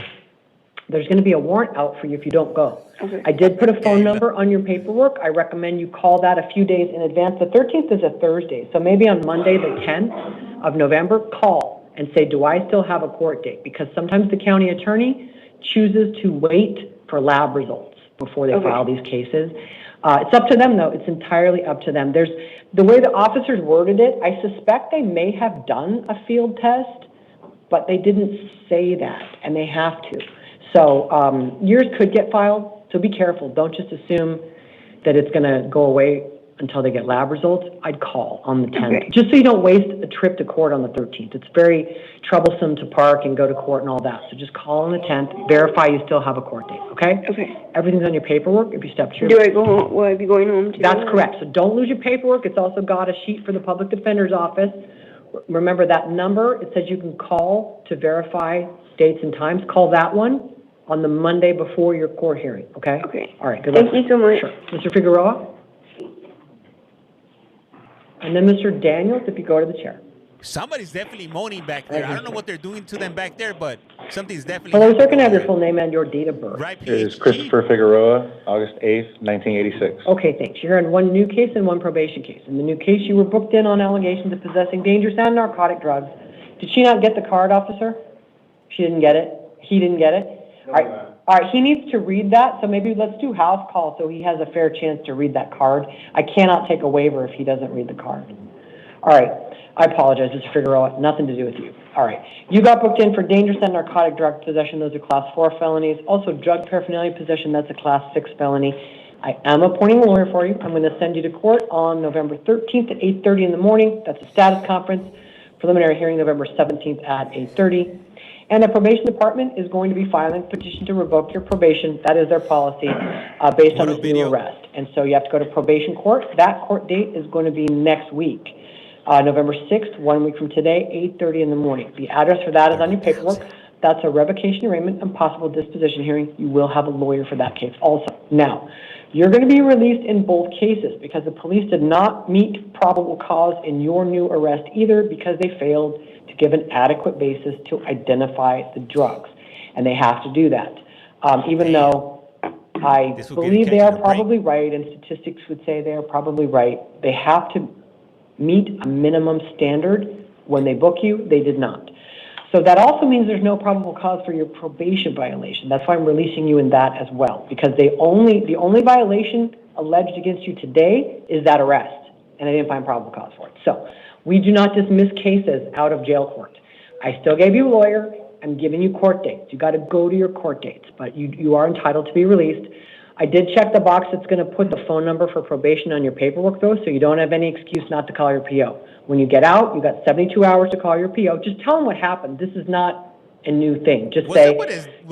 there's going to be a warrant out for you if you don't go. Okay. I did put a phone number on your paperwork. I recommend you call that a few days in advance. The 13th is a Thursday, so maybe on Monday the 10th of November, call and say, do I still have a court date? Because sometimes the county attorney chooses to wait for lab results before they file these cases. It's up to them, though. It's entirely up to them. There's the way the officers worded it, I suspect they may have done a field test, but they didn't say that, and they have to. So yours could get filed, so be careful. Don't just assume that it's going to go away until they get lab results. I'd call on the 10th, just so you don't waste a trip to court on the 13th. It's very troublesome to park and go to court and all that. So just call on the 10th, verify you still have a court date, okay? Okay. Everything's on your paperwork if you step through. Do I go home? Will I be going home today? That's correct. So don't lose your paperwork. It's also got a sheet for the public defender's office. Remember that number. It says you can call to verify dates and times. Call that one on the Monday before your court hearing, okay? Okay. All right, good luck. Thank you so much. Sure. Mr. Figueroa? And then Mr. Daniels, if you go to the chair. Somebody's definitely moaning back there. I don't know what they're doing to them back there, but something's definitely. Well, they're going to have your full name and your date of birth. Right, It is Christopher Figueroa, August 8th, 1986. Okay, thanks. You're in one new case and one probation case. In the new case, you were booked in on allegations of possessing dangerous and narcotic drugs. Did she not get the card, officer? She didn't get it? He didn't get it? All right, he needs to read that, so maybe let's do house call so he has a fair chance to read that card. I cannot take a waiver if he doesn't read the card. All right, I apologize, Mr. Figueroa, nothing to do with you. All right, you got booked in for dangerous and narcotic drug possession. Those are class 4 felonies. Also, drug paraphernalia possession, that's a class 6 felony. I am appointing a lawyer for you. I'm going to send you to court on November 13th at 8:30 in the morning. That's a status conference. Preliminary hearing November 17th at 8:30. And the probation department is going to be filing a petition to revoke your probation. That is their policy based on this new arrest. And so you have to go to probation court. That court date is going to be next week, November 6th, 1 week from today, 8:30 in the morning. The address for that is on your paperwork. That's a revocation arraignment and possible disposition hearing. You will have a lawyer for that case also. Now, you're going to be released in both cases because the police did not meet probable cause in your new arrest either because they failed to give an adequate basis to identify the drugs. And they have to do that. Even though I believe they are probably right, and statistics would say they are probably right, they have to meet a minimum standard. When they book you, they did not. So that also means there's no probable cause for your probation violation. That's why I'm releasing you in that as well, because the only violation alleged against you today is that arrest, and I didn't find probable cause for it. So we do not dismiss cases out of jail court. I still gave you a lawyer. I'm giving you court dates. You got to go to your court dates, but you are entitled to be released. I did check the box that's going to put the phone number for probation on your paperwork, though, so you don't have any excuse not to call your PO. When you get out, you got 72 hours to call your PO. Just tell them what happened. This is not a new thing. Just say,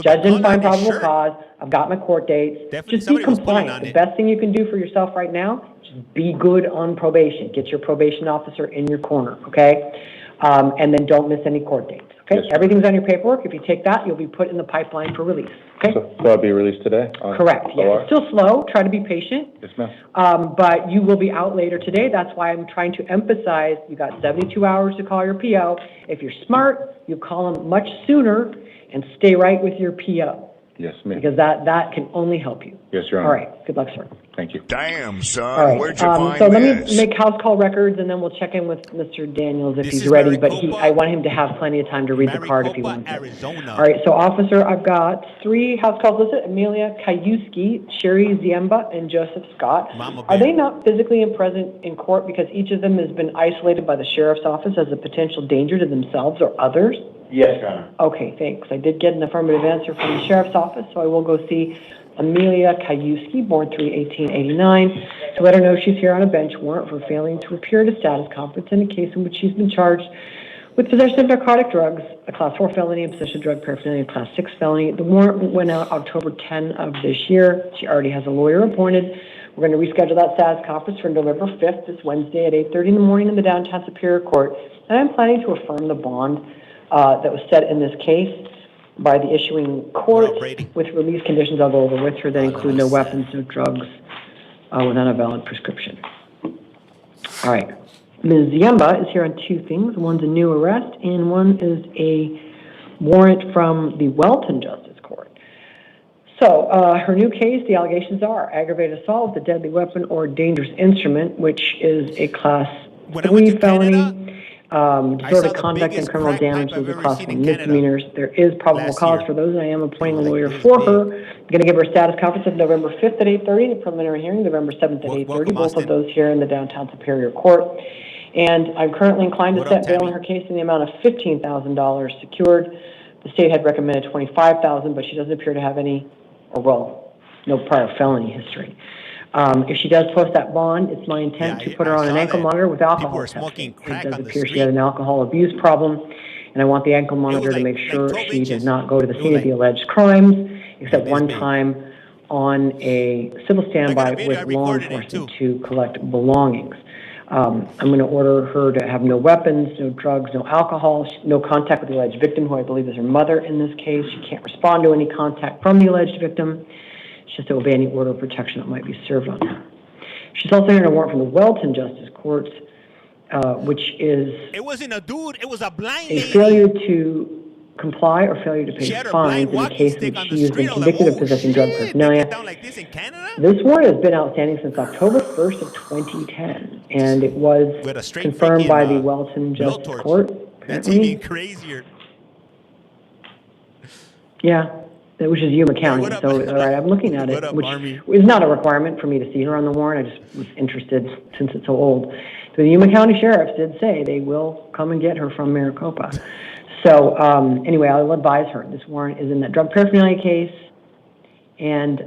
judge didn't find probable cause. I've got my court dates. Just be compliant. The best thing you can do for yourself right now, just be good on probation. Get your probation officer in your corner, okay? And then don't miss any court dates, okay? Yes, everything's on your paperwork. If you take that, you'll be put in the pipeline for release, okay? So I'll be released today? Correct, yeah. It's still slow. Try to be patient. Yes, ma'am. But you will be out later today. That's why I'm trying to emphasize you got 72 hours to call your PO. If you're smart, you call them much sooner and stay right with your PO. Yes, ma'am. Because that can only help you. Yes, Your All Honor. right, good luck, sir. Thank you. Damn, All son, right, where'd you find so let this? me make house call records, and then we'll check in with Mr. Daniels if This he's is ready, but Maricopa. I want him to have plenty of time to read the card if he Maricopa, wants it. Arizona. All right, so officer, I've got 3 house calls listed: Amelia Kayuski, Sherry Ziemba, and Joseph Scott. Mama Are Bear. they not physically present in court because each of them has been isolated by the sheriff's office as a potential danger to themselves or others? Yes, Your Honor. Okay, thanks. I did get an affirmative answer from the sheriff's office, so I will go see Amelia Kayuski, born 3/18/89, to let her know she's here on a bench warrant for failing to appear at a status conference in a case in which she's been charged with possession of narcotic drugs, a Class 4 felony, and possession of drug paraphernalia, a Class 6 felony. The warrant went out October 10 of this year. She already has a lawyer appointed. We're going to reschedule that status conference for November 5th, this Wednesday at 8:30 in the morning in the downtown Superior Court. And I'm planning to affirm the bond that was set in this case by the issuing court with release conditions I'll go over with her that include no weapons, no drugs, without a valid prescription. All right. Ms. Ziemba is here on 2 things. One's a new arrest, and one is a warrant from the Welton Justice Court. So, her new case, the allegations are aggravated assault with a deadly weapon or dangerous instrument, which is a Class 3 felony. Disorderly conduct and criminal damage, those are Class 1 misdemeanors. There is probable cause for those, and I am appointing a lawyer for her. I'm going to give her a status conference of November 5th at 8:30, the preliminary hearing, November 7th at 8:30, both of those here in the downtown Superior Court. And I'm currently inclined to set bail in her case in the amount of $15,000 secured. The state had recommended $25,000, but she doesn't appear to have any, or well, no prior felony history. If she does post that bond, it's my intent to put her on an ankle monitor with alcohol testing. It does appear she had an alcohol abuse problem, and I want the ankle monitor to make sure she does not go to the scene of the alleged crimes, except one time on a civil standby with law enforcement to collect belongings. I'm going to order her to have no weapons, no drugs, no alcohol, no contact with the alleged victim, who I believe is her mother in this case. She can't respond to any contact from the alleged victim. She has to obey any order of protection that might be served on her. She's also hearing a warrant from the Welton Justice Court, which is It wasn't a dude, it was a blind a lady. failure to comply or failure to pay fines in the case in which she has been convicted of possessing drug paraphernalia. This warrant has been outstanding since October 1st of 2010, and it was confirmed by the Welton Justice Court. That's apparently. even crazier. Yeah, which is Yuma County. So, all right, I'm looking at it, which is not a requirement for me to see her on the warrant. I just was interested since it's so old. The Yuma County Sheriffs did say they will come and get her from Maricopa. So, anyway, I'll advise her. This warrant is in that drug paraphernalia case. And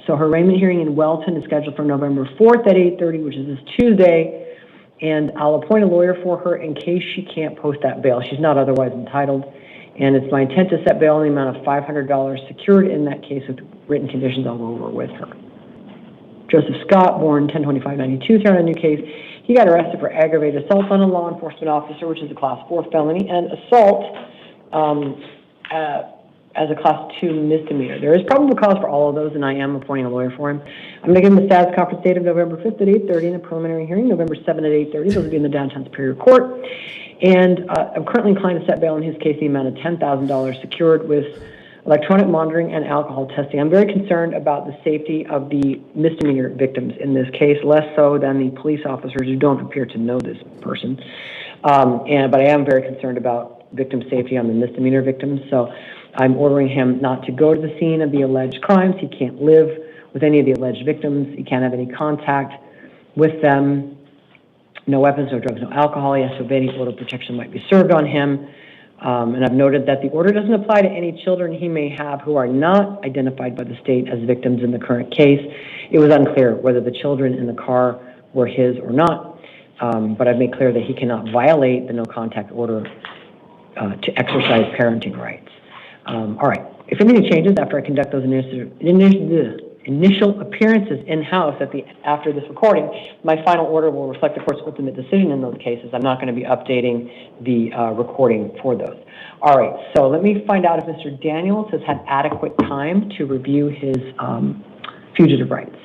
so her arraignment hearing in Welton is scheduled for November 4th at 8:30, which is this Tuesday. And I'll appoint a lawyer for her in case she can't post that bail. She's not otherwise entitled. And it's my intent to set bail in the amount of $500 secured in that case with written conditions I'll go over with her. Joseph Scott, born 10/25/92, here on a new case. He got arrested for aggravated assault on a law enforcement officer, which is a Class 4 felony, and assault as a Class 2 misdemeanor. There is probable cause for all of those, and I am appointing a lawyer for him. I'm going to give him the status conference date of November 5th at 8:30 in the preliminary hearing, November 7th at 8:30. Those will be in the downtown Superior Court. And I'm currently inclined to set bail in his case the amount of $10,000 secured with electronic monitoring and alcohol testing. I'm very concerned about the safety of the misdemeanor victims in this case, less so than the police officers who don't appear to know this person. But I am very concerned about victim safety on the misdemeanor victims. So I'm ordering him not to go to the scene of the alleged crimes. He can't live with any of the alleged victims. He can't have any contact with them. No weapons, no drugs, no alcohol. He has to obey any order of protection might be served on him. And I've noted that the order doesn't apply to any children he may have who are not identified by the state as victims in the current case. It was unclear whether the children in the car were his or not. But I've made clear that he cannot violate the no contact order to exercise parenting rights. All right. If anything changes after I conduct those initial appearances in-house after this recording, my final order will reflect the court's ultimate decision in those cases. I'm not going to be updating the recording for those. All right, so let me find out if Mr. Daniels has had adequate time to review his fugitive rights.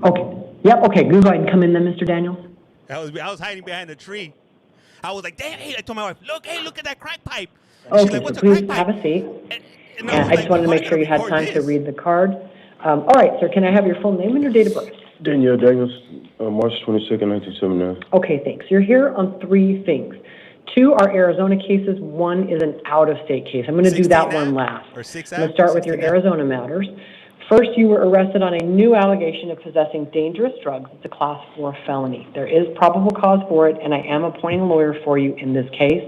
Okay. Yep, okay, go ahead and come in then, Mr. Daniels. I was hiding behind a tree. I was like, damn, hey, I told my wife, look at that crack pipe. Okay, so please have a seat. And I just wanted to make sure you had time to read the card. All right, sir, can I have your full name and your date of birth? Danielle Daniels, March 22nd, 1979. Okay, thanks. You're here on 3 things. 2 are Arizona cases. 1 is an out-of-state case. I'm going to do that one last. Or 6 I'm going to start with your Arizona matters. First, you were arrested on a new allegation of possessing dangerous drugs. It's a Class 4 felony. There is probable cause for it, and I am appointing a lawyer for you in this case.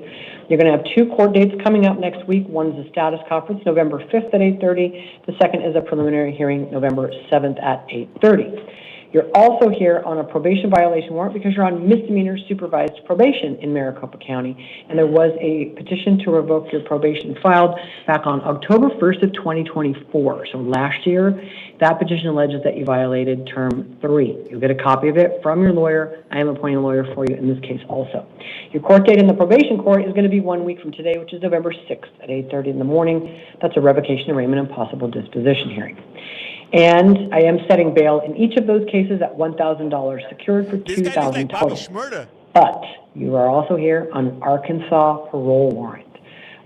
You're going to have 2 court dates coming up next week. One is a status conference, November 5th at 8:30. The second is a preliminary hearing, November 7th at 8:30. You're also here on a probation violation warrant because you're on misdemeanor supervised probation in Maricopa County, and there was a petition to revoke your probation filed back on October 1st of 2024. So last year, that petition alleges that you violated term 3. You'll get a copy of it from your lawyer. I am appointing a lawyer for you in this case also. Your court date in the probation court is going to be 1 week from today, which is November 6th at 8:30 in the morning. That's a revocation, arraignment, and possible disposition hearing. And I am setting bail in each of those cases at $1,000 secured for $2,000 total. But you are also here on an Arkansas parole warrant.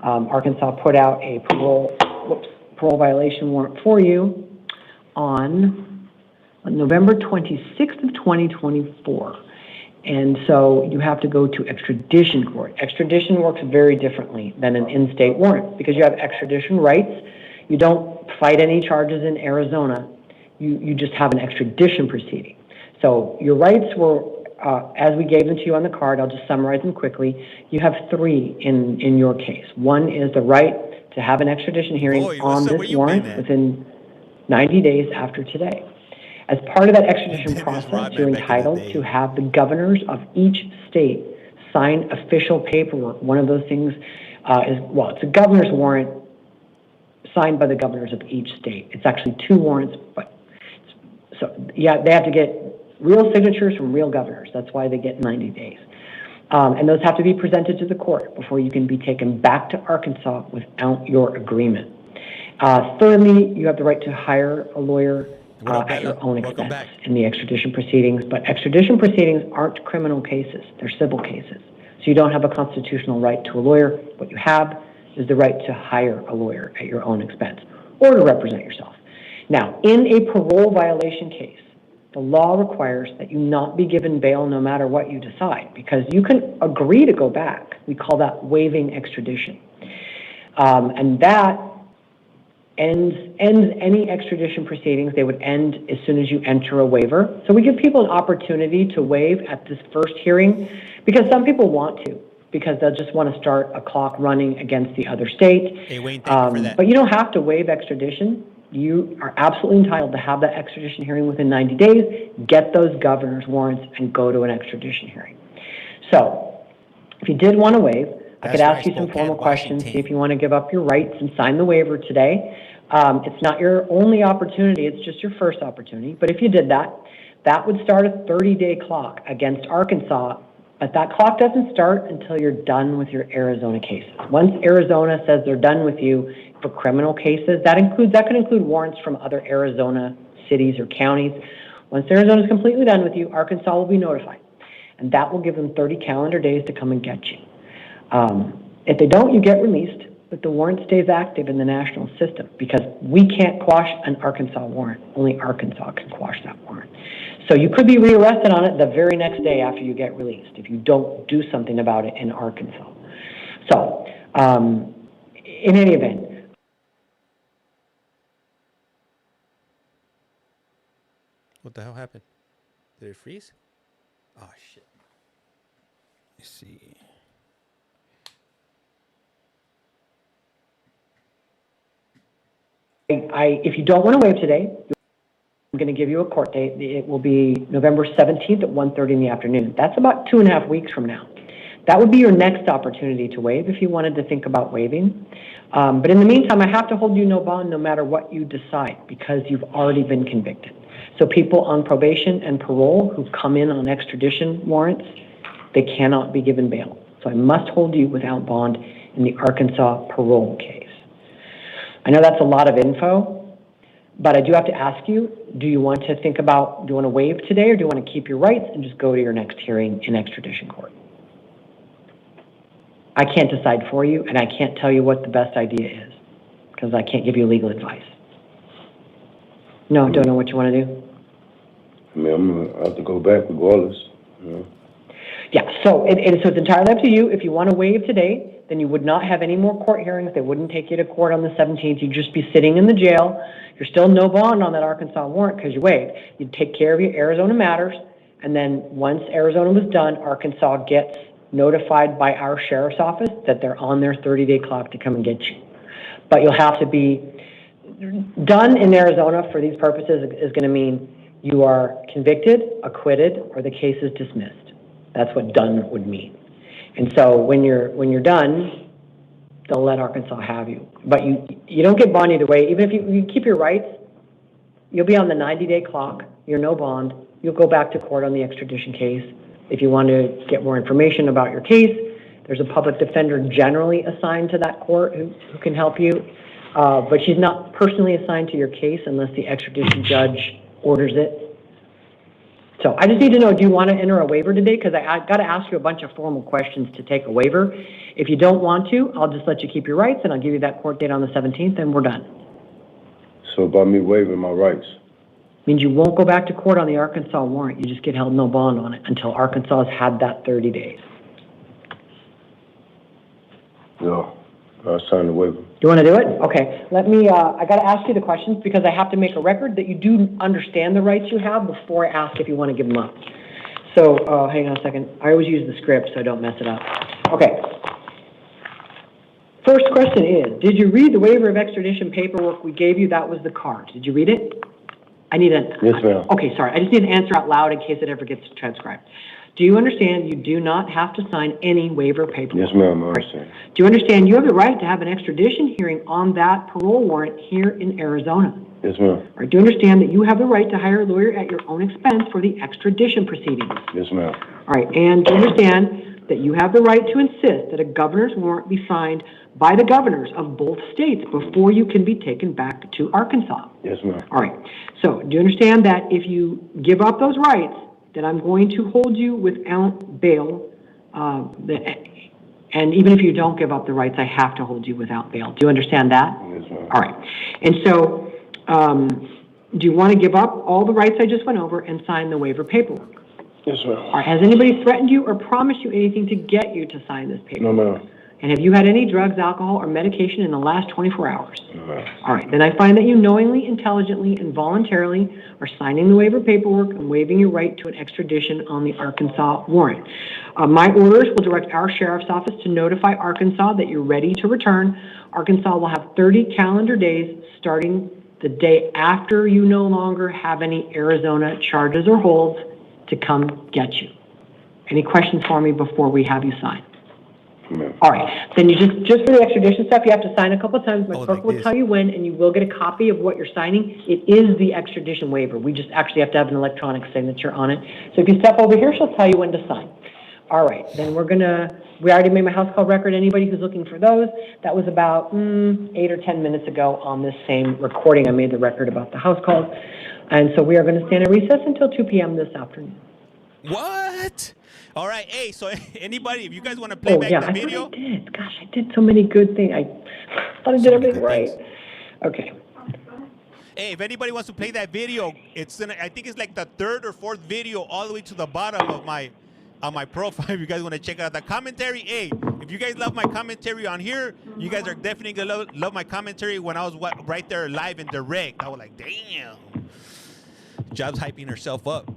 Arkansas put out a parole violation warrant for you on November 26th of 2024. And so you have to go to extradition court. Extradition works very differently than an in-state warrant because you have extradition rights. You don't fight any charges in Arizona. You just have an extradition proceeding. So your rights were, as we gave them to you on the card, I'll just summarize them quickly. You have 3 in your case. 1 is the right to have an extradition hearing on this warrant within 90 days after today. As part of that extradition process, you're entitled to have the governors of each state sign official paperwork. One of those things it's a governor's warrant signed by the governors of each state. It's actually 2 warrants, but they have to get real signatures from real governors. That's why they get 90 days. And those have to be presented to the court before you can be taken back to Arkansas without your agreement. Thirdly, you have the right to hire a lawyer at your own expense in the extradition proceedings. But extradition proceedings aren't criminal cases. They're civil cases. So you don't have a constitutional right to a lawyer. What you have is the right to hire a lawyer at your own expense or to represent yourself. Now, in a parole violation case, the law requires that you not be given bail no matter what you decide, because you can agree to go back. We call that waiving extradition. And that ends any extradition proceedings. They would end as soon as you enter a waiver. So we give people an opportunity to waive at this first hearing because some people want to, because they'll just want to start a clock running against the other state. Hey, Wayne, thank you for that. But you don't have to waive extradition. You are absolutely entitled to have that extradition hearing within 90 days, get those governor's warrants, and go to an extradition hearing. So if you did want to waive, I could ask you some formal questions, see if you want to give up your rights and sign the waiver today. It's not your only opportunity, it's just your first opportunity. But if you did that, that would start a 30-day clock against Arkansas. But that clock doesn't start until you're done with your Arizona cases. Once Arizona says they're done with you for criminal cases, that could include warrants from other Arizona cities or counties. Once Arizona is completely done with you, Arkansas will be notified. And that will give them 30 calendar days to come and get you. If they don't, you get released, but the warrant stays active in the national system because we can't quash an Arkansas warrant. Only Arkansas can quash that warrant. So you could be rearrested on it the very next day after you get released if you don't do something about it in Arkansas. So, in any event. What the hell happened? Did it freeze? Oh, shit. Let's see. If you don't want to waive today, I'm going to give you a court date. It will be November 17th at 1:30 in the afternoon. That's about 2.5 weeks from now. That would be your next opportunity to waive if you wanted to think about waiving. But in the meantime, I have to hold you no bond no matter what you decide because you've already been convicted. So people on probation and parole who come in on extradition warrants, they cannot be given bail. So I must hold you without bond in the Arkansas parole case. I know that's a lot of info, but I do have to ask you, do you want to waive today or do you want to keep your rights and just go to your next hearing in extradition court? I can't decide for you, and I can't tell you what the best idea is, because I can't give you legal advice. No, don't know what you want to do? I mean, I'm gonna have to go back regardless, you know. Yeah, so it's entirely up to you. If you want to waive today, then you would not have any more court hearings. They wouldn't take you to court on the 17th. You'd just be sitting in the jail. You're still no bond on that Arkansas warrant because you waived. You'd take care of your Arizona matters, and then once Arizona was done, Arkansas gets notified by our sheriff's office that they're on their 30-day clock to come and get you. But you'll have to be done in Arizona for these purposes is going to mean you are convicted, acquitted, or the case is dismissed. That's what done would mean. And so when you're done, they'll let Arkansas have you. But you don't get bond either way. Even if you keep your rights, you'll be on the 90-day clock. You're no bond. You'll go back to court on the extradition case. If you want to get more information about your case, there's a public defender generally assigned to that court who can help you. But she's not personally assigned to your case unless the extradition judge orders it. So I just need to know, do you want to enter a waiver today? Because I got to ask you a bunch of formal questions to take a waiver. If you don't want to, I'll just let you keep your rights, and I'll give you that court date on the 17th, and we're done. So by me waiving my rights? Means you won't go back to court on the Arkansas warrant. You just get held no bond on it until Arkansas has had that 30 days. Yeah, I'll sign the waiver. You want to do it? Okay. Let me, I got to ask you the questions because I have to make a record that you do understand the rights you have before I ask if you want to give them up. So, hang on a second. I always use the script so I don't mess it up. Okay. First question is, did you read the waiver of extradition paperwork we gave you? That was the card. Did you read it? I need an... Yes, ma'am. Okay, sorry. I just need an answer out loud in case it ever gets transcribed. Do you understand you do not have to sign any waiver paperwork? Yes, ma'am, I understand. Do you understand you have the right to have an extradition hearing on that parole warrant here in Arizona? Yes, ma'am. Or do you understand that you have the right to hire a lawyer at your own expense for the extradition proceedings? Yes, ma'am. All right, and do you understand that you have the right to insist that a governor's warrant be signed by the governors of both states before you can be taken back to Arkansas? Yes, ma'am. All right, so do you understand that if you give up those rights, that I'm going to hold you without bail, and even if you don't give up the rights, I have to hold you without bail. Do you understand that? Yes, ma'am. All right. And so, do you want to give up all the rights I just went over and sign the waiver paperwork? Yes, ma'am. All right. Has anybody threatened you or promised you anything to get you to sign this paperwork? No, ma'am. And have you had any drugs, alcohol, or medication in the last 24 hours? No, ma'am. All right, then I find that you knowingly, intelligently, and voluntarily are signing the waiver paperwork and waiving your right to an extradition on the Arkansas warrant. My orders will direct our sheriff's office to notify Arkansas that you're ready to return. Arkansas will have 30 calendar days starting the day after you no longer have any Arizona charges or holds to come get you. Any questions for me before we have you sign? All right, then you just for the extradition stuff, you have to sign a couple of times. My clerk will tell you when, and you will get a copy of what you're signing. It is the extradition waiver. We just actually have to have an electronic signature on it. So if you step over here, she'll tell you when to sign. All right, then we already made my house call record. Anybody who's looking for those, that was about 8 or 10 minutes ago on this same recording. I made the record about the house calls. And so we are going to stand at recess until 2 p.m. this afternoon. What? All right. Hey, so anybody, if you guys want to play back the video. I did. Gosh, I did so many good things. I thought I did everything right. Okay. Hey, if anybody wants to play that video, I think it's like the third or fourth video all the way to the bottom of my profile. If you guys want to check out the commentary, hey, if you guys love my commentary on here, you guys are definitely gonna love my commentary when I was right there live and direct. I was like, damn, Job's hyping herself up.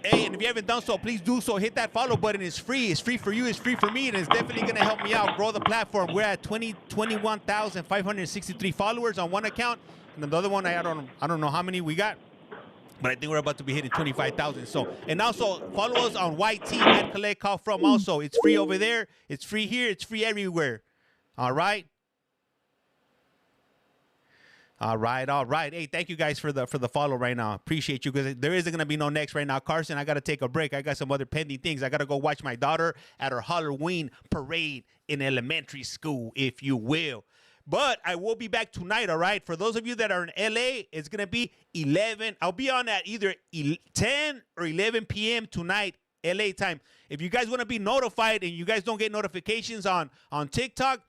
Hey, and if you haven't done so, please do so. Hit that follow button. It's free. It's free for you. It's free for me. And it's definitely going to help me out grow the platform. We're at 21,563 followers on one account. And the other one, I don't know how many we got. But I think we're about to be hitting 25,000. So, and also follow us on YT at Collect Call From. Also, it's free over there. It's free here. It's free everywhere. All right. All right. Hey, thank you guys for the follow right now. Appreciate you because there isn't gonna be no next right now. Carson, I gotta take a break. I got some other pending things. I gotta go watch my daughter at her Halloween parade in elementary school, if you will. But I will be back tonight, all right? For those of you that are in LA, it's gonna be 11. I'll be on at either 10 or 11 p.m. tonight, LA time. If you guys want to be notified and you guys don't get notifications on TikTok,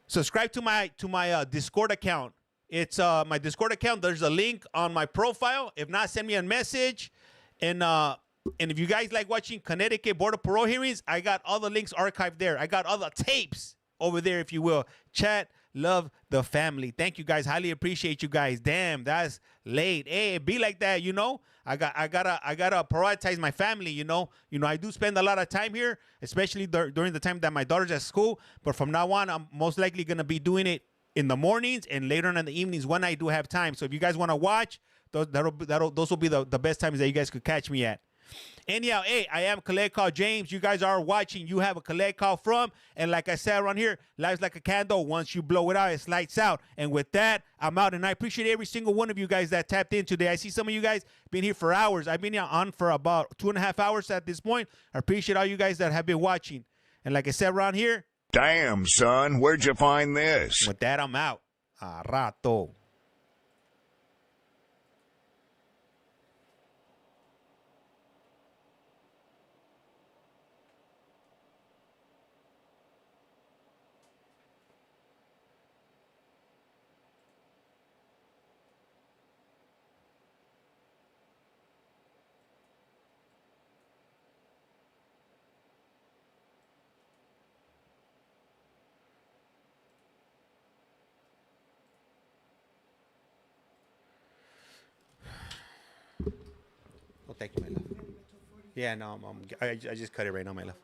subscribe to my Discord account. It's my Discord account. There's a link on my profile. If not, send me a message. And if you guys like watching Connecticut Board of Parole hearings, I got all the links archived there. I got all the tapes over there, if you will. Chat, love the family. Thank you guys. Highly appreciate you guys. Damn, that's late. Hey, it be like that, you know. I gotta prioritize my family, you know. I do spend a lot of time here, especially during the time that my daughter's at school. But from now on, I'm most likely gonna be doing it in the mornings and later on in the evenings when I do have time. So if you guys want to watch, those will be the best times that you guys could catch me at. Anyhow, hey, I am Collect Call James. You guys are watching. You have a collect call from. And like I said around here, life's like a candle. Once you blow it out, it lights out. And with that, I'm out. And I appreciate every single one of you guys that tapped in today. I see some of you guys been here for hours. I've been here on for about 2.5 hours at this point. I appreciate all you guys that have been watching. And like I said around here, Damn, son, where'd you find this? with that, I'm out. A rato. Oh, thank you, my love. Yeah, no, I just cut it right now, my love.